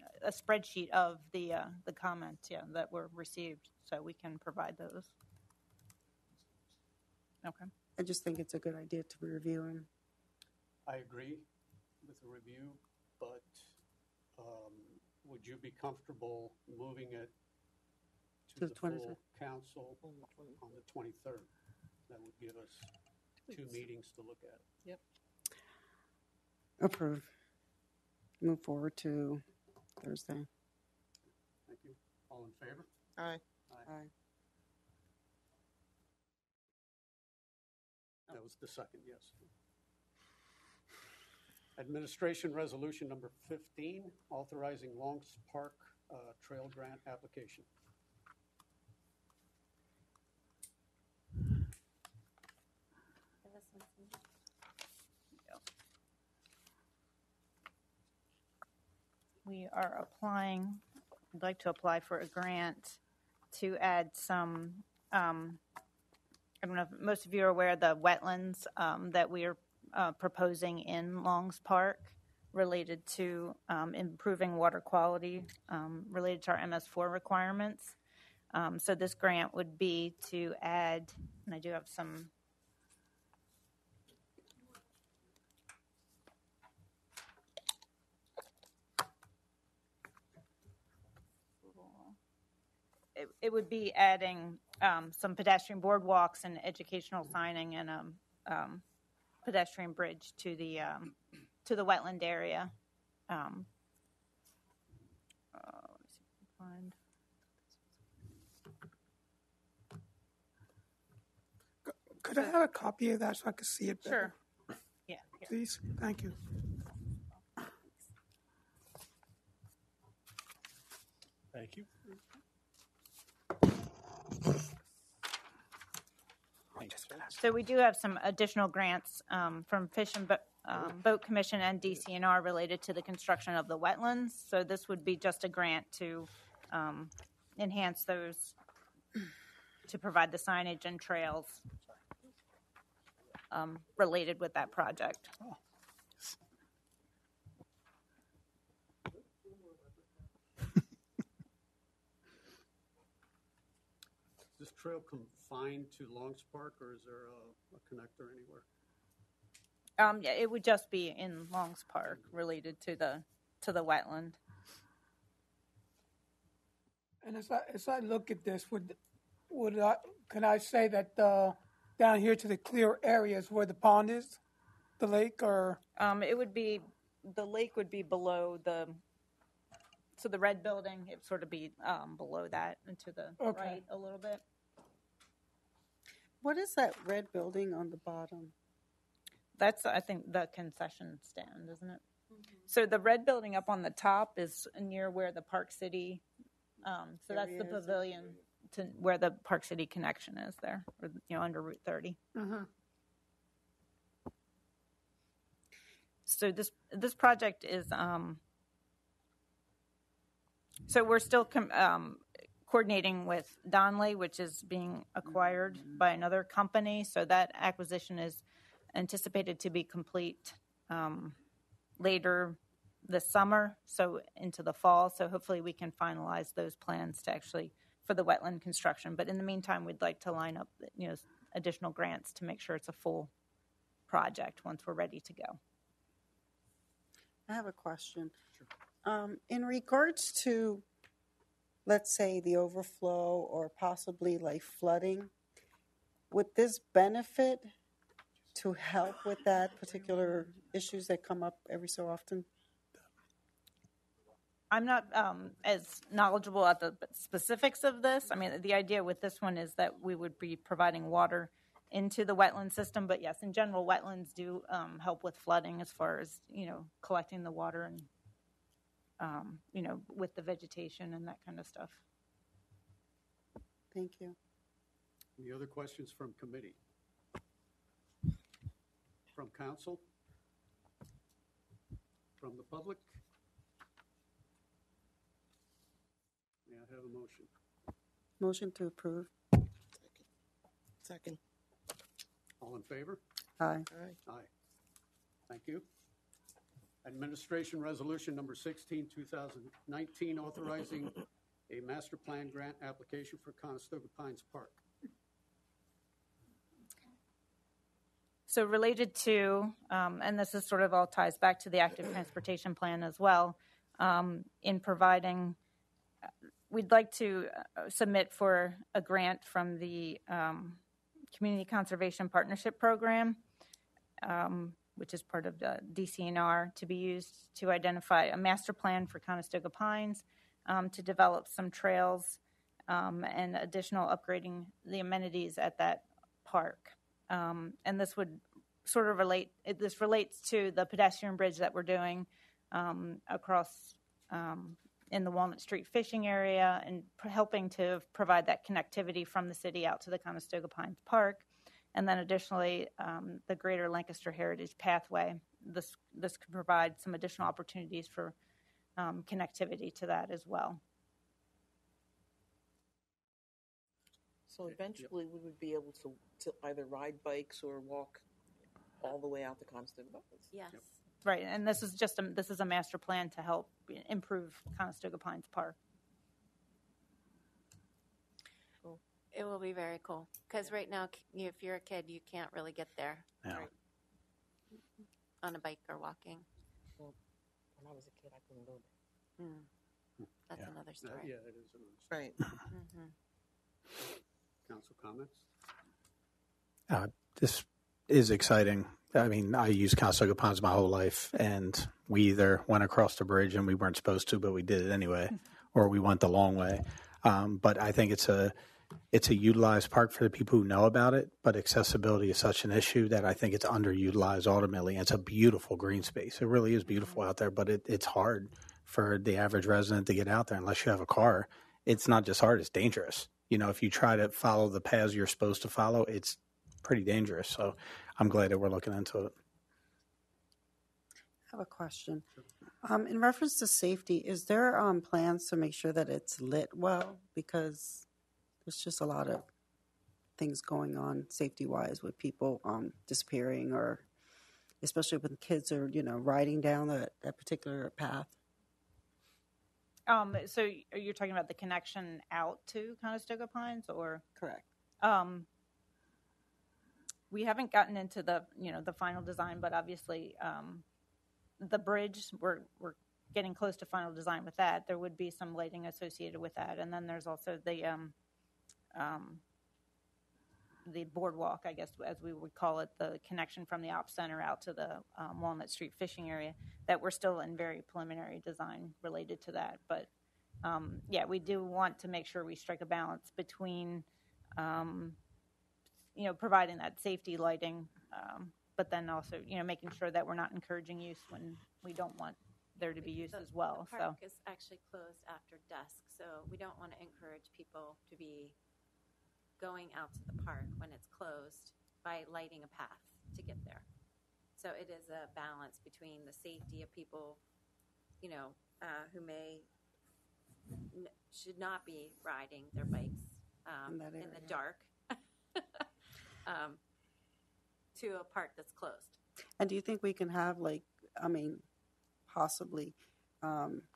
of the comments, that were received, so we can provide those. Okay. I just think it's a good idea to be reviewing. I agree with the review, but would you be comfortable moving it to the full 23rd. council on the 23rd? That would give us 2 meetings to look at. Yep. Approve. Move forward to Thursday. Thank you. All in favor? Aye. Aye. That was the second, yes. Administration Resolution Number 15, authorizing Longs Park Trail Grant application. We are applying, I'd like to apply for a grant to add some, I don't know if most of you are aware of the wetlands that we are proposing in Longs Park related to improving water quality related to our MS4 requirements. So this grant would be to add, and I do have some it would be adding some pedestrian boardwalks and educational signing and pedestrian bridge to the wetland area. Let me see if I can find. Could I have a copy of that so I could see it better? Sure. Yeah. Here. Please. Thank you. Thank you. So we do have some additional grants from Fish and Boat Commission and DCNR related to the construction of the wetlands. So this would be just a grant to enhance those, to provide the signage and trails related with that project. Is this trail confined to Longs Park, or is there a connector anywhere? Yeah, it would just be in Longs Park related to the wetland. And as I look at this, can I say that down here to the clear areas where the pond is, the lake, or it would be, the lake would be below so the red building, it would sort of be below that and to the right a little bit. What is that red building on the bottom? That's, I think, the concession stand, isn't it? Mm-hmm. So the red building up on the top is near where the Park City, so that's the pavilion to where the Park City connection is there, or, under Route 30. Uh-huh. So this project is, so we're still coordinating with Donley, which is being acquired by another company. So that acquisition is anticipated to be complete later this summer, so into the fall. So hopefully we can finalize those plans to actually for the wetland construction. But in the meantime, we'd like to line up, additional grants to make sure it's a full project once we're ready to go. I have a question. In regards to, let's say, the overflow or possibly like flooding, would this benefit to help with that particular issues that come up every so often? I'm not as knowledgeable at the specifics of this. I mean, the idea with this one is that we would be providing water into the wetland system. But yes, in general, wetlands do help with flooding as far as, collecting the water and, with the vegetation and that kind of stuff. Thank you. Any other questions from committee? From council? From the public? May I have a motion? Motion to approve. Second. All in favor? Aye. Aye. Thank you. Administration Resolution Number 16, 2019, authorizing a master plan grant application for Conestoga Pines Park. So related to, and this is sort of all ties back to the active transportation plan as well, in providing, we'd like to submit for a grant from the Community Conservation Partnership Program, which is part of the DCNR, to be used to identify a master plan for Conestoga Pines, to develop some trails and additional upgrading the amenities at that park. And this would sort of this relates to the pedestrian bridge that we're doing across in the Walnut Street fishing area and helping to provide that connectivity from the city out to the Conestoga Pines Park. And then additionally, the Greater Lancaster Heritage Pathway. This could provide some additional opportunities for connectivity to that as well. So eventually we would be able to either ride bikes or walk all the way out to Conestoga Pines. Yes. Yep. Right, and this is this is a master plan to help improve Conestoga Pines Park. Cool. It will be very cool because right now, if you're a kid, you can't really get there on a bike or walking. Well, when I was a kid, I couldn't go there. That's another story. Yeah, it is another story. Right. Council comments? This is exciting. I mean, I used Conestoga Pines my whole life, and we either went across the bridge and we weren't supposed to, but we did it anyway, or we went the long way. But I think it's a utilized park for the people who know about it, but accessibility is such an issue that I think it's underutilized ultimately. And it's a beautiful green space. It really is beautiful out there, but it's hard for the average resident to get out there unless you have a car. It's not just hard, it's dangerous. If you try to follow the paths you're supposed to follow, it's pretty dangerous. So I'm glad that we're looking into it. I have a question. In reference to safety, is there plans to make sure that it's lit well? Because there's just a lot of things going on safety-wise with people disappearing, or especially when kids are, riding down that particular path. So you're talking about the connection out to Conestoga Pines, or? Correct. We haven't gotten into the final design, but obviously the bridge, we're getting close to final design with that. There would be some lighting associated with that, and then there's also the boardwalk, I guess, as we would call it, the connection from the Ops Center out to the Walnut Street fishing area, that we're still in very preliminary design related to that. But we do want to make sure we strike a balance between providing that safety lighting, but then also, making sure that we're not encouraging use when we don't want there to be use as well. The park is actually closed after dusk, so we don't want to encourage people to be going out to the park when it's closed by lighting a path to get there. So it is a balance between the safety of people, who should not be riding their bikes in the dark to a park that's closed. And do you think we can have possibly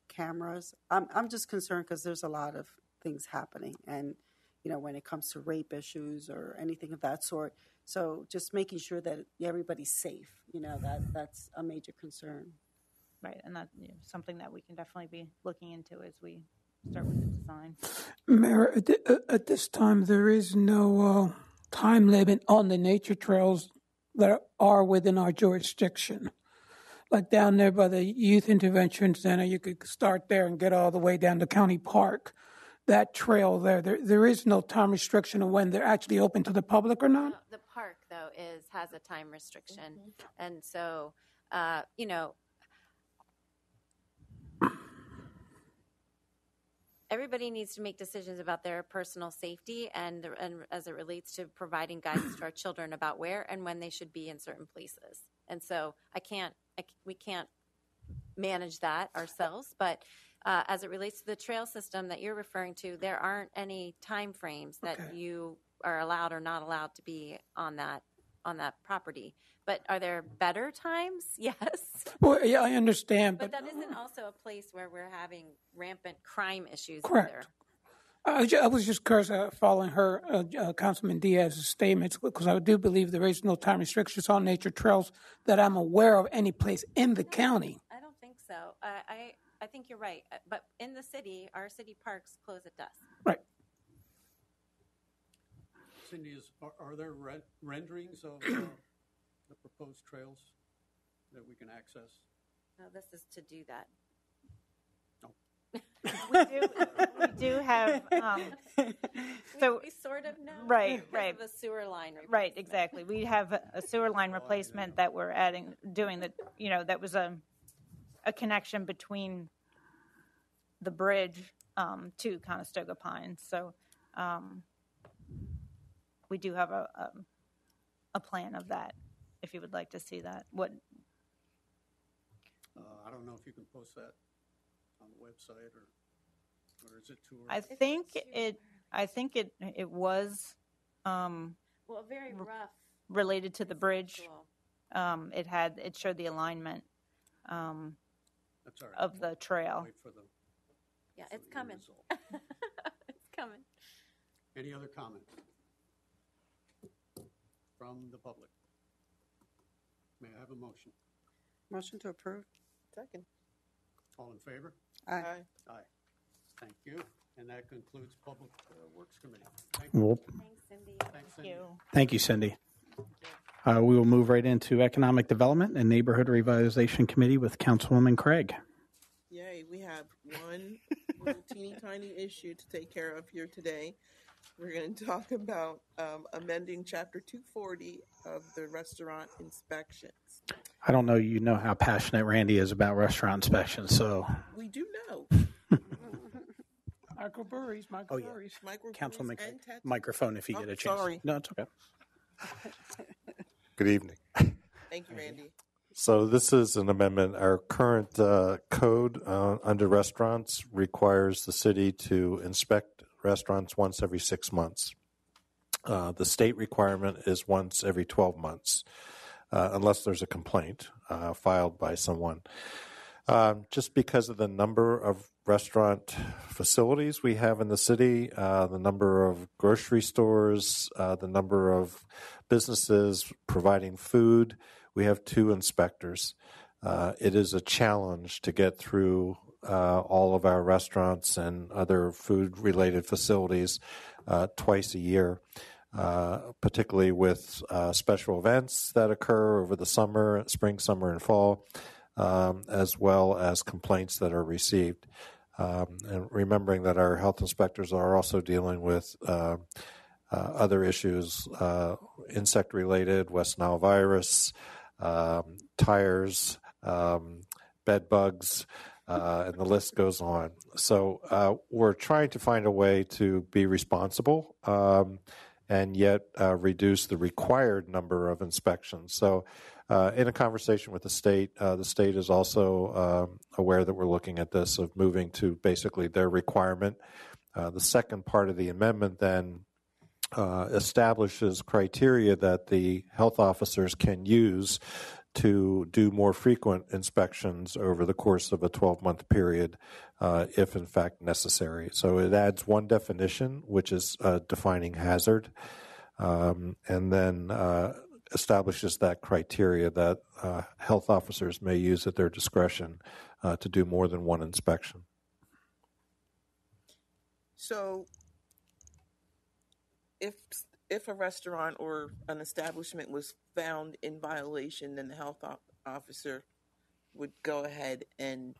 cameras. I'm just concerned because there's a lot of things happening, and when it comes to rape issues or anything of that sort. So just making sure that everybody's safe, that's a major concern. Right, and that's something that we can definitely be looking into as we start with the design. Mayor, at this time, there is no time limit on the nature trails that are within our jurisdiction. Like down there by the Youth Intervention Center, you could start there and get all the way down to County Park. That trail there is no time restriction on when they're actually open to the public or not? The park, though, has a time restriction. And so, everybody needs to make decisions about their personal safety and as it relates to providing guidance to our children about where and when they should be in certain places. And so we can't manage that ourselves, but as it relates to the trail system that you're referring to, there aren't any time frames that you are allowed or not allowed to be on that property. But are there better times? Yes. Well, yeah, I understand. But that isn't also a place where we're having rampant crime issues Correct. either. I was just curious following her, Councilman Diaz's statements, because I do believe there is no time restrictions on nature trails that I'm aware of any place in the county. I don't think so. I think you're right. But in the city, our city parks close at dusk. Right. Cindy, are there renderings of the proposed trails that we can access? No, this is to do that. We do have. So we sort of know. Right. The sewer line. Right, exactly. We have a sewer line replacement that we're doing that. That was a connection between the bridge to Conestoga Pines. So we do have a plan of that. If you would like to see that, I don't know if you can post that on the website or is it too early? I think it was very rough related to the bridge. It showed the alignment That's all right. of the trail. Wait for the it's coming. It's coming. Any other comments from the public? May I have a motion? Motion to approve. Second. All in favor? Aye. Aye. Thank you. And that concludes Public Works Committee. Thank you. Well, Thanks, Cindy. Thanks, Cindy. thank you, Cindy. We will move right into Economic Development and Neighborhood Revitalization Committee with Councilwoman Craig. Yay, we have one little teeny tiny issue to take care of here today. We're going to talk about amending Chapter 240 of the restaurant inspections. I don't know how passionate Randy is about restaurant inspections, so. We do know. Microbreweries. Councilman Craig, microphone if you get a chance. Sorry. No, it's okay. Good evening. Thank you, Randy. So this is an amendment. Our current code under restaurants requires the city to inspect restaurants once every 6 months. The state requirement is once every 12 months, unless there's a complaint filed by someone. Just because of the number of restaurant facilities we have in the city, the number of grocery stores, the number of businesses providing food, we have 2 inspectors. It is a challenge to get through all of our restaurants and other food-related facilities twice a year, particularly with special events that occur over the summer, spring, summer, and fall, as well as complaints that are received. And remembering that our health inspectors are also dealing with other issues, insect-related, West Nile virus, tires, bed bugs, and the list goes on. So we're trying to find a way to be responsible and yet reduce the required number of inspections. So in a conversation with the state is also aware that we're looking at this, of moving to basically their requirement. The second part of the amendment then establishes criteria that the health officers can use to do more frequent inspections over the course of a 12-month period, if in fact necessary. So it adds one definition, which is defining hazard, and then establishes that criteria that health officers may use at their discretion to do more than one inspection. So if a restaurant or an establishment was found in violation, then the health officer would go ahead and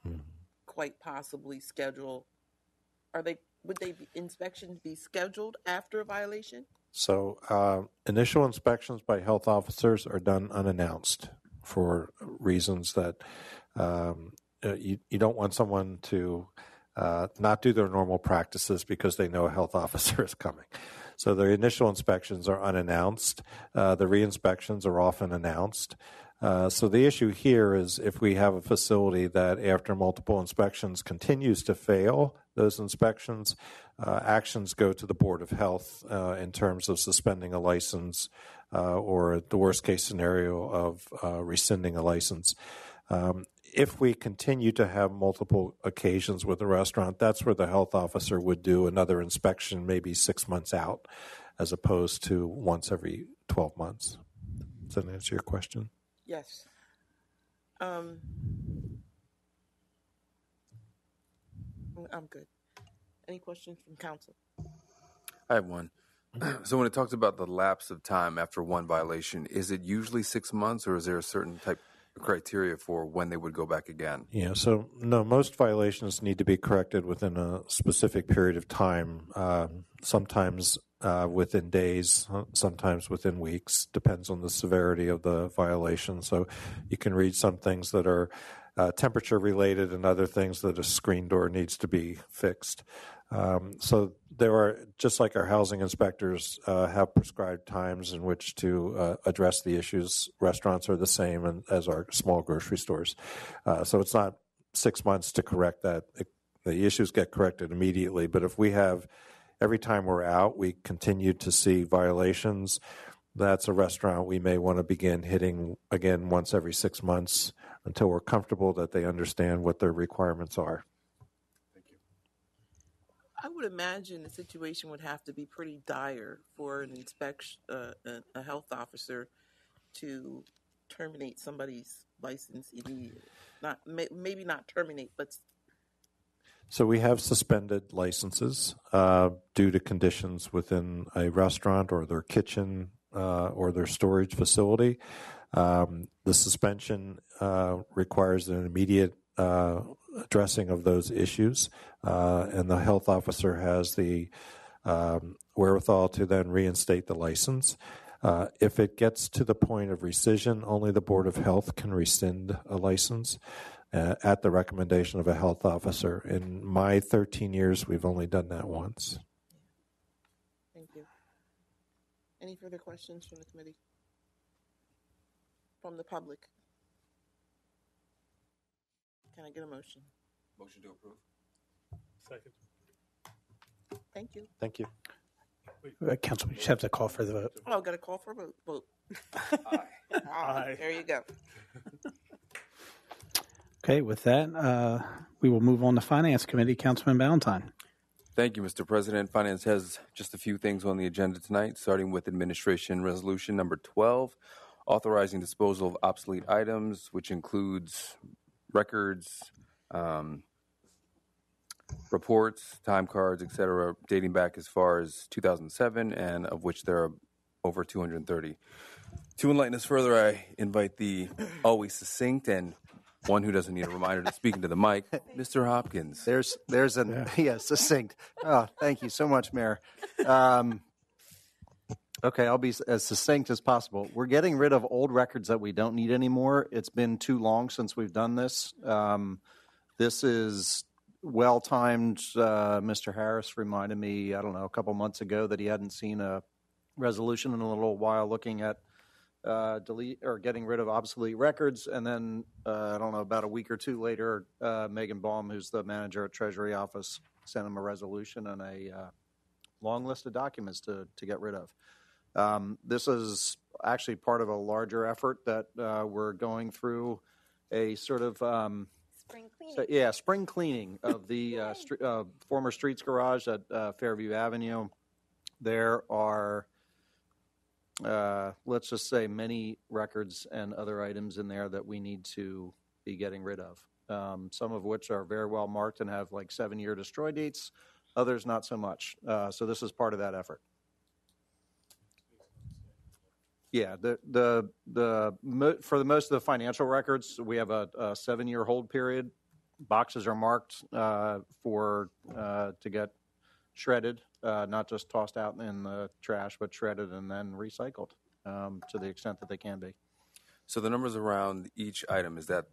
quite possibly schedule. Inspections be scheduled after a violation? So initial inspections by health officers are done unannounced for reasons that you don't want someone to not do their normal practices because they know a health officer is coming. So the initial inspections are unannounced. The re-inspections are often announced. So the issue here is if we have a facility that after multiple inspections continues to fail those inspections, actions go to the Board of Health in terms of suspending a license or the worst case scenario of rescinding a license. If we continue to have multiple occasions with a restaurant, that's where the health officer would do another inspection maybe 6 months out as opposed to once every 12 months. Does that answer your question? Yes. I'm good. Any questions from council? I have one. So when it talks about the lapse of time after one violation, is it usually 6 months, or is there a certain type of criteria for when they would go back again? Yeah, so no, most violations need to be corrected within a specific period of time, sometimes within days, sometimes within weeks, depends on the severity of the violation. So you can read some things that are temperature related and other things that a screen door needs to be fixed. So there are, just like our housing inspectors have prescribed times in which to address the issues, restaurants are the same as our small grocery stores. So it's not 6 months to correct that. The issues get corrected immediately. But if we have, every time we're out, we continue to see violations, that's a restaurant we may want to begin hitting again once every 6 months until we're comfortable that they understand what their requirements are. I would imagine the situation would have to be pretty dire for an inspection, a health officer to terminate somebody's license immediately. Maybe not terminate, but. So we have suspended licenses due to conditions within a restaurant or their kitchen or their storage facility. The suspension requires an immediate addressing of those issues, and the health officer has the wherewithal to then reinstate the license. If it gets to the point of rescission, only the Board of Health can rescind a license at the recommendation of a health officer. In my 13 years, we've only done that once. Thank you. Any further questions from the committee? From the public? Can I get a motion? Motion to approve. Second. Thank you. Thank you. Council, we just have to call for the vote. Oh, got a call for a vote. Aye. Aye. There you go. Okay, with that, we will move on to Finance Committee. Councilman Ballantyne. Thank you, Mr. President. Finance has just a few things on the agenda tonight, starting with Administration Resolution Number 12, authorizing disposal of obsolete items, which includes records, reports, time cards, etc., dating back as far as 2007, and of which there are over 230. To enlighten us further, I invite the always succinct and one who doesn't need a reminder to speak into the mic, Mr. Hopkins. There's an succinct. Oh, thank you so much, Mayor. Okay, I'll be as succinct as possible. We're getting rid of old records that we don't need anymore. It's been too long since we've done this. This is well-timed. Mr. Harris reminded me, I don't know, a couple months ago that he hadn't seen a resolution in a little while looking at delete or getting rid of obsolete records. And then, I don't know, about a week or two later, Megan Baum, who's the manager at Treasury Office, sent him a resolution and a long list of documents to get rid of. This is, actually part of a larger effort that we're going through a sort of Spring cleaning. spring cleaning of the former Streets Garage at Fairview Avenue. There are, let's just say, many records and other items in there that we need to be getting rid of. Some of which are very well marked and have like 7-year destroy dates. Others not so much. So this is part of that effort. Yeah, for the most of the financial records, we have a 7-year hold period. Boxes are marked to get shredded, not just tossed out in the trash, but shredded and then recycled to the extent that they can be. So the numbers around each item, is that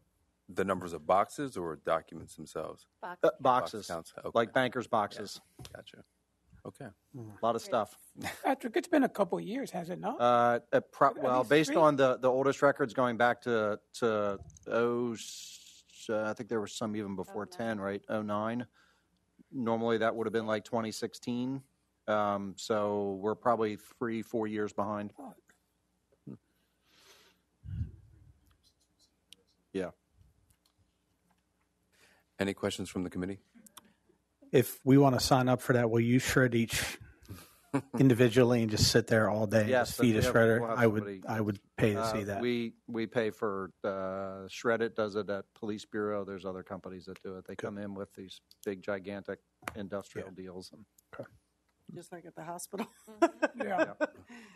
the numbers of boxes or documents themselves? Boxes, Box counts. Okay. like banker's boxes. Yeah. Gotcha. Okay. A lot of stuff. Patrick, it's been a couple of years, has it not? Well, based on the oldest records going back to I think there was some even before 10, right? 09. Normally that would have been like 2016. So we're probably 3-4 years behind. Yeah. Any questions from the committee? If we want to sign up for that, will you shred each individually and just sit there all day? Yes, just feed a we'll shredder. have I somebody- would pay to see that. We pay for Shred It does it at Police Bureau. There's other companies that do it. They come in with these big, gigantic industrial deals. And, Just like at the hospital. Yeah,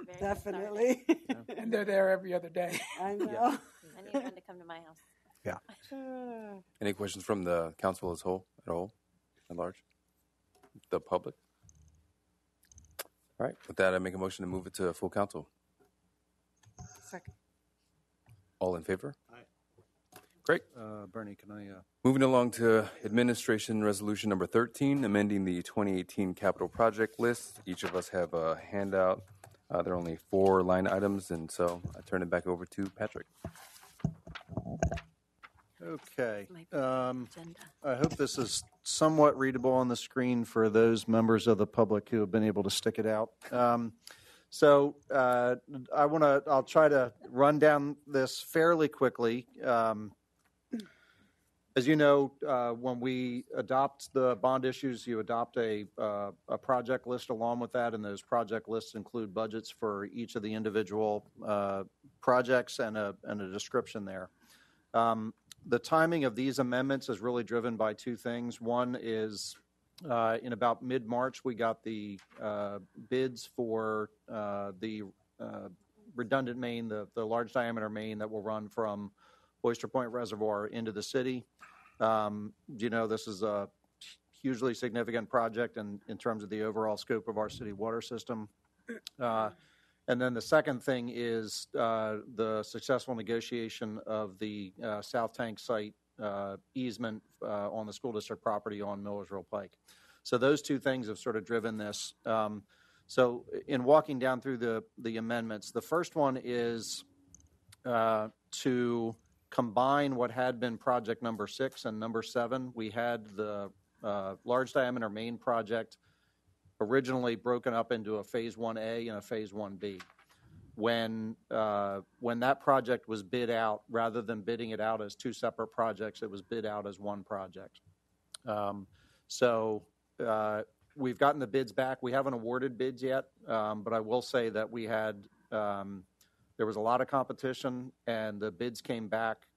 Very Definitely. and they're there every other day. I know. I need one to come to my house. Any questions from the council as whole, at large? The public? All right. With that, I make a motion to move it to full council. Second. All in favor? Aye. Great. Bernie, can I? Moving along to Administration Resolution Number 13, amending the 2018 capital project list. Each of us have a handout. There are only 4 line items, and so I turn it back over to Patrick. Okay. Agenda. I hope this is somewhat readable on the screen for those members of the public who have been able to stick it out. I'll try to run down this fairly quickly. As you know, when we adopt the bond issues, you adopt a project list along with that, and those project lists include budgets for each of the individual projects and a description there. The timing of these amendments is really driven by 2 things. One is in about mid-March, we got the bids for the redundant main, the large diameter main that will run from Oyster Point Reservoir into the city. This is a hugely significant project in terms of the overall scope of our city water system. And then the second thing is the successful negotiation of the South Tank site easement on the school district property on Millersville Pike. So those 2 things have sort of driven this. So in walking down through the amendments, the first one is to combine what had been project number 6 and number 7. We had the large diameter main project originally broken up into a phase 1A and a phase 1B. When that project was bid out, rather than bidding it out as 2 separate projects, it was bid out as one project. We've gotten the bids back. We haven't awarded bids yet, but I will say that we had there was a lot of competition, and the bids came back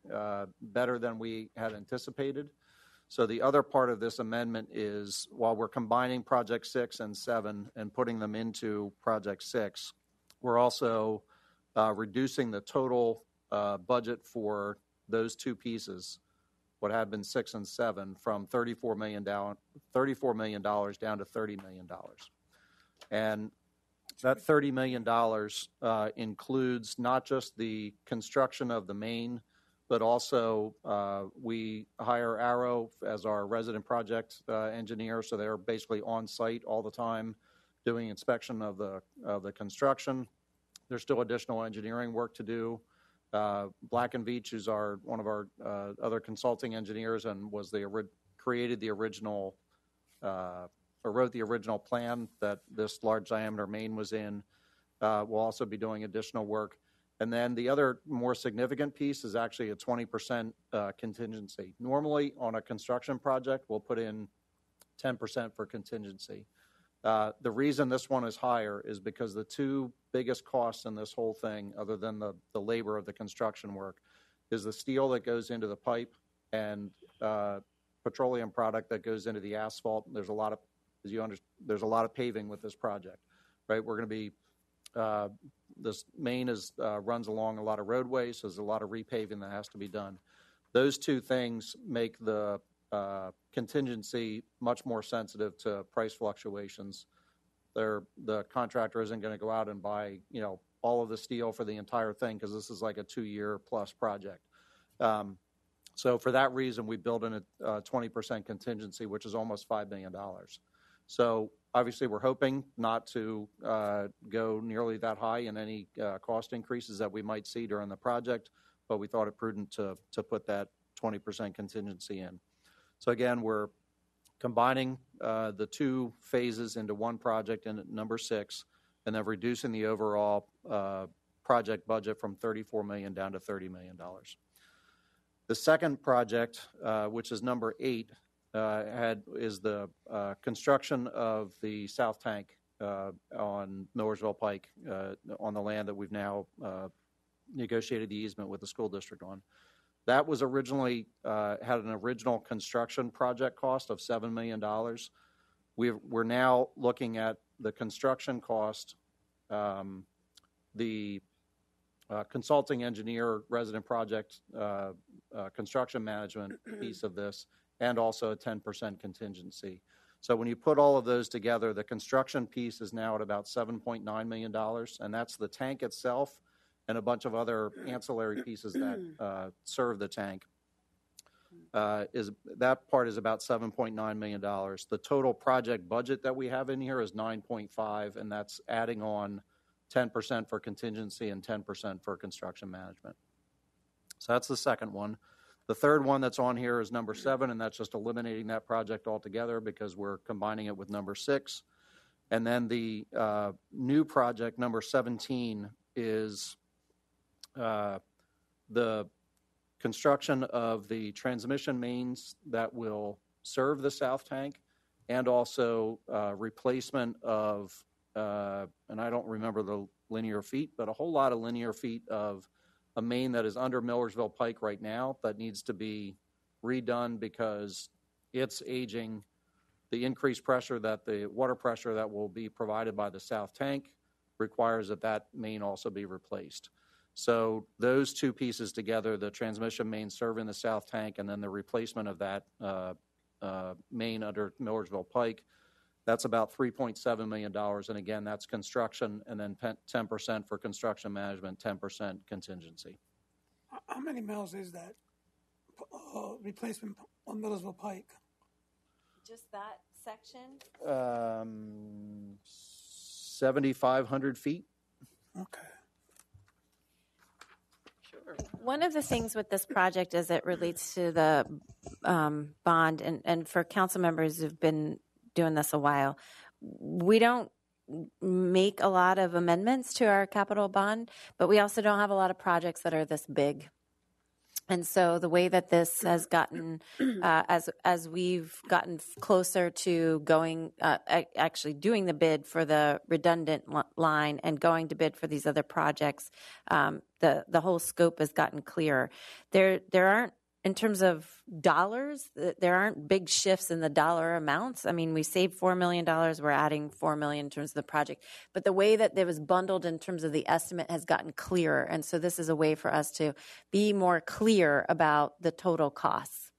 better than we had anticipated. So the other part of this amendment is, while we're combining Project 6 and 7 and putting them into Project 6, we're also reducing the total budget for those 2 pieces, what had been 6 and 7, from $34 million down to $30 million. And that $30 million includes not just the construction of the main, but also we hire Arrow as our resident project engineer, so they're basically on site all the time doing inspection of the construction. There's still additional engineering work to do. Black and Veatch, who's one of our other consulting engineers and was created the original or wrote the original plan that this large diameter main was in, will also be doing additional work. And then the other more significant piece is actually a 20% contingency. Normally, on a construction project, we'll put in 10% for contingency. The reason this one is higher is because the two biggest costs in this whole thing, other than the labor of the construction work, is the steel that goes into the pipe and petroleum product that goes into the asphalt. There's a lot of, there's a lot of paving with this project, right? We're going to be this main runs along a lot of roadways, so there's a lot of repaving that has to be done. Those two things make the contingency much more sensitive to price fluctuations. The contractor isn't going to go out and buy, all of the steel for the entire thing, because this is like a 2-year plus project. So for that reason, we build in a 20% contingency, which is almost $5 million. So obviously, we're hoping not to go nearly that high in any cost increases that we might see during the project, but we thought it prudent to put that 20% contingency in. So again, we're combining the two phases into one project in number 6, and then reducing the overall project budget from $34 million down to $30 million. The second project, which is number 8, is the construction of the south tank on Millersville Pike on the land that we've now negotiated the easement with the school district on. That was originally had an original construction project cost of $7 million. We're now looking at the construction cost, the consulting engineer, resident project construction management piece of this, and also a 10% contingency. So when you put all of those together, the construction piece is now at about $7.9 million, and that's the tank itself and a bunch of other ancillary pieces that serve the tank. That part is about $7.9 million. The total project budget that we have in here is $9.5, and that's adding on 10% for contingency and 10% for construction management. So that's the second one. The third one that's on here is number 7, and that's just eliminating that project altogether because we're combining it with number 6. And then the new project, number 17, is the construction of the transmission mains that will serve the south tank, and also replacement of, and I don't remember the linear feet, but a whole lot of linear feet of a main that is under Millersville Pike right now that needs to be redone because it's aging. The increased pressure the water pressure that will be provided by the south tank requires that main also be replaced. So those two pieces together, the transmission main serving the south tank and then the replacement of that main under Millersville Pike, that's about $3.7 million. And again, that's construction, and then 10% for construction management, 10% contingency. How many miles is that replacement on Millersville Pike? Just that section? 7,500 feet. Okay. One of the things with this project as it relates to the bond, and for council members who've been doing this a while, we don't make a lot of amendments to our capital bond, but we also don't have a lot of projects that are this big. And so the way that this has gotten, as we've gotten closer to going, actually doing the bid for the redundant line and going to bid for these other projects, the whole scope has gotten clearer. There aren't, in terms of dollars, there aren't big shifts in the dollar amounts. I mean, we saved $4 million. We're adding $4 million in terms of the project. But the way that it was bundled in terms of the estimate has gotten clearer. And so this is a way for us to be more clear about the total costs.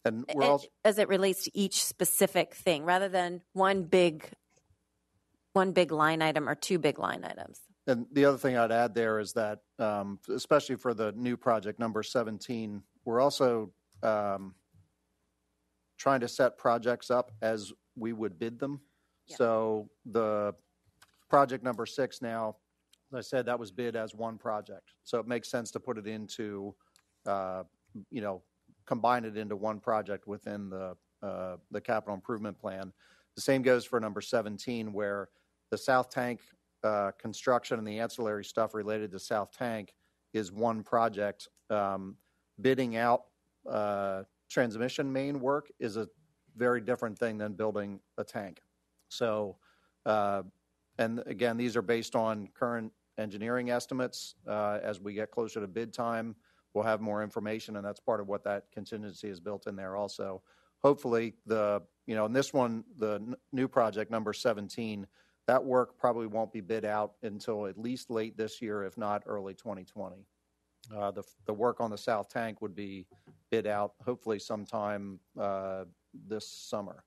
And we're also, as it relates to each specific thing, rather than one big line item or two big line items. and the other thing I'd add there is that, especially for the new project, number 17, we're also trying to set projects up as we would bid them. Yeah. So the project number 6 now, as I said, that was bid as one project. So it makes sense to put it into, combine it into one project within the capital improvement plan. The same goes for number 17, where the south tank construction and the ancillary stuff related to South Tank is one project. Bidding out transmission main work is a very different thing than building a tank. So, and again, these are based on current engineering estimates. As we get closer to bid time, we'll have more information, and that's part of what that contingency is built in there also. Hopefully, in this one, the new project number 17, that work probably won't be bid out until at least late this year, if not early 2020. The work on the South Tank would be bid out hopefully sometime this summer.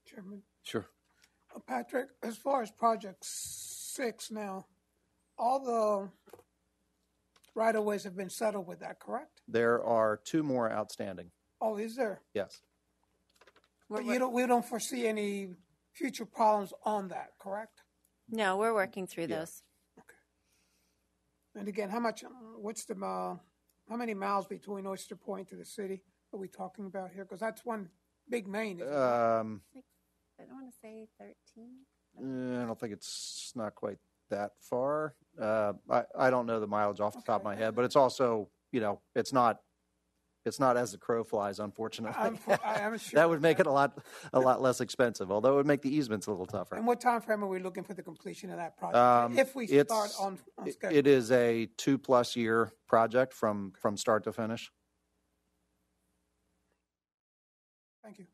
Chairman. Sure. Patrick, as far as Project 6 now, all the right-of-ways have been settled with that, correct? There are 2 more outstanding. Oh, is there? Yes. But we don't foresee any future problems on that, correct? No, we're working through those. And again, how many miles between Oyster Point to the city are we talking about here? Because that's one big main. Isn't it? I don't want to say 13. I don't think it's not quite that far. I don't know the mileage off the top of my head, but it's also, it's not as the crow flies, unfortunately. I'm sure that would make it a lot less expensive, although it would make the easements a little tougher. And what time frame are we looking for the completion of that project? If we start on schedule. It is a 2+ year project from start to finish. Thank you.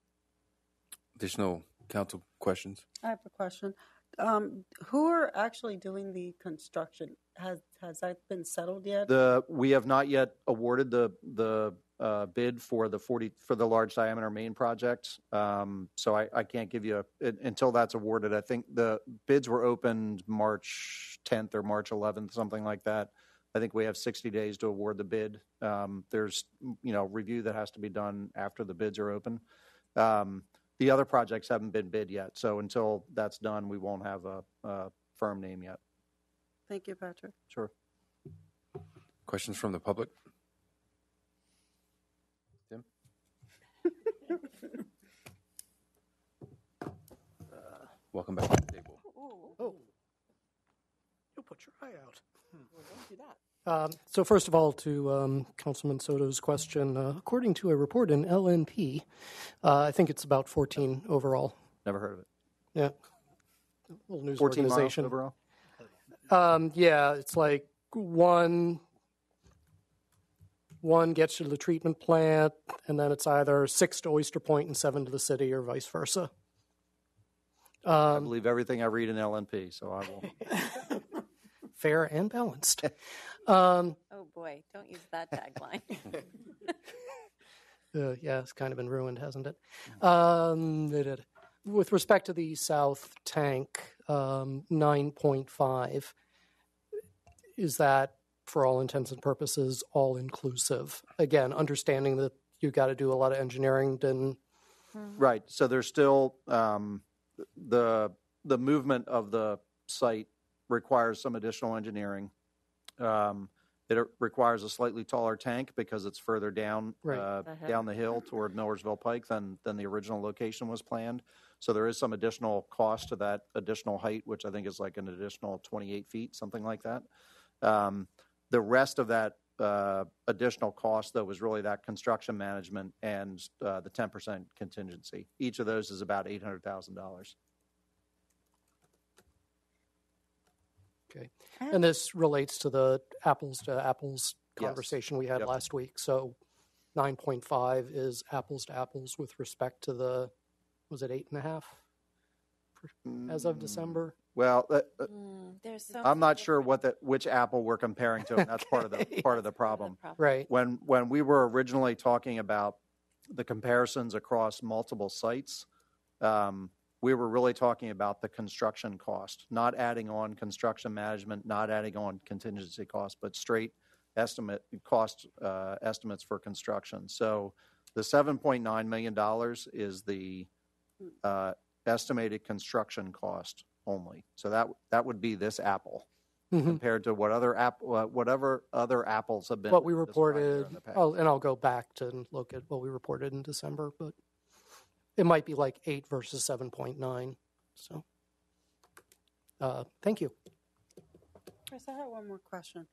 Additional council questions? I have a question. Who are actually doing the construction? Has that been settled yet? We have not yet awarded the bid for the large diameter main project. So I can't give you until that's awarded. I think the bids were opened March 10th or March 11th, something like that. I think we have 60 days to award the bid. There's review that has to be done after the bids are open. The other projects haven't been bid yet, so until that's done, we won't have a firm name yet. Thank you, Patrick. Sure. Questions from the public? Tim? Welcome back to the table. Oh. You'll put your eye out. Well, don't do that. So first of all, to Councilman Soto's question, according to a report in LNP, I think it's about 14 overall. Never heard of it. Yeah. A little news 14 organization. miles overall? Yeah, it's like one gets you to the treatment plant, and then it's either 6 to Oyster Point and 7 to the city, or vice versa. I believe everything I read in LNP, so I will. Fair and balanced. Oh boy, don't use that tagline. Yeah, it's kind of been ruined, hasn't it? With respect to the South Tank, 9.5, is that, for all intents and purposes, all inclusive? Again, understanding that you got to do a lot of engineering. Right. So there's still the movement of the site requires some additional engineering. It requires a slightly taller tank because it's further down down the hill toward Millersville Pike than the original location was planned. So there is some additional cost to that additional height, which I think is like an additional 28 feet, something like that. The rest of that additional cost, though, was really that construction management and the 10% contingency. Each of those is about $800,000. Okay. And this relates to the apples to apples conversation we had Yep. last week. So 9.5 is apples to apples with respect to the, was it 8.5 as of December? Well, There's so I'm not sure which apple we're comparing to, and that's part of the problem. Right. When we were originally talking about the comparisons across multiple sites, we were really talking about the construction cost, not adding on construction management, not adding on contingency costs, but straight estimates for construction. So the $7.9 million is the estimated construction cost only. So that would be this apple compared to whatever other apples have been. What we reported, in the past. and I'll go back to look at what we reported in December, but it might be like 8 versus 7.9. So Thank you. Chris, I have one more question.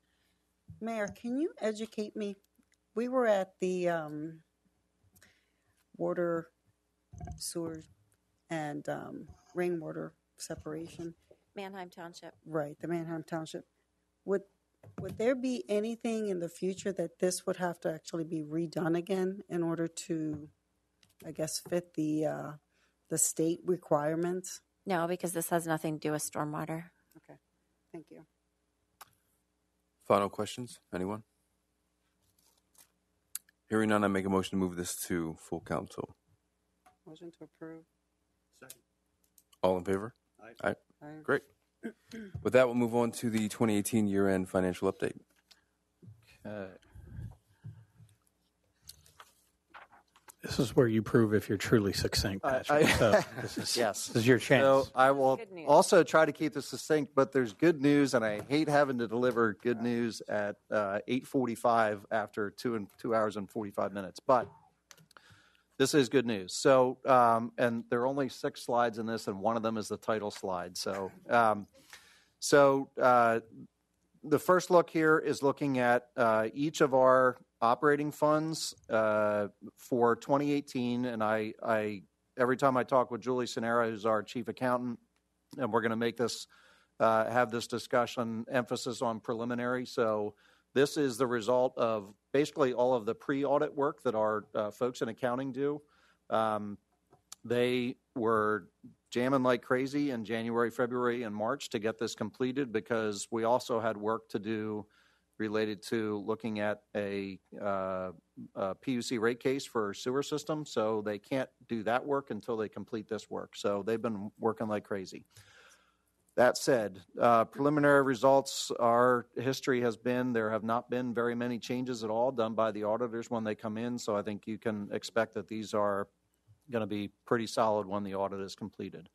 Mayor, can you educate me? We were at the water, sewer, and rainwater separation. Manheim Township. Right, the Manheim Township. Would there be anything in the future that this would have to actually be redone again in order to, I guess, fit the state requirements? No, because this has nothing to do with stormwater. Okay, thank you. Final questions? Anyone? Hearing none, I make a motion to move this to full council. Motion to approve. Second. All in favor? Aye. Aye. Great. With that, we'll move on to the 2018 year-end financial update. This is where you prove if you're truly succinct, Patrick. So Yes. This is your chance. So I will Good news. also try to keep this succinct, but there's good news, and I hate having to deliver good news at 8:45 after 2 hours and 45 minutes. But this is good news. So, and there are only 6 slides in this, and one of them is the title slide. So, the first look here is looking at each of our operating funds for 2018, and I every time I talk with Julie Sonera, who's our chief accountant, and we're going to make this have this discussion, emphasis on preliminary. So this is the result of basically all of the pre-audit work that our folks in accounting do. They were jamming like crazy in January, February, and March to get this completed because we also had work to do related to looking at a PUC rate case for sewer system. So they can't do that work until they complete this work. So they've been working like crazy. That said, preliminary results, our history has been there have not been very many changes at all done by the auditors when they come in. So I think you can expect that these are going to be pretty solid when the audit is completed.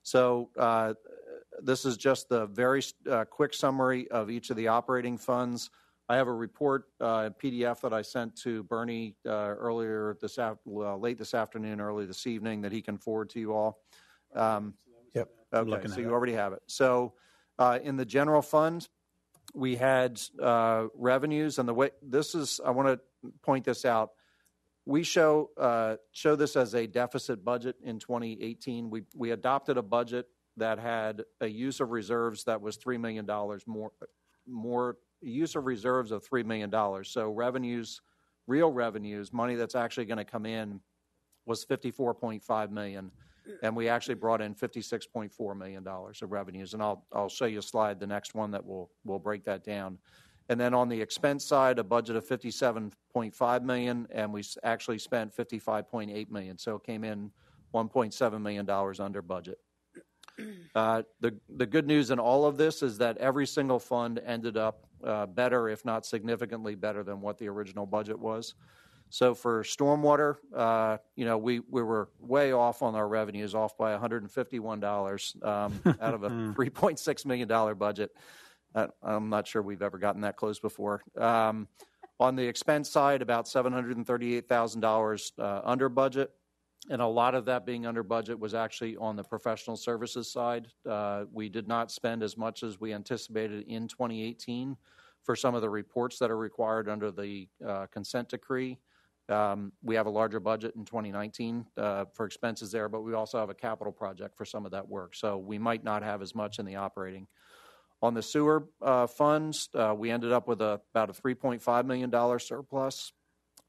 So this is just the very quick summary of each of the operating funds. I have a report, PDF that I sent to Bernie earlier late this afternoon, early this evening, that he can forward to you all. Yep. Okay, so you already have it. So in the general fund, we had revenues, and the way this is, I want to point this out. We show this as a deficit budget in 2018. We adopted a budget that had a use of reserves that was $3 million more use of reserves of $3 million. So revenues, real revenues, money that's actually going to come in, was $54.5 million, and we actually brought in $56.4 million of revenues. And I'll show you a slide, the next one, that will break that down. And then on the expense side, a budget of $57.5 million, and we actually spent $55.8 million. So it came in $1.7 million under budget. The good news in all of this is that every single fund ended up better, if not significantly better, than what the original budget was. So for stormwater, we were way off on our revenues, off by $151 out of a $3.6 million budget. I'm not sure we've ever gotten that close before. On the expense side, about $738,000 under budget. And a lot of that being under budget was actually on the professional services side. We did not spend as much as we anticipated in 2018 for some of the reports that are required under the consent decree. We have a larger budget in 2019 for expenses there, but we also have a capital project for some of that work. So we might not have as much in the operating. On the sewer funds, we ended up with about a $3.5 million surplus,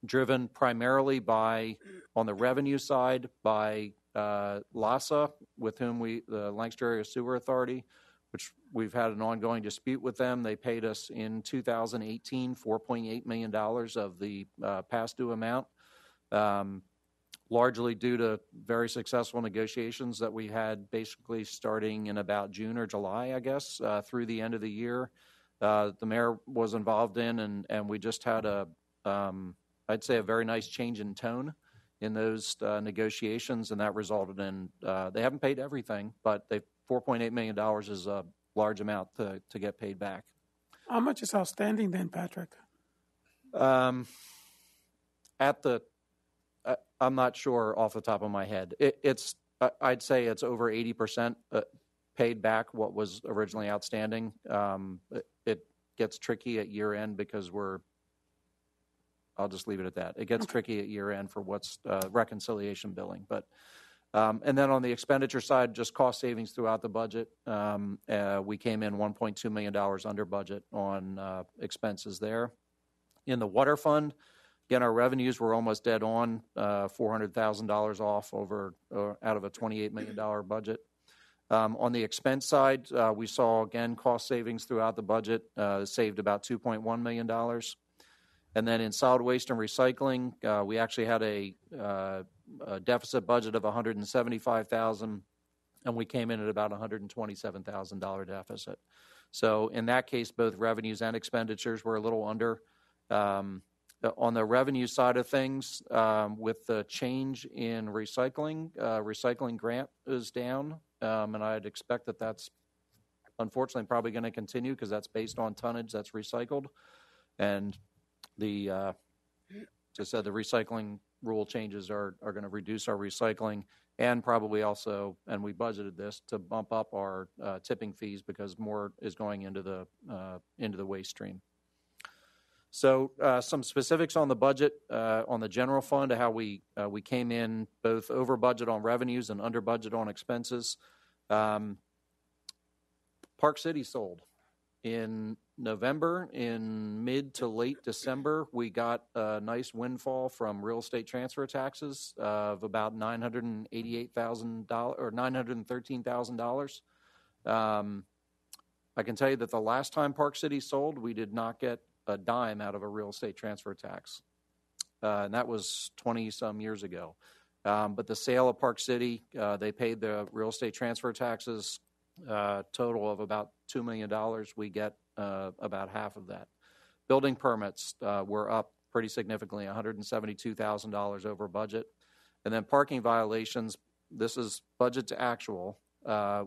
driven primarily by, on the revenue side, by LASA, with whom the Lancaster Area Sewer Authority, which we've had an ongoing dispute with them. They paid us in 2018 $4.8 million of the past due amount, largely due to very successful negotiations that we had basically starting in about June or July, I guess, through the end of the year. The mayor was involved in, and we just had I'd say a very nice change in tone in those negotiations, and that resulted in they haven't paid everything, but $4.8 million is a large amount to get paid back. How much is outstanding then, Patrick? I'm not sure off the top of my head. I'd say it's over 80% paid back what was originally outstanding. It gets tricky at year end because I'll just leave it at that. It gets tricky at year end for what's reconciliation billing. But and then on the expenditure side, just cost savings throughout the budget. We came in $1.2 million under budget on expenses there. In the water fund, again, our revenues were almost dead on, $400,000 off out of a $28 million budget. On the expense side, we saw, again, cost savings throughout the budget, saved about $2.1 million. And then in solid waste and recycling, we actually had a deficit budget of $175,000, and we came in at about $127,000 deficit. So in that case, both revenues and expenditures were a little under. On the revenue side of things, with the change in recycling grant is down, and I'd expect that that's unfortunately probably going to continue because that's based on tonnage that's recycled. And the recycling rule changes are going to reduce our recycling and probably also, and we budgeted this, to bump up our tipping fees because more is going into the waste stream. So some specifics on the budget, on the general fund, how we came in both over budget on revenues and under budget on expenses. Park City sold. In November, in mid to late December, we got a nice windfall from real estate transfer taxes of about $988,000 or $913,000. I can tell you that the last time Park City sold, we did not get a dime out of a real estate transfer tax. And that was 20-some years ago. But the sale of Park City, they paid the real estate transfer taxes, total of about $2 million. We get about half of that. Building permits were up pretty significantly, $172,000 over budget. And then parking violations, this is budget to actual,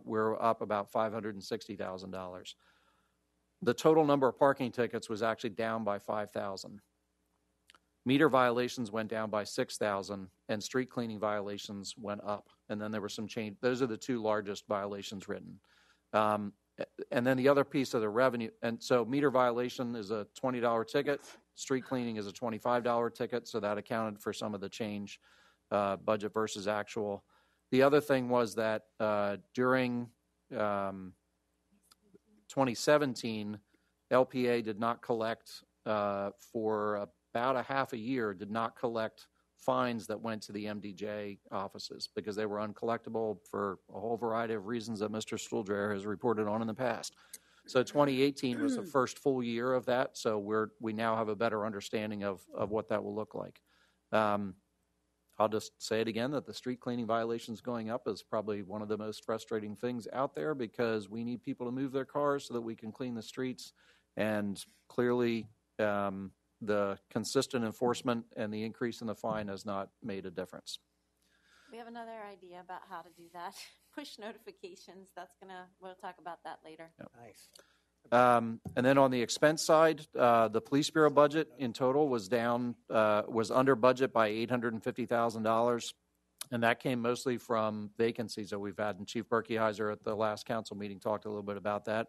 we're up about $560,000. The total number of parking tickets was actually down by 5,000. Meter violations went down by 6,000, and street cleaning violations went up. And then there were some change. Those are the two largest violations written. And then the other piece of the revenue, and so meter violation is a $20 ticket. Street cleaning is a $25 ticket, so that accounted for some of the change, budget versus actual. The other thing was that during 2017, LPA did not collect for about a half a year, did not collect fines that went to the MDJ offices because they were uncollectible for a whole variety of reasons that Mr. Stuhldreher has reported on in the past. So 2018 was the first full year of that, so we now have a better understanding of what that will look like. I'll just say it again that the street cleaning violations going up is probably one of the most frustrating things out there because we need people to move their cars so that we can clean the streets. And clearly the consistent enforcement and the increase in the fine has not made a difference. We have another idea about how to do that. Push notifications. We'll talk about that later. Yep. Nice. And then on the expense side, the police bureau budget in total was under budget by $850,000, and that came mostly from vacancies that we've had. And Chief Berkeyheiser at the last council meeting talked a little bit about that,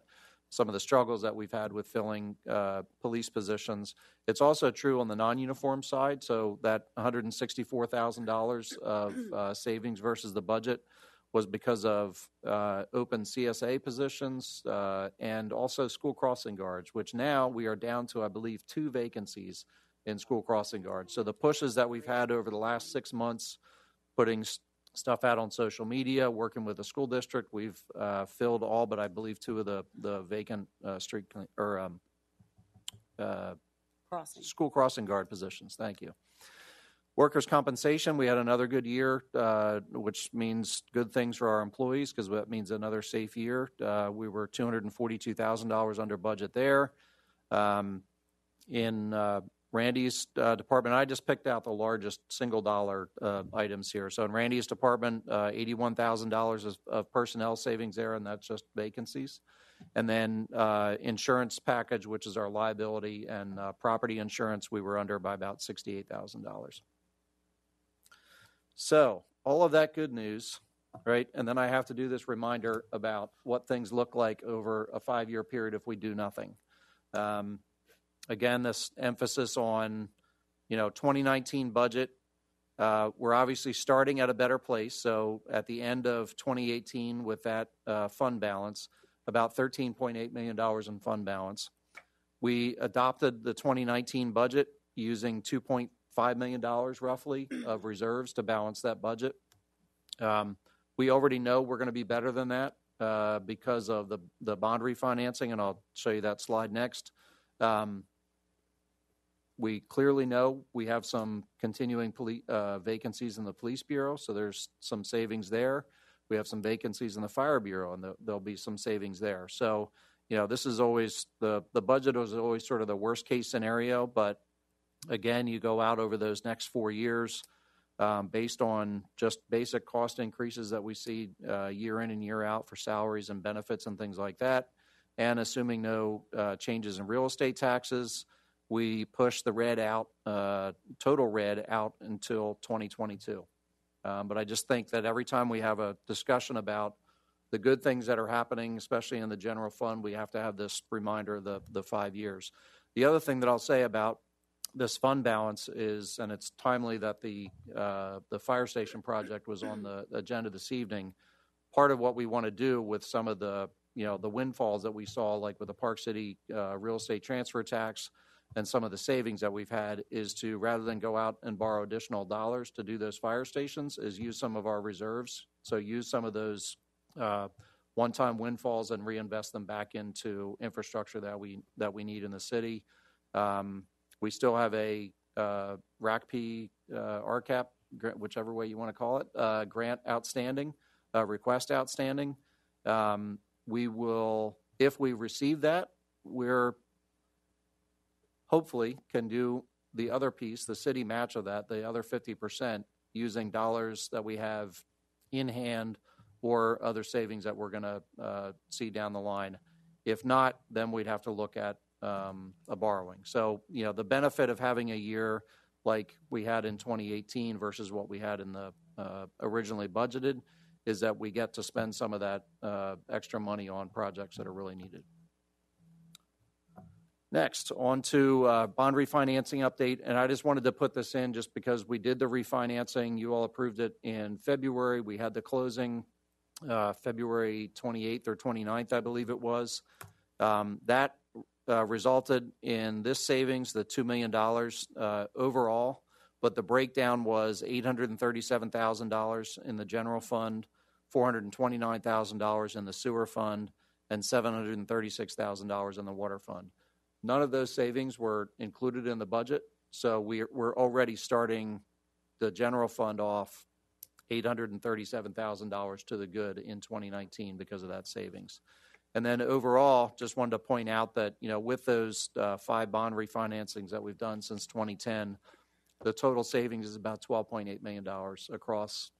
some of the struggles that we've had with filling police positions. It's also true on the non-uniform side, so that $164,000 of savings versus the budget was because of open CSA positions and also school crossing guards, which now we are down to, I believe, 2 vacancies in school crossing guards. So the pushes that we've had over the last 6 months, putting stuff out on social media, working with the school district, we've filled all but I believe 2 of the vacant school crossing guard positions. Thank you. Workers' compensation, we had another good year, which means good things for our employees because that means another safe year. We were $242,000 under budget there. In Randy's department, I just picked out the largest single dollar items here. So in Randy's department, $81,000 of personnel savings there, and that's just vacancies. And then insurance package, which is our liability and property insurance, we were under by about $68,000. So all of that good news right? And then I have to do this reminder about what things look like over a 5-year period if we do nothing. Again, this emphasis on, 2019 budget. We're obviously starting at a better place. So at the end of 2018 with that fund balance, about $13.8 million in fund balance. We adopted the 2019 budget using $2.5 million roughly of reserves to balance that budget. We already know we're going to be better than that because of the bond refinancing, and I'll show you that slide next. We clearly know we have some continuing vacancies in the police bureau, so there's some savings there. We have some vacancies in the fire bureau, and there'll be some savings there. So, this is always the budget is always sort of the worst case scenario, but again, you go out over those next 4 years based on just basic cost increases that we see year in and year out for salaries and benefits and things like that, and assuming no changes in real estate taxes, we push the red out, total red out until 2022. But I just think that every time we have a discussion about the good things that are happening, especially in the general fund, we have to have this reminder of the 5 years. The other thing that I'll say about this fund balance is, and it's timely that the fire station project was on the agenda this evening, part of what we want to do with some of the windfalls that we saw, like with the Park City real estate transfer tax, and some of the savings that we've had is to, rather than go out and borrow additional dollars to do those fire stations, is use some of our reserves. So use some of those one-time windfalls and reinvest them back into infrastructure that we need in the city. We still have a RACP, RCAP, whichever way you want to call it, grant outstanding, request outstanding. We will, if we receive that, we're hopefully can do the other piece, the city match of that, the other 50%, using dollars that we have in hand or other savings that we're going to see down the line. If not, then we'd have to look at a borrowing. So, the benefit of having a year like we had in 2018 versus what we had in the originally budgeted is that we get to spend some of that extra money on projects that are really needed. Next, on to bond refinancing update, and I just wanted to put this in just because we did the refinancing. You all approved it in February. We had the closing February 28th or 29th, I believe it was. That resulted in this savings, the $2 million overall, but the breakdown was $837,000 in the general fund, $429,000 in the sewer fund, and $736,000 in the water fund. None of those savings were included in the budget, so we're already starting the general fund off $837,000 to the good in 2019 because of that savings. And then overall, just wanted to point out that, with those 5 bond refinancings that we've done since 2010, the total savings is about $12.8 million across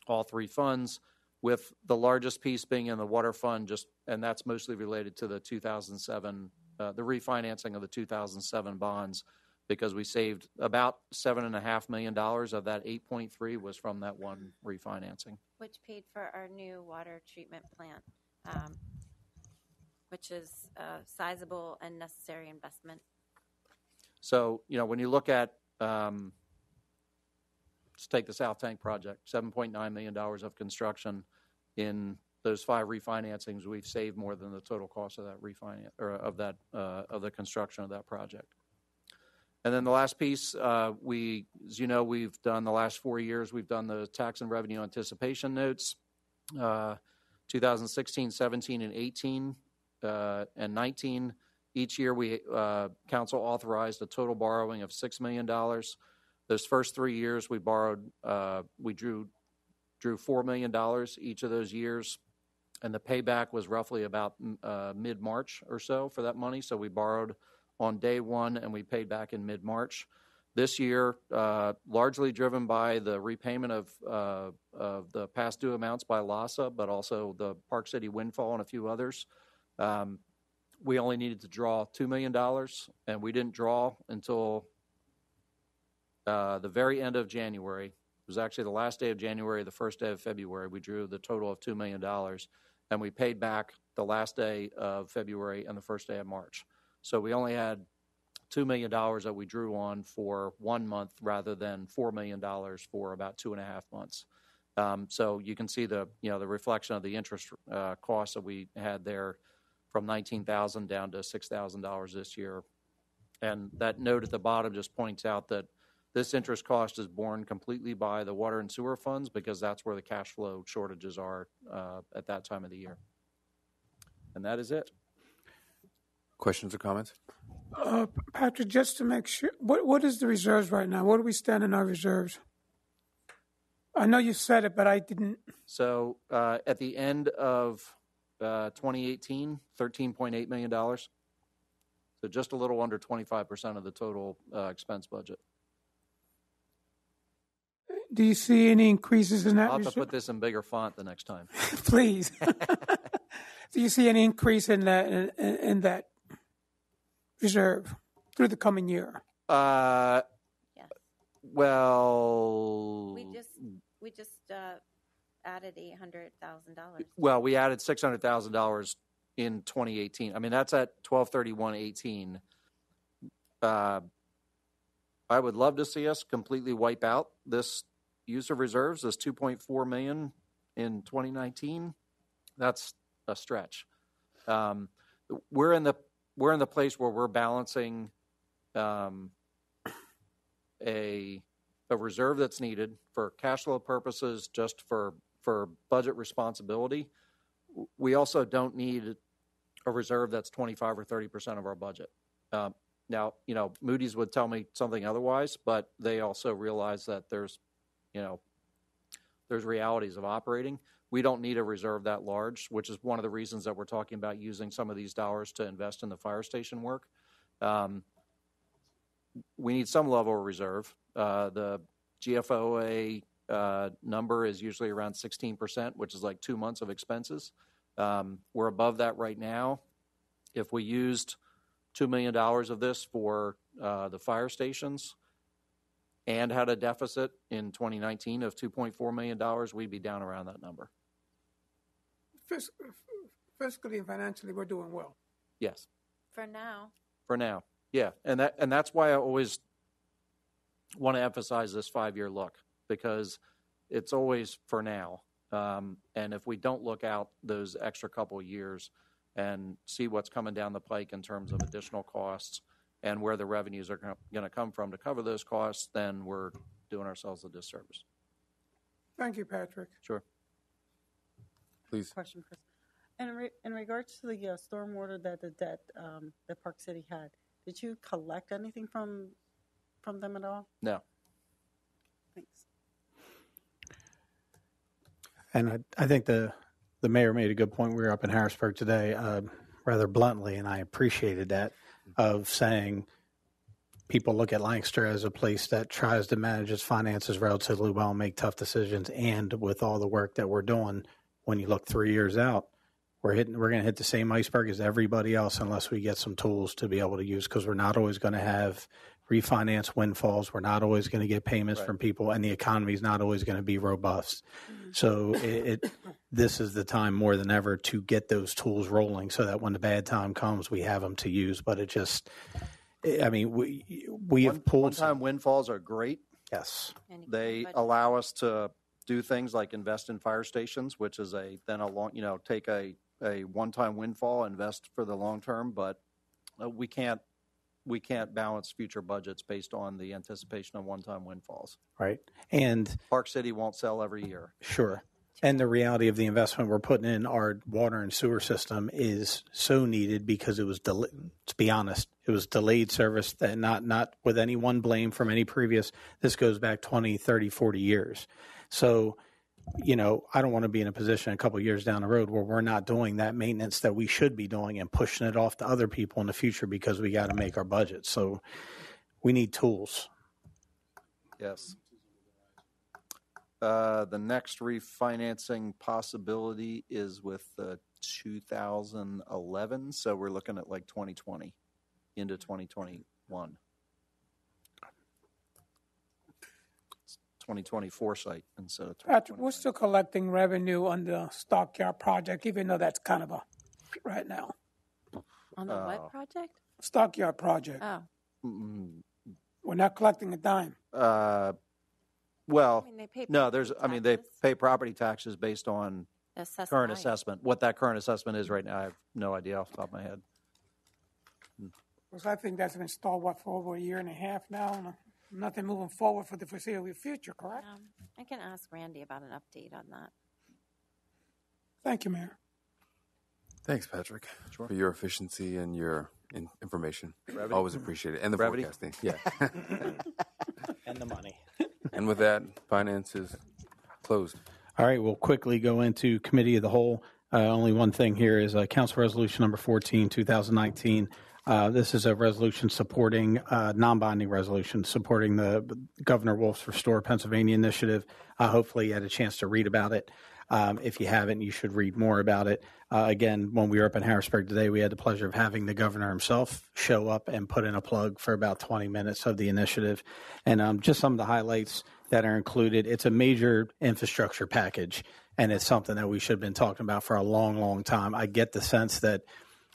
all 3 funds, with the largest piece being in the water fund, and that's mostly related to the 2007 the refinancing of the 2007 bonds, because we saved about $7.5 million of that 8.3 was from that one refinancing. Which paid for our new water treatment plant, which is a sizable and necessary investment. So, when you look at, let's take the South Tank project, $7.9 million of construction. In those 5 refinancings, we've saved more than the total cost of that refinance or of the construction of that project. And then the last piece, we've done the last 4 years, we've done the tax and revenue anticipation notes, 2016, 17, and 18, and 19. Each year, council authorized a total borrowing of $6 million. Those first 3 years, we drew $4 million each of those years. And the payback was roughly about mid-March or so for that money. So we borrowed on day one and we paid back in mid-March. This year, largely driven by the repayment of the past due amounts by LASA, but also the Park City windfall and a few others. We only needed to draw $2 million, and we didn't draw until the very end of January was actually the last day of January, the first day of February. We drew the total of $2 million, and we paid back the last day of February and the first day of March. So we only had $2 million that we drew on for 1 month rather than $4 million for about 2.5 months. So you can see the reflection of the interest costs that we had there from $19,000 down to $6,000 this year. And that note at the bottom just points out that this interest cost is borne completely by the water and sewer funds because that's where the cash flow shortages are at that time of the year. And that is it. Questions or comments? Patrick, just to make sure, what is the reserves right now? What do we stand in our reserves? I know you said it, but I didn't. So at the end of 2018, $13.8 million. So just a little under 25% of the total expense budget. Do you see any increases in that? I'll have to put this in bigger font the next time. Please. Do you see any increase in that reserve through the coming year? Yes. Well, we just added $800,000. Well, we added $600,000 in 2018. I mean, that's at 12/31/18. I would love to see us completely wipe out this use of reserves, this $2.4 million in 2019. That's a stretch. We're in the place where we're balancing a reserve that's needed for cash flow purposes, just for budget responsibility. We also don't need a reserve that's 25 or 30% of our budget. Now, Moody's would tell me something otherwise, but they also realize that there's realities of operating. We don't need a reserve that large, which is one of the reasons that we're talking about using some of these dollars to invest in the fire station work. We need some level of reserve. The GFOA number is usually around 16%, which is like 2 months of expenses. We're above that right now. If we used $2 million of this for the fire stations and had a deficit in 2019 of $2.4 million, we'd be down around that number. Fiscally and financially, we're doing well. Yes. For now. For now, yeah. And that's why I always want to emphasize this 5-year look, because it's always for now. And if we don't look out those extra couple of years and see what's coming down the pike in terms of additional costs and where the revenues are going to come from to cover those costs, then we're doing ourselves a disservice. Thank you, Patrick. Sure. Please. Question, Chris. In regards to the stormwater that Park City had, did you collect anything from them at all? No. Thanks. And I think the mayor made a good point. We were up in Harrisburg today, rather bluntly, and I appreciated that, of saying people look at Lancaster as a place that tries to manage its finances relatively well and make tough decisions. And with all the work that we're doing, when you look 3 years out, we're going to hit the same iceberg as everybody else unless we get some tools to be able to use, because we're not always going to have refinance windfalls. We're not always going to get payments from people, and the economy is not always going to be robust. So this is the time more than ever to get those tools rolling so that when the bad time comes, we have them to use. But it just, I mean, we have pulled. One-time windfalls are great. Yes. They allow us to do things like invest in fire stations, which is take a one-time windfall, invest for the long term, but we can't balance future budgets based on the anticipation of one-time windfalls. Right. And Park City won't sell every year. Sure. And the reality of the investment we're putting in our water and sewer system is so needed because it was, to be honest, it was delayed service, that not with any one blame from any previous. This goes back 20, 30, 40 years. So, I don't want to be in a position a couple of years down the road where we're not doing that maintenance that we should be doing and pushing it off to other people in the future because we got to make our budget. So we need tools. Yes. The next refinancing possibility is with 2011. So we're looking at like 2020 into 2021. 2024 site instead of Patrick, we're still collecting revenue on the Stockyard project, even though that's kind of a right now. On the what project? Stockyard project. Oh. We're not collecting a dime. Well, They pay no, property they taxes. pay property taxes based on Assessed current value. assessment. What that current assessment is right now, I have no idea off the top of my head. Because I think that's been stalled, for over a year and a half now, and nothing moving forward for the foreseeable future, correct? I can ask Randy about an update on that. Thank you, Mayor. Thanks, Patrick, for your efficiency and your information. Brevity. Always appreciate it. And the Brevity. forecasting. Yeah. And the money. And with that, finance is closed. All right, we'll quickly go into Committee of the Whole. Only one thing here is Council Resolution number 14, 2019. This is a resolution supporting, non-binding resolution supporting the Governor Wolf's Restore Pennsylvania initiative. Hopefully you had a chance to read about it. If you haven't, you should read more about it. Again, when we were up in Harrisburg today, we had the pleasure of having the governor himself show up and put in a plug for about 20 minutes of the initiative. And just some of the highlights that are included. It's a major infrastructure package, and it's something that we should have been talking about for a long, long time. I get the sense that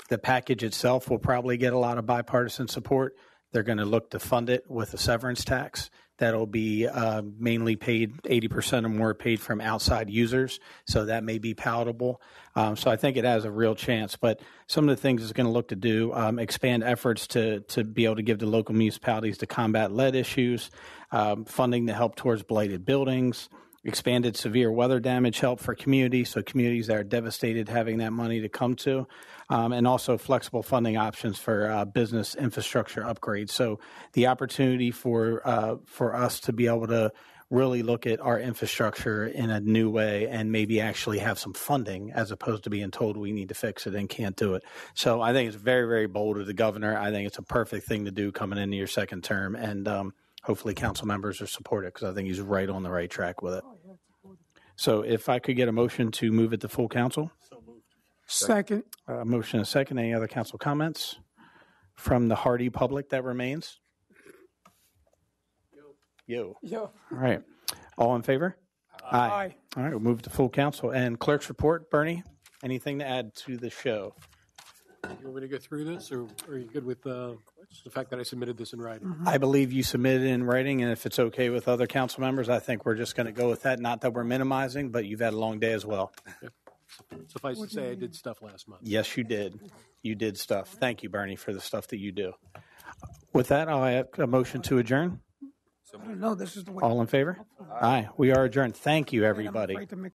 the package itself will probably get a lot of bipartisan support. They're going to look to fund it with a severance tax that'll be mainly paid, 80% or more paid from outside users. So that may be palatable. So I think it has a real chance. But some of the things it's going to look to do, expand efforts to be able to give the local municipalities to combat lead issues, funding to help towards blighted buildings, expanded severe weather damage help for communities, so communities that are devastated having that money to come to, and also flexible funding options for business infrastructure upgrades. So the opportunity for us to be able to really look at our infrastructure in a new way and maybe actually have some funding as opposed to being told we need to fix it and can't do it. So I think it's very, very bold of the governor. I think it's a perfect thing to do coming into your second term, and hopefully council members are supportive because I think he's right on the right track with it. So if I could get a motion to move it to full council. Second. Motion and a second. Any other council comments from the hardy public that remains? Yo. Yo. All right. All in favor? Aye. All right. We'll move to full council. And clerk's report, Bernie, anything to add to the show? You want me to go through this, or are you good with the fact that I submitted this in writing? I believe you submitted it in writing, and if it's okay with other council members, I think we're just going to go with that. Not that we're minimizing, but you've had a long day as well. Yep. Suffice to say, I did stuff last month. Yes, you did. You did stuff. Thank you, Bernie, for the stuff that you do. With that, I'll have a motion to adjourn. I don't know. This is the way. All in favor? Aye. We are adjourned. Thank you, I'm everybody. afraid to make